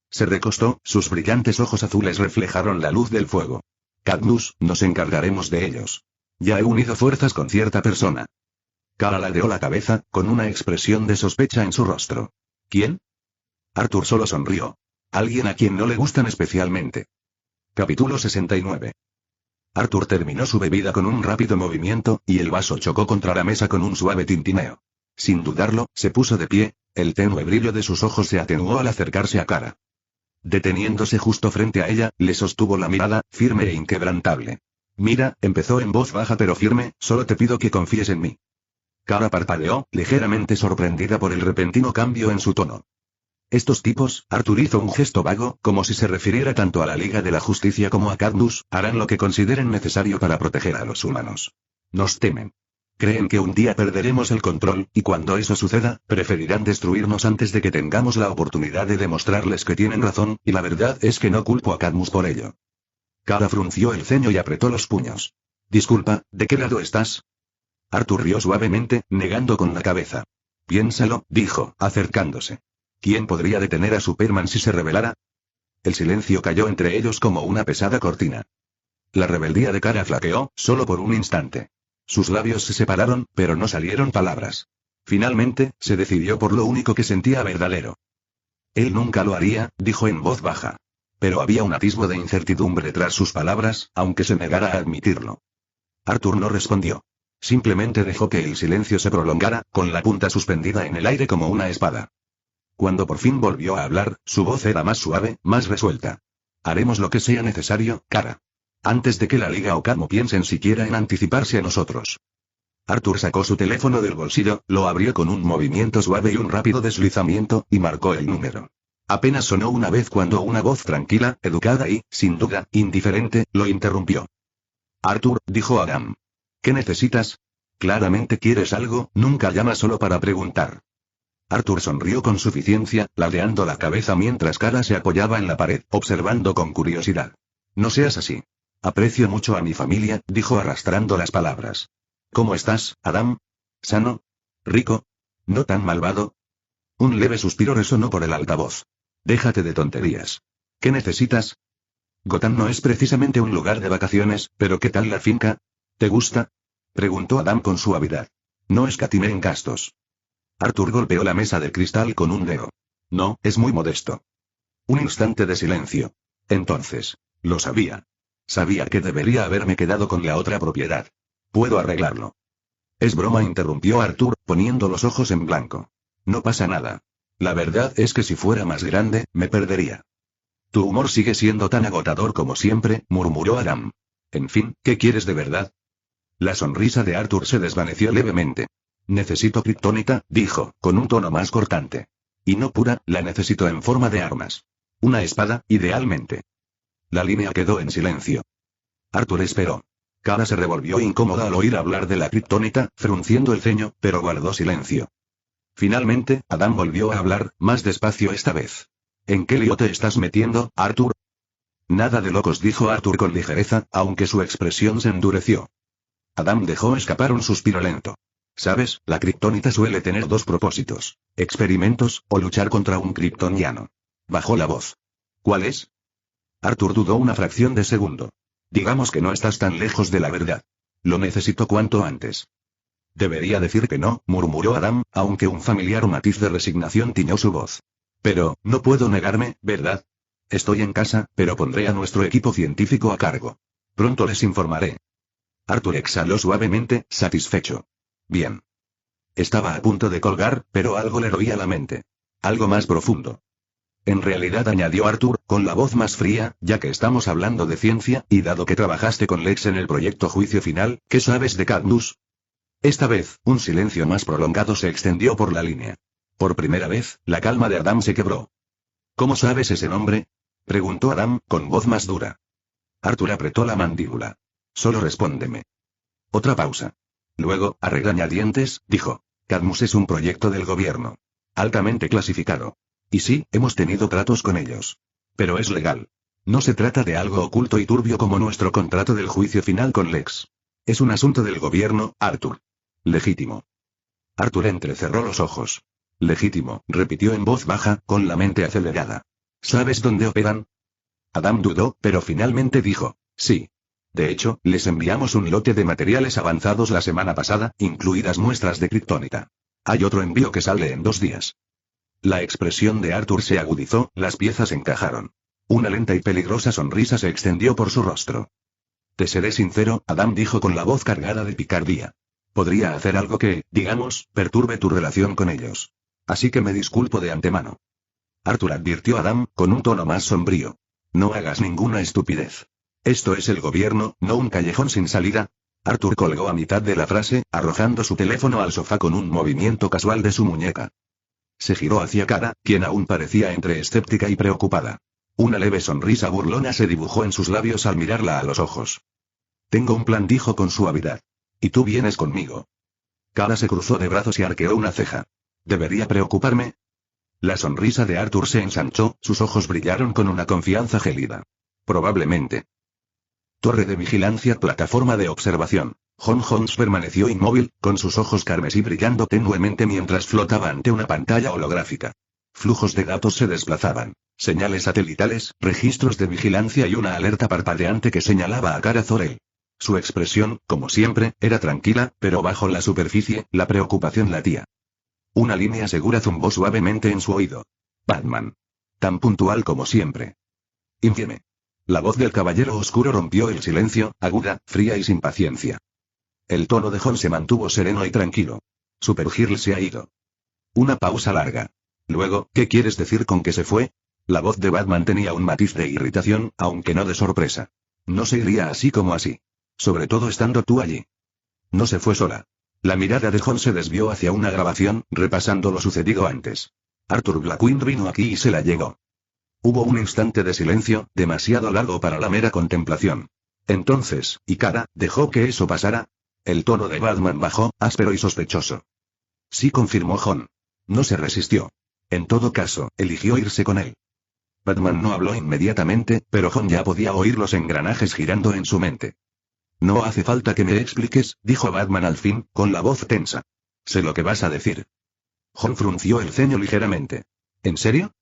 Se recostó, sus brillantes ojos azules reflejaron la luz del fuego. Cadmus, nos encargaremos de ellos. Ya he unido fuerzas con cierta persona. Kara ladeó la cabeza, con una expresión de sospecha en su rostro. ¿Quién? Arthur solo sonrió. Alguien a quien no le gustan especialmente. Capítulo 69. Arthur terminó su bebida con un rápido movimiento, y el vaso chocó contra la mesa con un suave tintineo. Sin dudarlo, se puso de pie, el tenue brillo de sus ojos se atenuó al acercarse a Kara. Deteniéndose justo frente a ella, le sostuvo la mirada, firme e inquebrantable. Mira, empezó en voz baja pero firme, solo te pido que confíes en mí. Kara parpadeó, ligeramente sorprendida por el repentino cambio en su tono. Estos tipos, Arthur hizo un gesto vago, como si se refiriera tanto a la Liga de la Justicia como a Cadmus, harán lo que consideren necesario para proteger a los humanos. Nos temen. Creen que un día perderemos el control, y cuando eso suceda, preferirán destruirnos antes de que tengamos la oportunidad de demostrarles que tienen razón, y la verdad es que no culpo a Cadmus por ello. Kara frunció el ceño y apretó los puños. Disculpa, ¿de qué lado estás? Arthur rió suavemente, negando con la cabeza. Piénsalo, dijo, acercándose. ¿Quién podría detener a Superman si se rebelara? El silencio cayó entre ellos como una pesada cortina. La rebeldía de Kara flaqueó, solo por un instante. Sus labios se separaron, pero no salieron palabras. Finalmente, se decidió por lo único que sentía verdadero. Él nunca lo haría, dijo en voz baja. Pero había un atisbo de incertidumbre tras sus palabras, aunque se negara a admitirlo. Arthur no respondió. Simplemente dejó que el silencio se prolongara, con la punta suspendida en el aire como una espada. Cuando por fin volvió a hablar, su voz era más suave, más resuelta. Haremos lo que sea necesario, Kara. Antes de que la Liga o Cadmo piensen siquiera en anticiparse a nosotros. Arthur sacó su teléfono del bolsillo, lo abrió con un movimiento suave y un rápido deslizamiento, y marcó el número. Apenas sonó una vez cuando una voz tranquila, educada y, sin duda, indiferente, lo interrumpió. Arthur, dijo Adam. ¿Qué necesitas? Claramente quieres algo, nunca llamas solo para preguntar. Arthur sonrió con suficiencia, ladeando la cabeza mientras Kara se apoyaba en la pared, observando con curiosidad. No seas así. Aprecio mucho a mi familia, dijo arrastrando las palabras. ¿Cómo estás, Adam? ¿Sano? ¿Rico? ¿No tan malvado? Un leve suspiro resonó por el altavoz. Déjate de tonterías. ¿Qué necesitas? Gotham no es precisamente un lugar de vacaciones, pero ¿qué tal la finca? ¿Te gusta? Preguntó Adam con suavidad. No escatimé en gastos. Arthur golpeó la mesa de cristal con un dedo. No, es muy modesto. Un instante de silencio. Entonces, lo sabía. Sabía que debería haberme quedado con la otra propiedad. Puedo arreglarlo. Es broma, interrumpió Arthur, poniendo los ojos en blanco. No pasa nada. La verdad es que si fuera más grande, me perdería. Tu humor sigue siendo tan agotador como siempre, murmuró Adam. En fin, ¿qué quieres de verdad? La sonrisa de Arthur se desvaneció levemente. Necesito kriptonita, dijo, con un tono más cortante. Y no pura, la necesito en forma de armas. Una espada, idealmente. La línea quedó en silencio. Arthur esperó. Kara se revolvió incómoda al oír hablar de la kriptonita, frunciendo el ceño, pero guardó silencio. Finalmente, Adam volvió a hablar, más despacio esta vez. ¿En qué lío te estás metiendo, Arthur? Nada de locos, dijo Arthur con ligereza, aunque su expresión se endureció. Adam dejó escapar un suspiro lento. Sabes, la kriptonita suele tener dos propósitos: experimentos, o luchar contra un kriptoniano. Bajó la voz. ¿Cuál es? Arthur dudó una fracción de segundo. Digamos que no estás tan lejos de la verdad. Lo necesito cuanto antes. Debería decir que no, murmuró Adam, aunque un familiar matiz de resignación tiñó su voz. Pero, no puedo negarme, ¿verdad? Estoy en casa, pero pondré a nuestro equipo científico a cargo. Pronto les informaré. Arthur exhaló suavemente, satisfecho. Bien. Estaba a punto de colgar, pero algo le roía la mente. Algo más profundo. En realidad, añadió Arthur, con la voz más fría, ya que estamos hablando de ciencia, y dado que trabajaste con Lex en el proyecto Juicio Final, ¿qué sabes de Cadmus? Esta vez, un silencio más prolongado se extendió por la línea. Por primera vez, la calma de Adam se quebró. ¿Cómo sabes ese nombre? Preguntó Adam, con voz más dura. Arthur apretó la mandíbula. Solo respóndeme. Otra pausa. Luego, a regañadientes, dijo. Cadmus es un proyecto del gobierno. Altamente clasificado. Y sí, hemos tenido tratos con ellos. Pero es legal. No se trata de algo oculto y turbio como nuestro contrato del juicio final con Lex. Es un asunto del gobierno, Arthur. Legítimo. Arthur entrecerró los ojos. Legítimo, repitió en voz baja, con la mente acelerada. ¿Sabes dónde operan? Adam dudó, pero finalmente dijo, sí. De hecho, les enviamos un lote de materiales avanzados la semana pasada, incluidas muestras de kriptonita. Hay otro envío que sale en 2 días. La expresión de Arthur se agudizó, las piezas encajaron. Una lenta y peligrosa sonrisa se extendió por su rostro. Te seré sincero, Adam dijo con la voz cargada de picardía. Podría hacer algo que, digamos, perturbe tu relación con ellos. Así que me disculpo de antemano. Arthur advirtió a Adam, con un tono más sombrío. No hagas ninguna estupidez. Esto es el gobierno, no un callejón sin salida. Arthur colgó a mitad de la frase, arrojando su teléfono al sofá con un movimiento casual de su muñeca. Se giró hacia Kara, quien aún parecía entre escéptica y preocupada. Una leve sonrisa burlona se dibujó en sus labios al mirarla a los ojos. Tengo un plan, dijo con suavidad. Y tú vienes conmigo. Kara se cruzó de brazos y arqueó una ceja. ¿Debería preocuparme? La sonrisa de Arthur se ensanchó, sus ojos brillaron con una confianza gélida. Probablemente. Torre de vigilancia, plataforma de observación. John Holmes permaneció inmóvil, con sus ojos carmesí brillando tenuemente mientras flotaba ante una pantalla holográfica. Flujos de datos se desplazaban. Señales satelitales, registros de vigilancia y una alerta parpadeante que señalaba a Kara Zor-El. Su expresión, como siempre, era tranquila, pero bajo la superficie, la preocupación latía. Una línea segura zumbó suavemente en su oído. Batman. Tan puntual como siempre. Infieme. La voz del caballero oscuro rompió el silencio, aguda, fría y sin paciencia. El tono de John se mantuvo sereno y tranquilo. Supergirl se ha ido. Una pausa larga. Luego, ¿qué quieres decir con que se fue? La voz de Batman tenía un matiz de irritación, aunque no de sorpresa. No se iría así como así. Sobre todo estando tú allí. No se fue sola. La mirada de John se desvió hacia una grabación, repasando lo sucedido antes. Arthur Blackwind vino aquí y se la llegó. Hubo un instante de silencio, demasiado largo para la mera contemplación. Entonces, ¿y Kara, dejó que eso pasara? El tono de Batman bajó, áspero y sospechoso. Sí, confirmó John. No se resistió. En todo caso, eligió irse con él. Batman no habló inmediatamente, pero John ya podía oír los engranajes girando en su mente. No hace falta que me expliques, dijo Batman al fin, con la voz tensa. Sé lo que vas a decir. John frunció el ceño ligeramente. ¿En serio?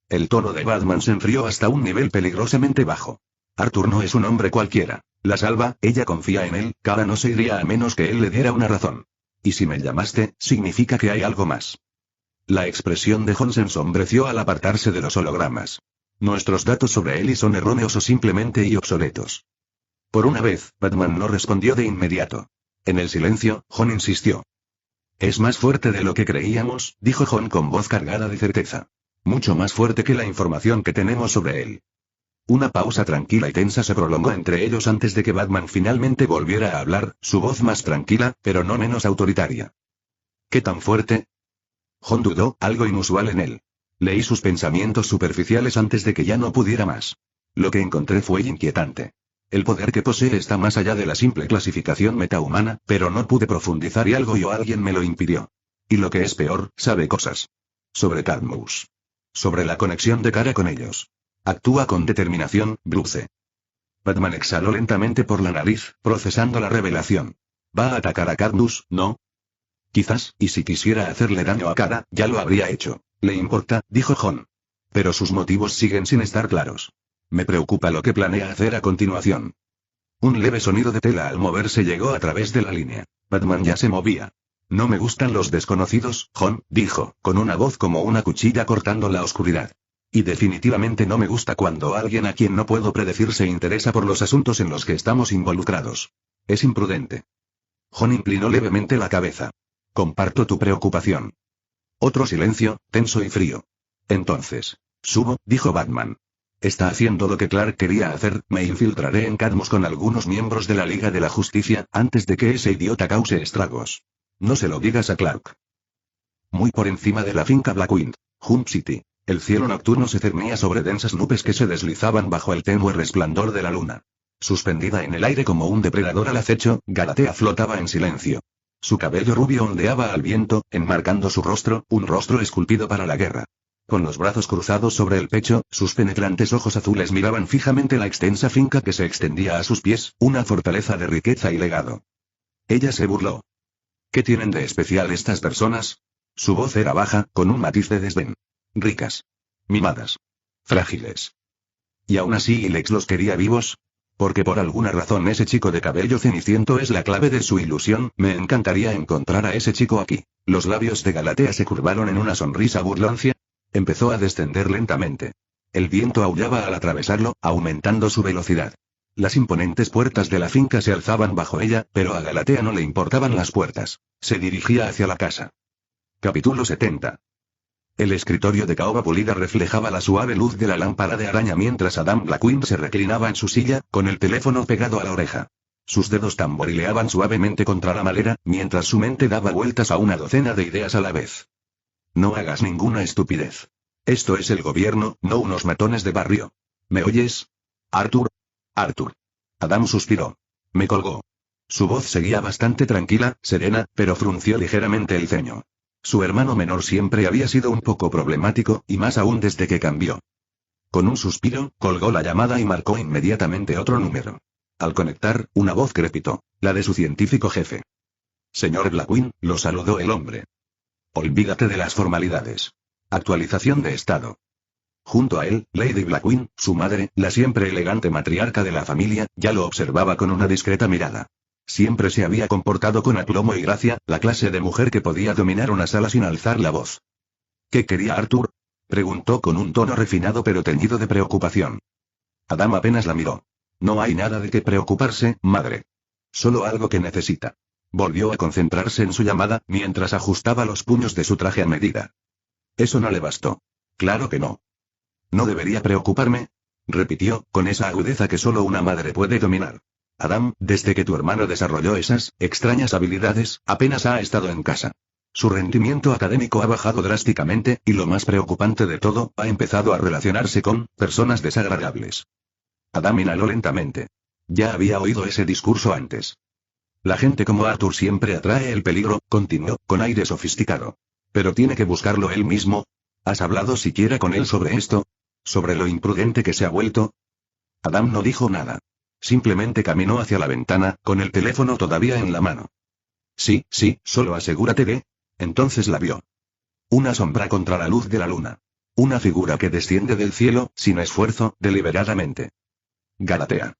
El tono de Batman se enfrió hasta un nivel peligrosamente bajo. Arthur no es un hombre cualquiera. La salva, ella confía en él, Kara no se iría a menos que él le diera una razón. Y si me llamaste, significa que hay algo más. La expresión de John se ensombreció al apartarse de los hologramas. Nuestros datos sobre Ellie son erróneos o simplemente y obsoletos. Por una vez, Batman no respondió de inmediato. En el silencio, John insistió. Es más fuerte de lo que creíamos, dijo John con voz cargada de certeza. Mucho más fuerte que la información que tenemos sobre él. Una pausa tranquila y tensa se prolongó entre ellos antes de que Batman finalmente volviera a hablar, su voz más tranquila, pero no menos autoritaria. ¿Qué tan fuerte? John dudó, algo inusual en él. Leí sus pensamientos superficiales antes de que ya no pudiera más. Lo que encontré fue inquietante. El poder que posee está más allá de la simple clasificación metahumana, pero no pude profundizar y algo o alguien me lo impidió. Y lo que es peor, sabe cosas. Sobre Cadmus. Sobre la conexión de Kara con ellos. Actúa con determinación, Bruce. Batman exhaló lentamente por la nariz, procesando la revelación. ¿Va a atacar a Cadmus, no? Quizás, y si quisiera hacerle daño a Kara, ya lo habría hecho. ¿Le importa?, dijo John. Pero sus motivos siguen sin estar claros. Me preocupa lo que planea hacer a continuación. Un leve sonido de tela al moverse llegó a través de la línea. Batman ya se movía. No me gustan los desconocidos, John, dijo, con una voz como una cuchilla cortando la oscuridad. Y definitivamente no me gusta cuando alguien a quien no puedo predecir se interesa por los asuntos en los que estamos involucrados. Es imprudente. John inclinó levemente la cabeza. Comparto tu preocupación. Otro silencio, tenso y frío. Entonces, subo, dijo Batman. Está haciendo lo que Clark quería hacer, me infiltraré en Cadmus con algunos miembros de la Liga de la Justicia, antes de que ese idiota cause estragos. No se lo digas a Clark. Muy por encima de la finca Blackwind, Hump City, el cielo nocturno se cernía sobre densas nubes que se deslizaban bajo el tenue resplandor de la luna. Suspendida en el aire como un depredador al acecho, Galatea flotaba en silencio. Su cabello rubio ondeaba al viento, enmarcando su rostro, un rostro esculpido para la guerra. Con los brazos cruzados sobre el pecho, sus penetrantes ojos azules miraban fijamente la extensa finca que se extendía a sus pies, una fortaleza de riqueza y legado. Ella se burló. ¿Qué tienen de especial estas personas? Su voz era baja, con un matiz de desdén. Ricas. Mimadas. Frágiles. ¿Y aún así Lex los quería vivos? Porque por alguna razón ese chico de cabello ceniciento es la clave de su ilusión. Me encantaría encontrar a ese chico aquí. Los labios de Galatea se curvaron en una sonrisa burloncia. Empezó a descender lentamente. El viento aullaba al atravesarlo, aumentando su velocidad. Las imponentes puertas de la finca se alzaban bajo ella, pero a Galatea no le importaban las puertas. Se dirigía hacia la casa. Capítulo 70. El escritorio de caoba pulida reflejaba la suave luz de la lámpara de araña mientras Adam Blackwing se reclinaba en su silla, con el teléfono pegado a la oreja. Sus dedos tamborileaban suavemente contra la madera, mientras su mente daba vueltas a una docena de ideas a la vez. No hagas ninguna estupidez. Esto es el gobierno, no unos matones de barrio. ¿Me oyes? Arthur. Arthur. Adam suspiró. Me colgó. Su voz seguía bastante tranquila, serena, pero frunció ligeramente el ceño. Su hermano menor siempre había sido un poco problemático, y más aún desde que cambió. Con un suspiro, colgó la llamada y marcó inmediatamente otro número. Al conectar, una voz crepitó, la de su científico jefe. Señor Blackwing, lo saludó el hombre. Olvídate de las formalidades. Actualización de estado. Junto a él, Lady Blackwing, su madre, la siempre elegante matriarca de la familia, ya lo observaba con una discreta mirada. Siempre se había comportado con aplomo y gracia, la clase de mujer que podía dominar una sala sin alzar la voz. ¿Qué quería Arthur? Preguntó con un tono refinado pero teñido de preocupación. Adam apenas la miró. No hay nada de qué preocuparse, madre. Solo algo que necesita. Volvió a concentrarse en su llamada, mientras ajustaba los puños de su traje a medida. Eso no le bastó. Claro que no. ¿No debería preocuparme? Repitió, con esa agudeza que solo una madre puede dominar. Adam, desde que tu hermano desarrolló esas extrañas habilidades, apenas ha estado en casa. Su rendimiento académico ha bajado drásticamente, y lo más preocupante de todo, ha empezado a relacionarse con personas desagradables. Adam inhaló lentamente. Ya había oído ese discurso antes. La gente como Arthur siempre atrae el peligro, continuó, con aire sofisticado. Pero tiene que buscarlo él mismo. ¿Has hablado siquiera con él sobre esto? ¿Sobre lo imprudente que se ha vuelto? Adam no dijo nada. Simplemente caminó hacia la ventana, con el teléfono todavía en la mano. Sí, solo asegúrate de... Entonces la vio. Una sombra contra la luz de la luna. Una figura que desciende del cielo, sin esfuerzo, deliberadamente. Galatea.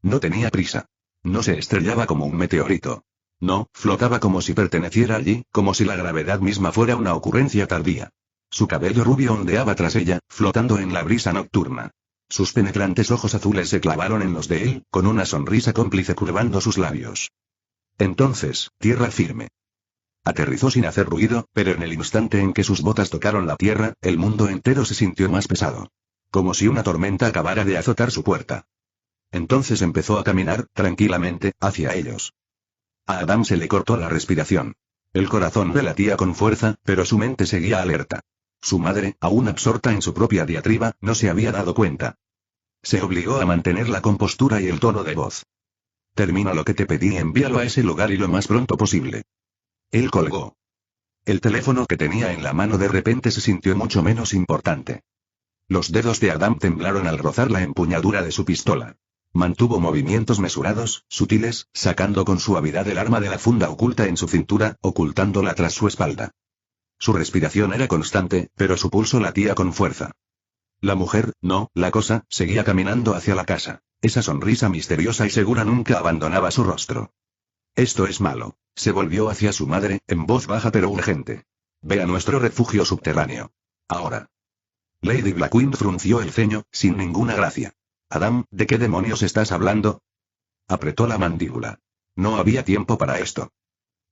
No tenía prisa. No se estrellaba como un meteorito. No, flotaba como si perteneciera allí, como si la gravedad misma fuera una ocurrencia tardía. Su cabello rubio ondeaba tras ella, flotando en la brisa nocturna. Sus penetrantes ojos azules se clavaron en los de él, con una sonrisa cómplice curvando sus labios. Entonces, tierra firme. Aterrizó sin hacer ruido, pero en el instante en que sus botas tocaron la tierra, el mundo entero se sintió más pesado. Como si una tormenta acabara de azotar su puerta. Entonces empezó a caminar, tranquilamente, hacia ellos. A Adam se le cortó la respiración. El corazón le latía con fuerza, pero su mente seguía alerta. Su madre, aún absorta en su propia diatriba, no se había dado cuenta. Se obligó a mantener la compostura y el tono de voz. Termina lo que te pedí y envíalo a ese lugar y lo más pronto posible. Él colgó. El teléfono que tenía en la mano de repente se sintió mucho menos importante. Los dedos de Adam temblaron al rozar la empuñadura de su pistola. Mantuvo movimientos mesurados, sutiles, sacando con suavidad el arma de la funda oculta en su cintura, ocultándola tras su espalda. Su respiración era constante, pero su pulso latía con fuerza. La mujer, no, la cosa, seguía caminando hacia la casa. Esa sonrisa misteriosa y segura nunca abandonaba su rostro. Esto es malo. Se volvió hacia su madre, en voz baja pero urgente. Ve a nuestro refugio subterráneo. Ahora. Lady Blackwing frunció el ceño, sin ninguna gracia. Adam, ¿de qué demonios estás hablando? Apretó la mandíbula. No había tiempo para esto.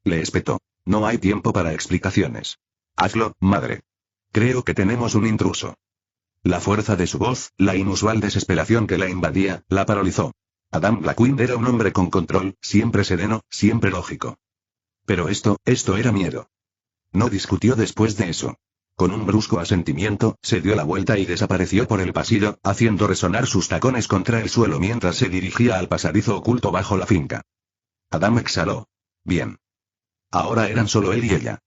Le espetó. No hay tiempo para explicaciones. Hazlo, madre. Creo que tenemos un intruso. La fuerza de su voz, la inusual desesperación que la invadía, la paralizó. Adam Blackwing era un hombre con control, siempre sereno, siempre lógico. Pero esto era miedo. No discutió después de eso. Con un brusco asentimiento, se dio la vuelta y desapareció por el pasillo, haciendo resonar sus tacones contra el suelo mientras se dirigía al pasadizo oculto bajo la finca. Adam exhaló. Bien. Ahora eran solo él y ella.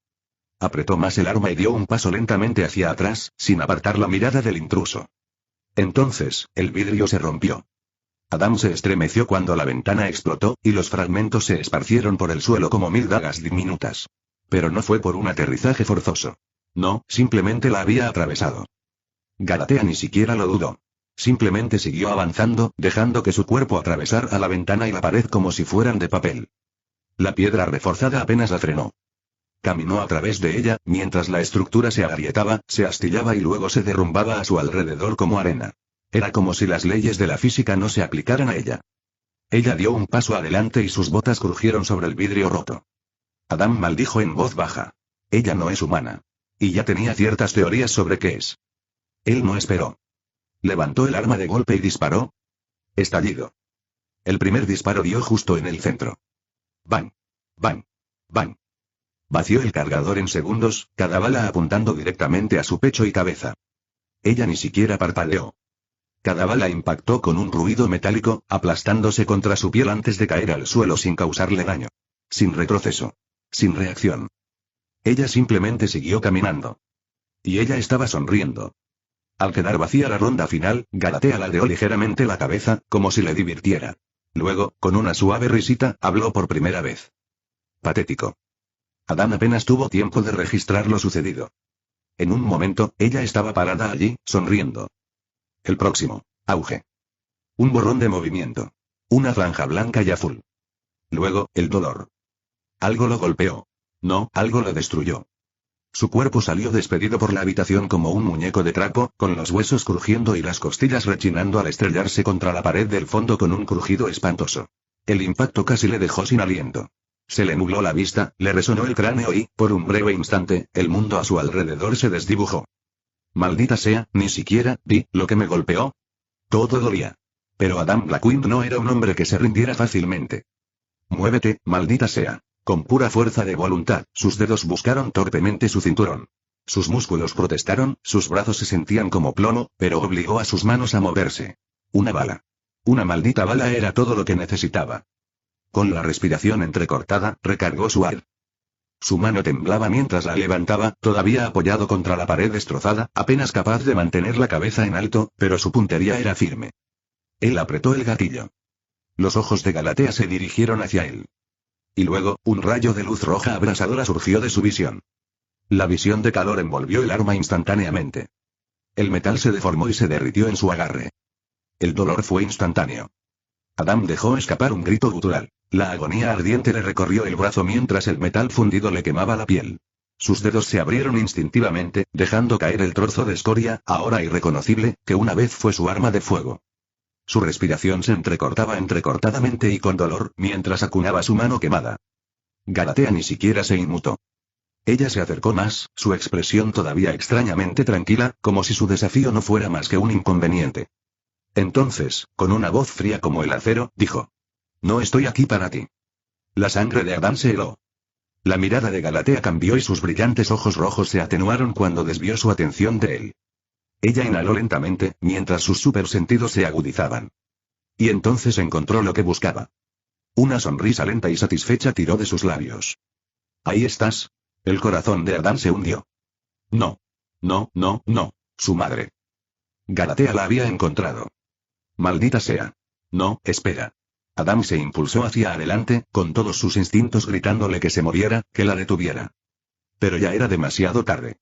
Apretó más el arma y dio un paso lentamente hacia atrás, sin apartar la mirada del intruso. Entonces, el vidrio se rompió. Adam se estremeció cuando la ventana explotó, y los fragmentos se esparcieron por el suelo como 1000 dagas diminutas. Pero no fue por un aterrizaje forzoso. No, simplemente la había atravesado. Galatea ni siquiera lo dudó. Simplemente siguió avanzando, dejando que su cuerpo atravesara la ventana y la pared como si fueran de papel. La piedra reforzada apenas la frenó. Caminó a través de ella, mientras la estructura se agrietaba, se astillaba y luego se derrumbaba a su alrededor como arena. Era como si las leyes de la física no se aplicaran a ella. Ella dio un paso adelante y sus botas crujieron sobre el vidrio roto. Adam maldijo en voz baja. Ella no es humana. Y ya tenía ciertas teorías sobre qué es. Él no esperó. Levantó el arma de golpe y disparó. Estallido. El primer disparo dio justo en el centro. ¡Bang! ¡Bang! ¡Bang! Vació el cargador en segundos, cada bala apuntando directamente a su pecho y cabeza. Ella ni siquiera parpadeó. Cada bala impactó con un ruido metálico, aplastándose contra su piel antes de caer al suelo sin causarle daño. Sin retroceso. Sin reacción. Ella simplemente siguió caminando. Y ella estaba sonriendo. Al quedar vacía la ronda final, Galatea ladeó ligeramente la cabeza, como si le divirtiera. Luego, con una suave risita, habló por primera vez. Patético. Adam apenas tuvo tiempo de registrar lo sucedido. En un momento, ella estaba parada allí, sonriendo. El próximo. Auge. Un borrón de movimiento. Una franja blanca y azul. Luego, el dolor. Algo lo golpeó. No, algo lo destruyó. Su cuerpo salió despedido por la habitación como un muñeco de trapo, con los huesos crujiendo y las costillas rechinando al estrellarse contra la pared del fondo con un crujido espantoso. El impacto casi le dejó sin aliento. Se le nubló la vista, le resonó el cráneo y, por un breve instante, el mundo a su alrededor se desdibujó. Maldita sea, ni siquiera vi lo que me golpeó. Todo dolía. Pero Adam Blackwind no era un hombre que se rindiera fácilmente. Muévete, maldita sea. Con pura fuerza de voluntad, sus dedos buscaron torpemente su cinturón. Sus músculos protestaron, sus brazos se sentían como plomo, pero obligó a sus manos a moverse. Una bala. Una maldita bala era todo lo que necesitaba. Con la respiración entrecortada, recargó su ar. Su mano temblaba mientras la levantaba, todavía apoyado contra la pared destrozada, apenas capaz de mantener la cabeza en alto, pero su puntería era firme. Él apretó el gatillo. Los ojos de Galatea se dirigieron hacia él. Y luego, un rayo de luz roja abrasadora surgió de su visión. La visión de calor envolvió el arma instantáneamente. El metal se deformó y se derritió en su agarre. El dolor fue instantáneo. Adam dejó escapar un grito gutural. La agonía ardiente le recorrió el brazo mientras el metal fundido le quemaba la piel. Sus dedos se abrieron instintivamente, dejando caer el trozo de escoria, ahora irreconocible, que una vez fue su arma de fuego. Su respiración se entrecortaba entrecortadamente y con dolor, mientras acuñaba su mano quemada. Galatea ni siquiera se inmutó. Ella se acercó más, su expresión todavía extrañamente tranquila, como si su desafío no fuera más que un inconveniente. Entonces, con una voz fría como el acero, dijo: No estoy aquí para ti. La sangre de Adam se heló. La mirada de Galatea cambió y sus brillantes ojos rojos se atenuaron cuando desvió su atención de él. Ella inhaló lentamente, mientras sus supersentidos se agudizaban. Y entonces encontró lo que buscaba. Una sonrisa lenta y satisfecha tiró de sus labios. Ahí estás. El corazón de Adam se hundió. No. No, no, no. Su madre. Galatea la había encontrado. Maldita sea. No, espera. Adam se impulsó hacia adelante, con todos sus instintos gritándole que se moviera, que la detuviera. Pero ya era demasiado tarde.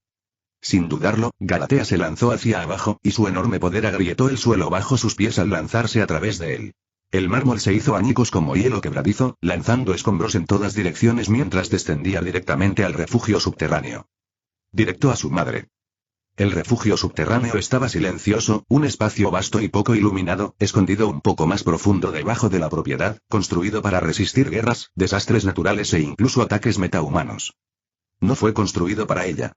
Sin dudarlo, Galatea se lanzó hacia abajo, y su enorme poder agrietó el suelo bajo sus pies al lanzarse a través de él. El mármol se hizo añicos como hielo quebradizo, lanzando escombros en todas direcciones mientras descendía directamente al refugio subterráneo. Directo a su madre. El refugio subterráneo estaba silencioso, un espacio vasto y poco iluminado, escondido un poco más profundo debajo de la propiedad, construido para resistir guerras, desastres naturales e incluso ataques metahumanos. No fue construido para ella.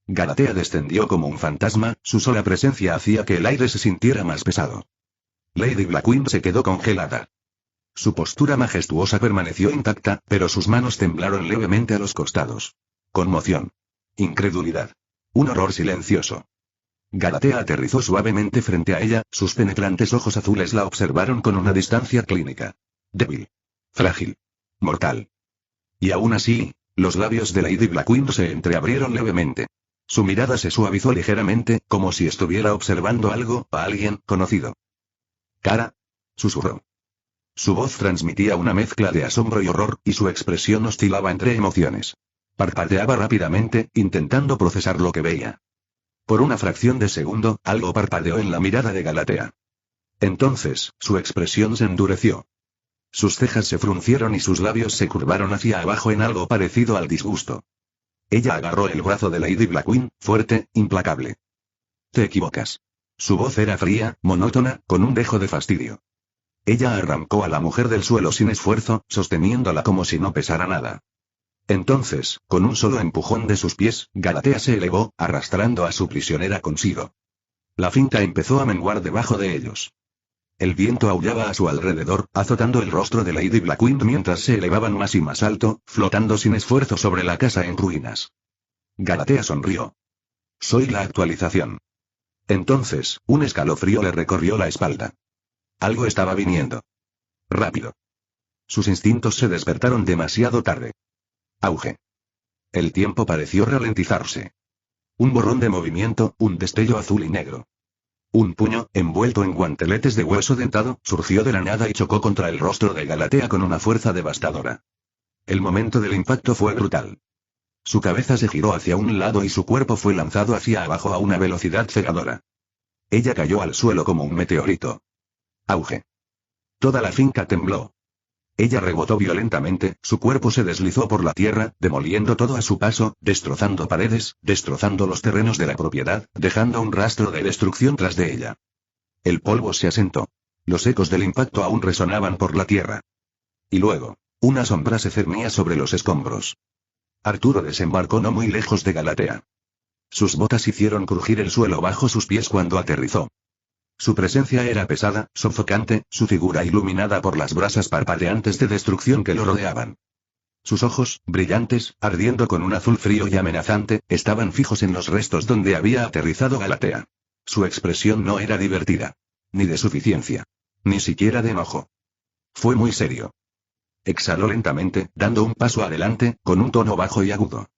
Galatea descendió como un fantasma, su sola presencia hacía que el aire se sintiera más pesado. Lady Blackwind se quedó congelada. Su postura majestuosa permaneció intacta, pero sus manos temblaron levemente a los costados. Conmoción. Incredulidad. Un horror silencioso. Galatea aterrizó suavemente frente a ella, sus penetrantes ojos azules la observaron con una distancia clínica. Débil. Frágil. Mortal. Y aún así, Los labios de Lady Blackwing se entreabrieron levemente. Su mirada se suavizó ligeramente, como si estuviera observando algo, a alguien conocido. «Cara», susurró. Su voz transmitía una mezcla de asombro y horror, y su expresión oscilaba entre emociones. Parpadeaba rápidamente, intentando procesar lo que veía. Por una fracción de segundo, algo parpadeó en la mirada de Galatea. Entonces, su expresión se endureció. Sus cejas se fruncieron y sus labios se curvaron hacia abajo en algo parecido al disgusto. Ella agarró el brazo de Lady Blackwing, fuerte, implacable. «Te equivocas». Su voz era fría, monótona, con un dejo de fastidio. Ella arrancó a la mujer del suelo sin esfuerzo, sosteniéndola como si no pesara nada. Entonces, con un solo empujón de sus pies, Galatea se elevó, arrastrando a su prisionera consigo. La finca empezó a menguar debajo de ellos. El viento aullaba a su alrededor, azotando el rostro de Lady Blackwing mientras se elevaban más y más alto, flotando sin esfuerzo sobre la casa en ruinas. Galatea sonrió. «Soy la actualización». Entonces, un escalofrío le recorrió la espalda. Algo estaba viniendo. Rápido. Sus instintos se despertaron demasiado tarde. Auge. El tiempo pareció ralentizarse. Un borrón de movimiento, un destello azul y negro. Un puño, envuelto en guanteletes de hueso dentado, surgió de la nada y chocó contra el rostro de Galatea con una fuerza devastadora. El momento del impacto fue brutal. Su cabeza se giró hacia un lado y su cuerpo fue lanzado hacia abajo a una velocidad cegadora. Ella cayó al suelo como un meteorito. Auge. Toda la finca tembló. Ella rebotó violentamente, su cuerpo se deslizó por la tierra, demoliendo todo a su paso, destrozando paredes, destrozando los terrenos de la propiedad, dejando un rastro de destrucción tras de ella. El polvo se asentó. Los ecos del impacto aún resonaban por la tierra. Y luego, una sombra se cernía sobre los escombros. Arturo desembarcó no muy lejos de Galatea. Sus botas hicieron crujir el suelo bajo sus pies cuando aterrizó. Su presencia era pesada, sofocante, su figura iluminada por las brasas parpadeantes de destrucción que lo rodeaban. Sus ojos, brillantes, ardiendo con un azul frío y amenazante, estaban fijos en los restos donde había aterrizado Galatea. Su expresión no era divertida. Ni de suficiencia. Ni siquiera de enojo. Fue muy serio. Exhaló lentamente, dando un paso adelante, con un tono bajo y agudo.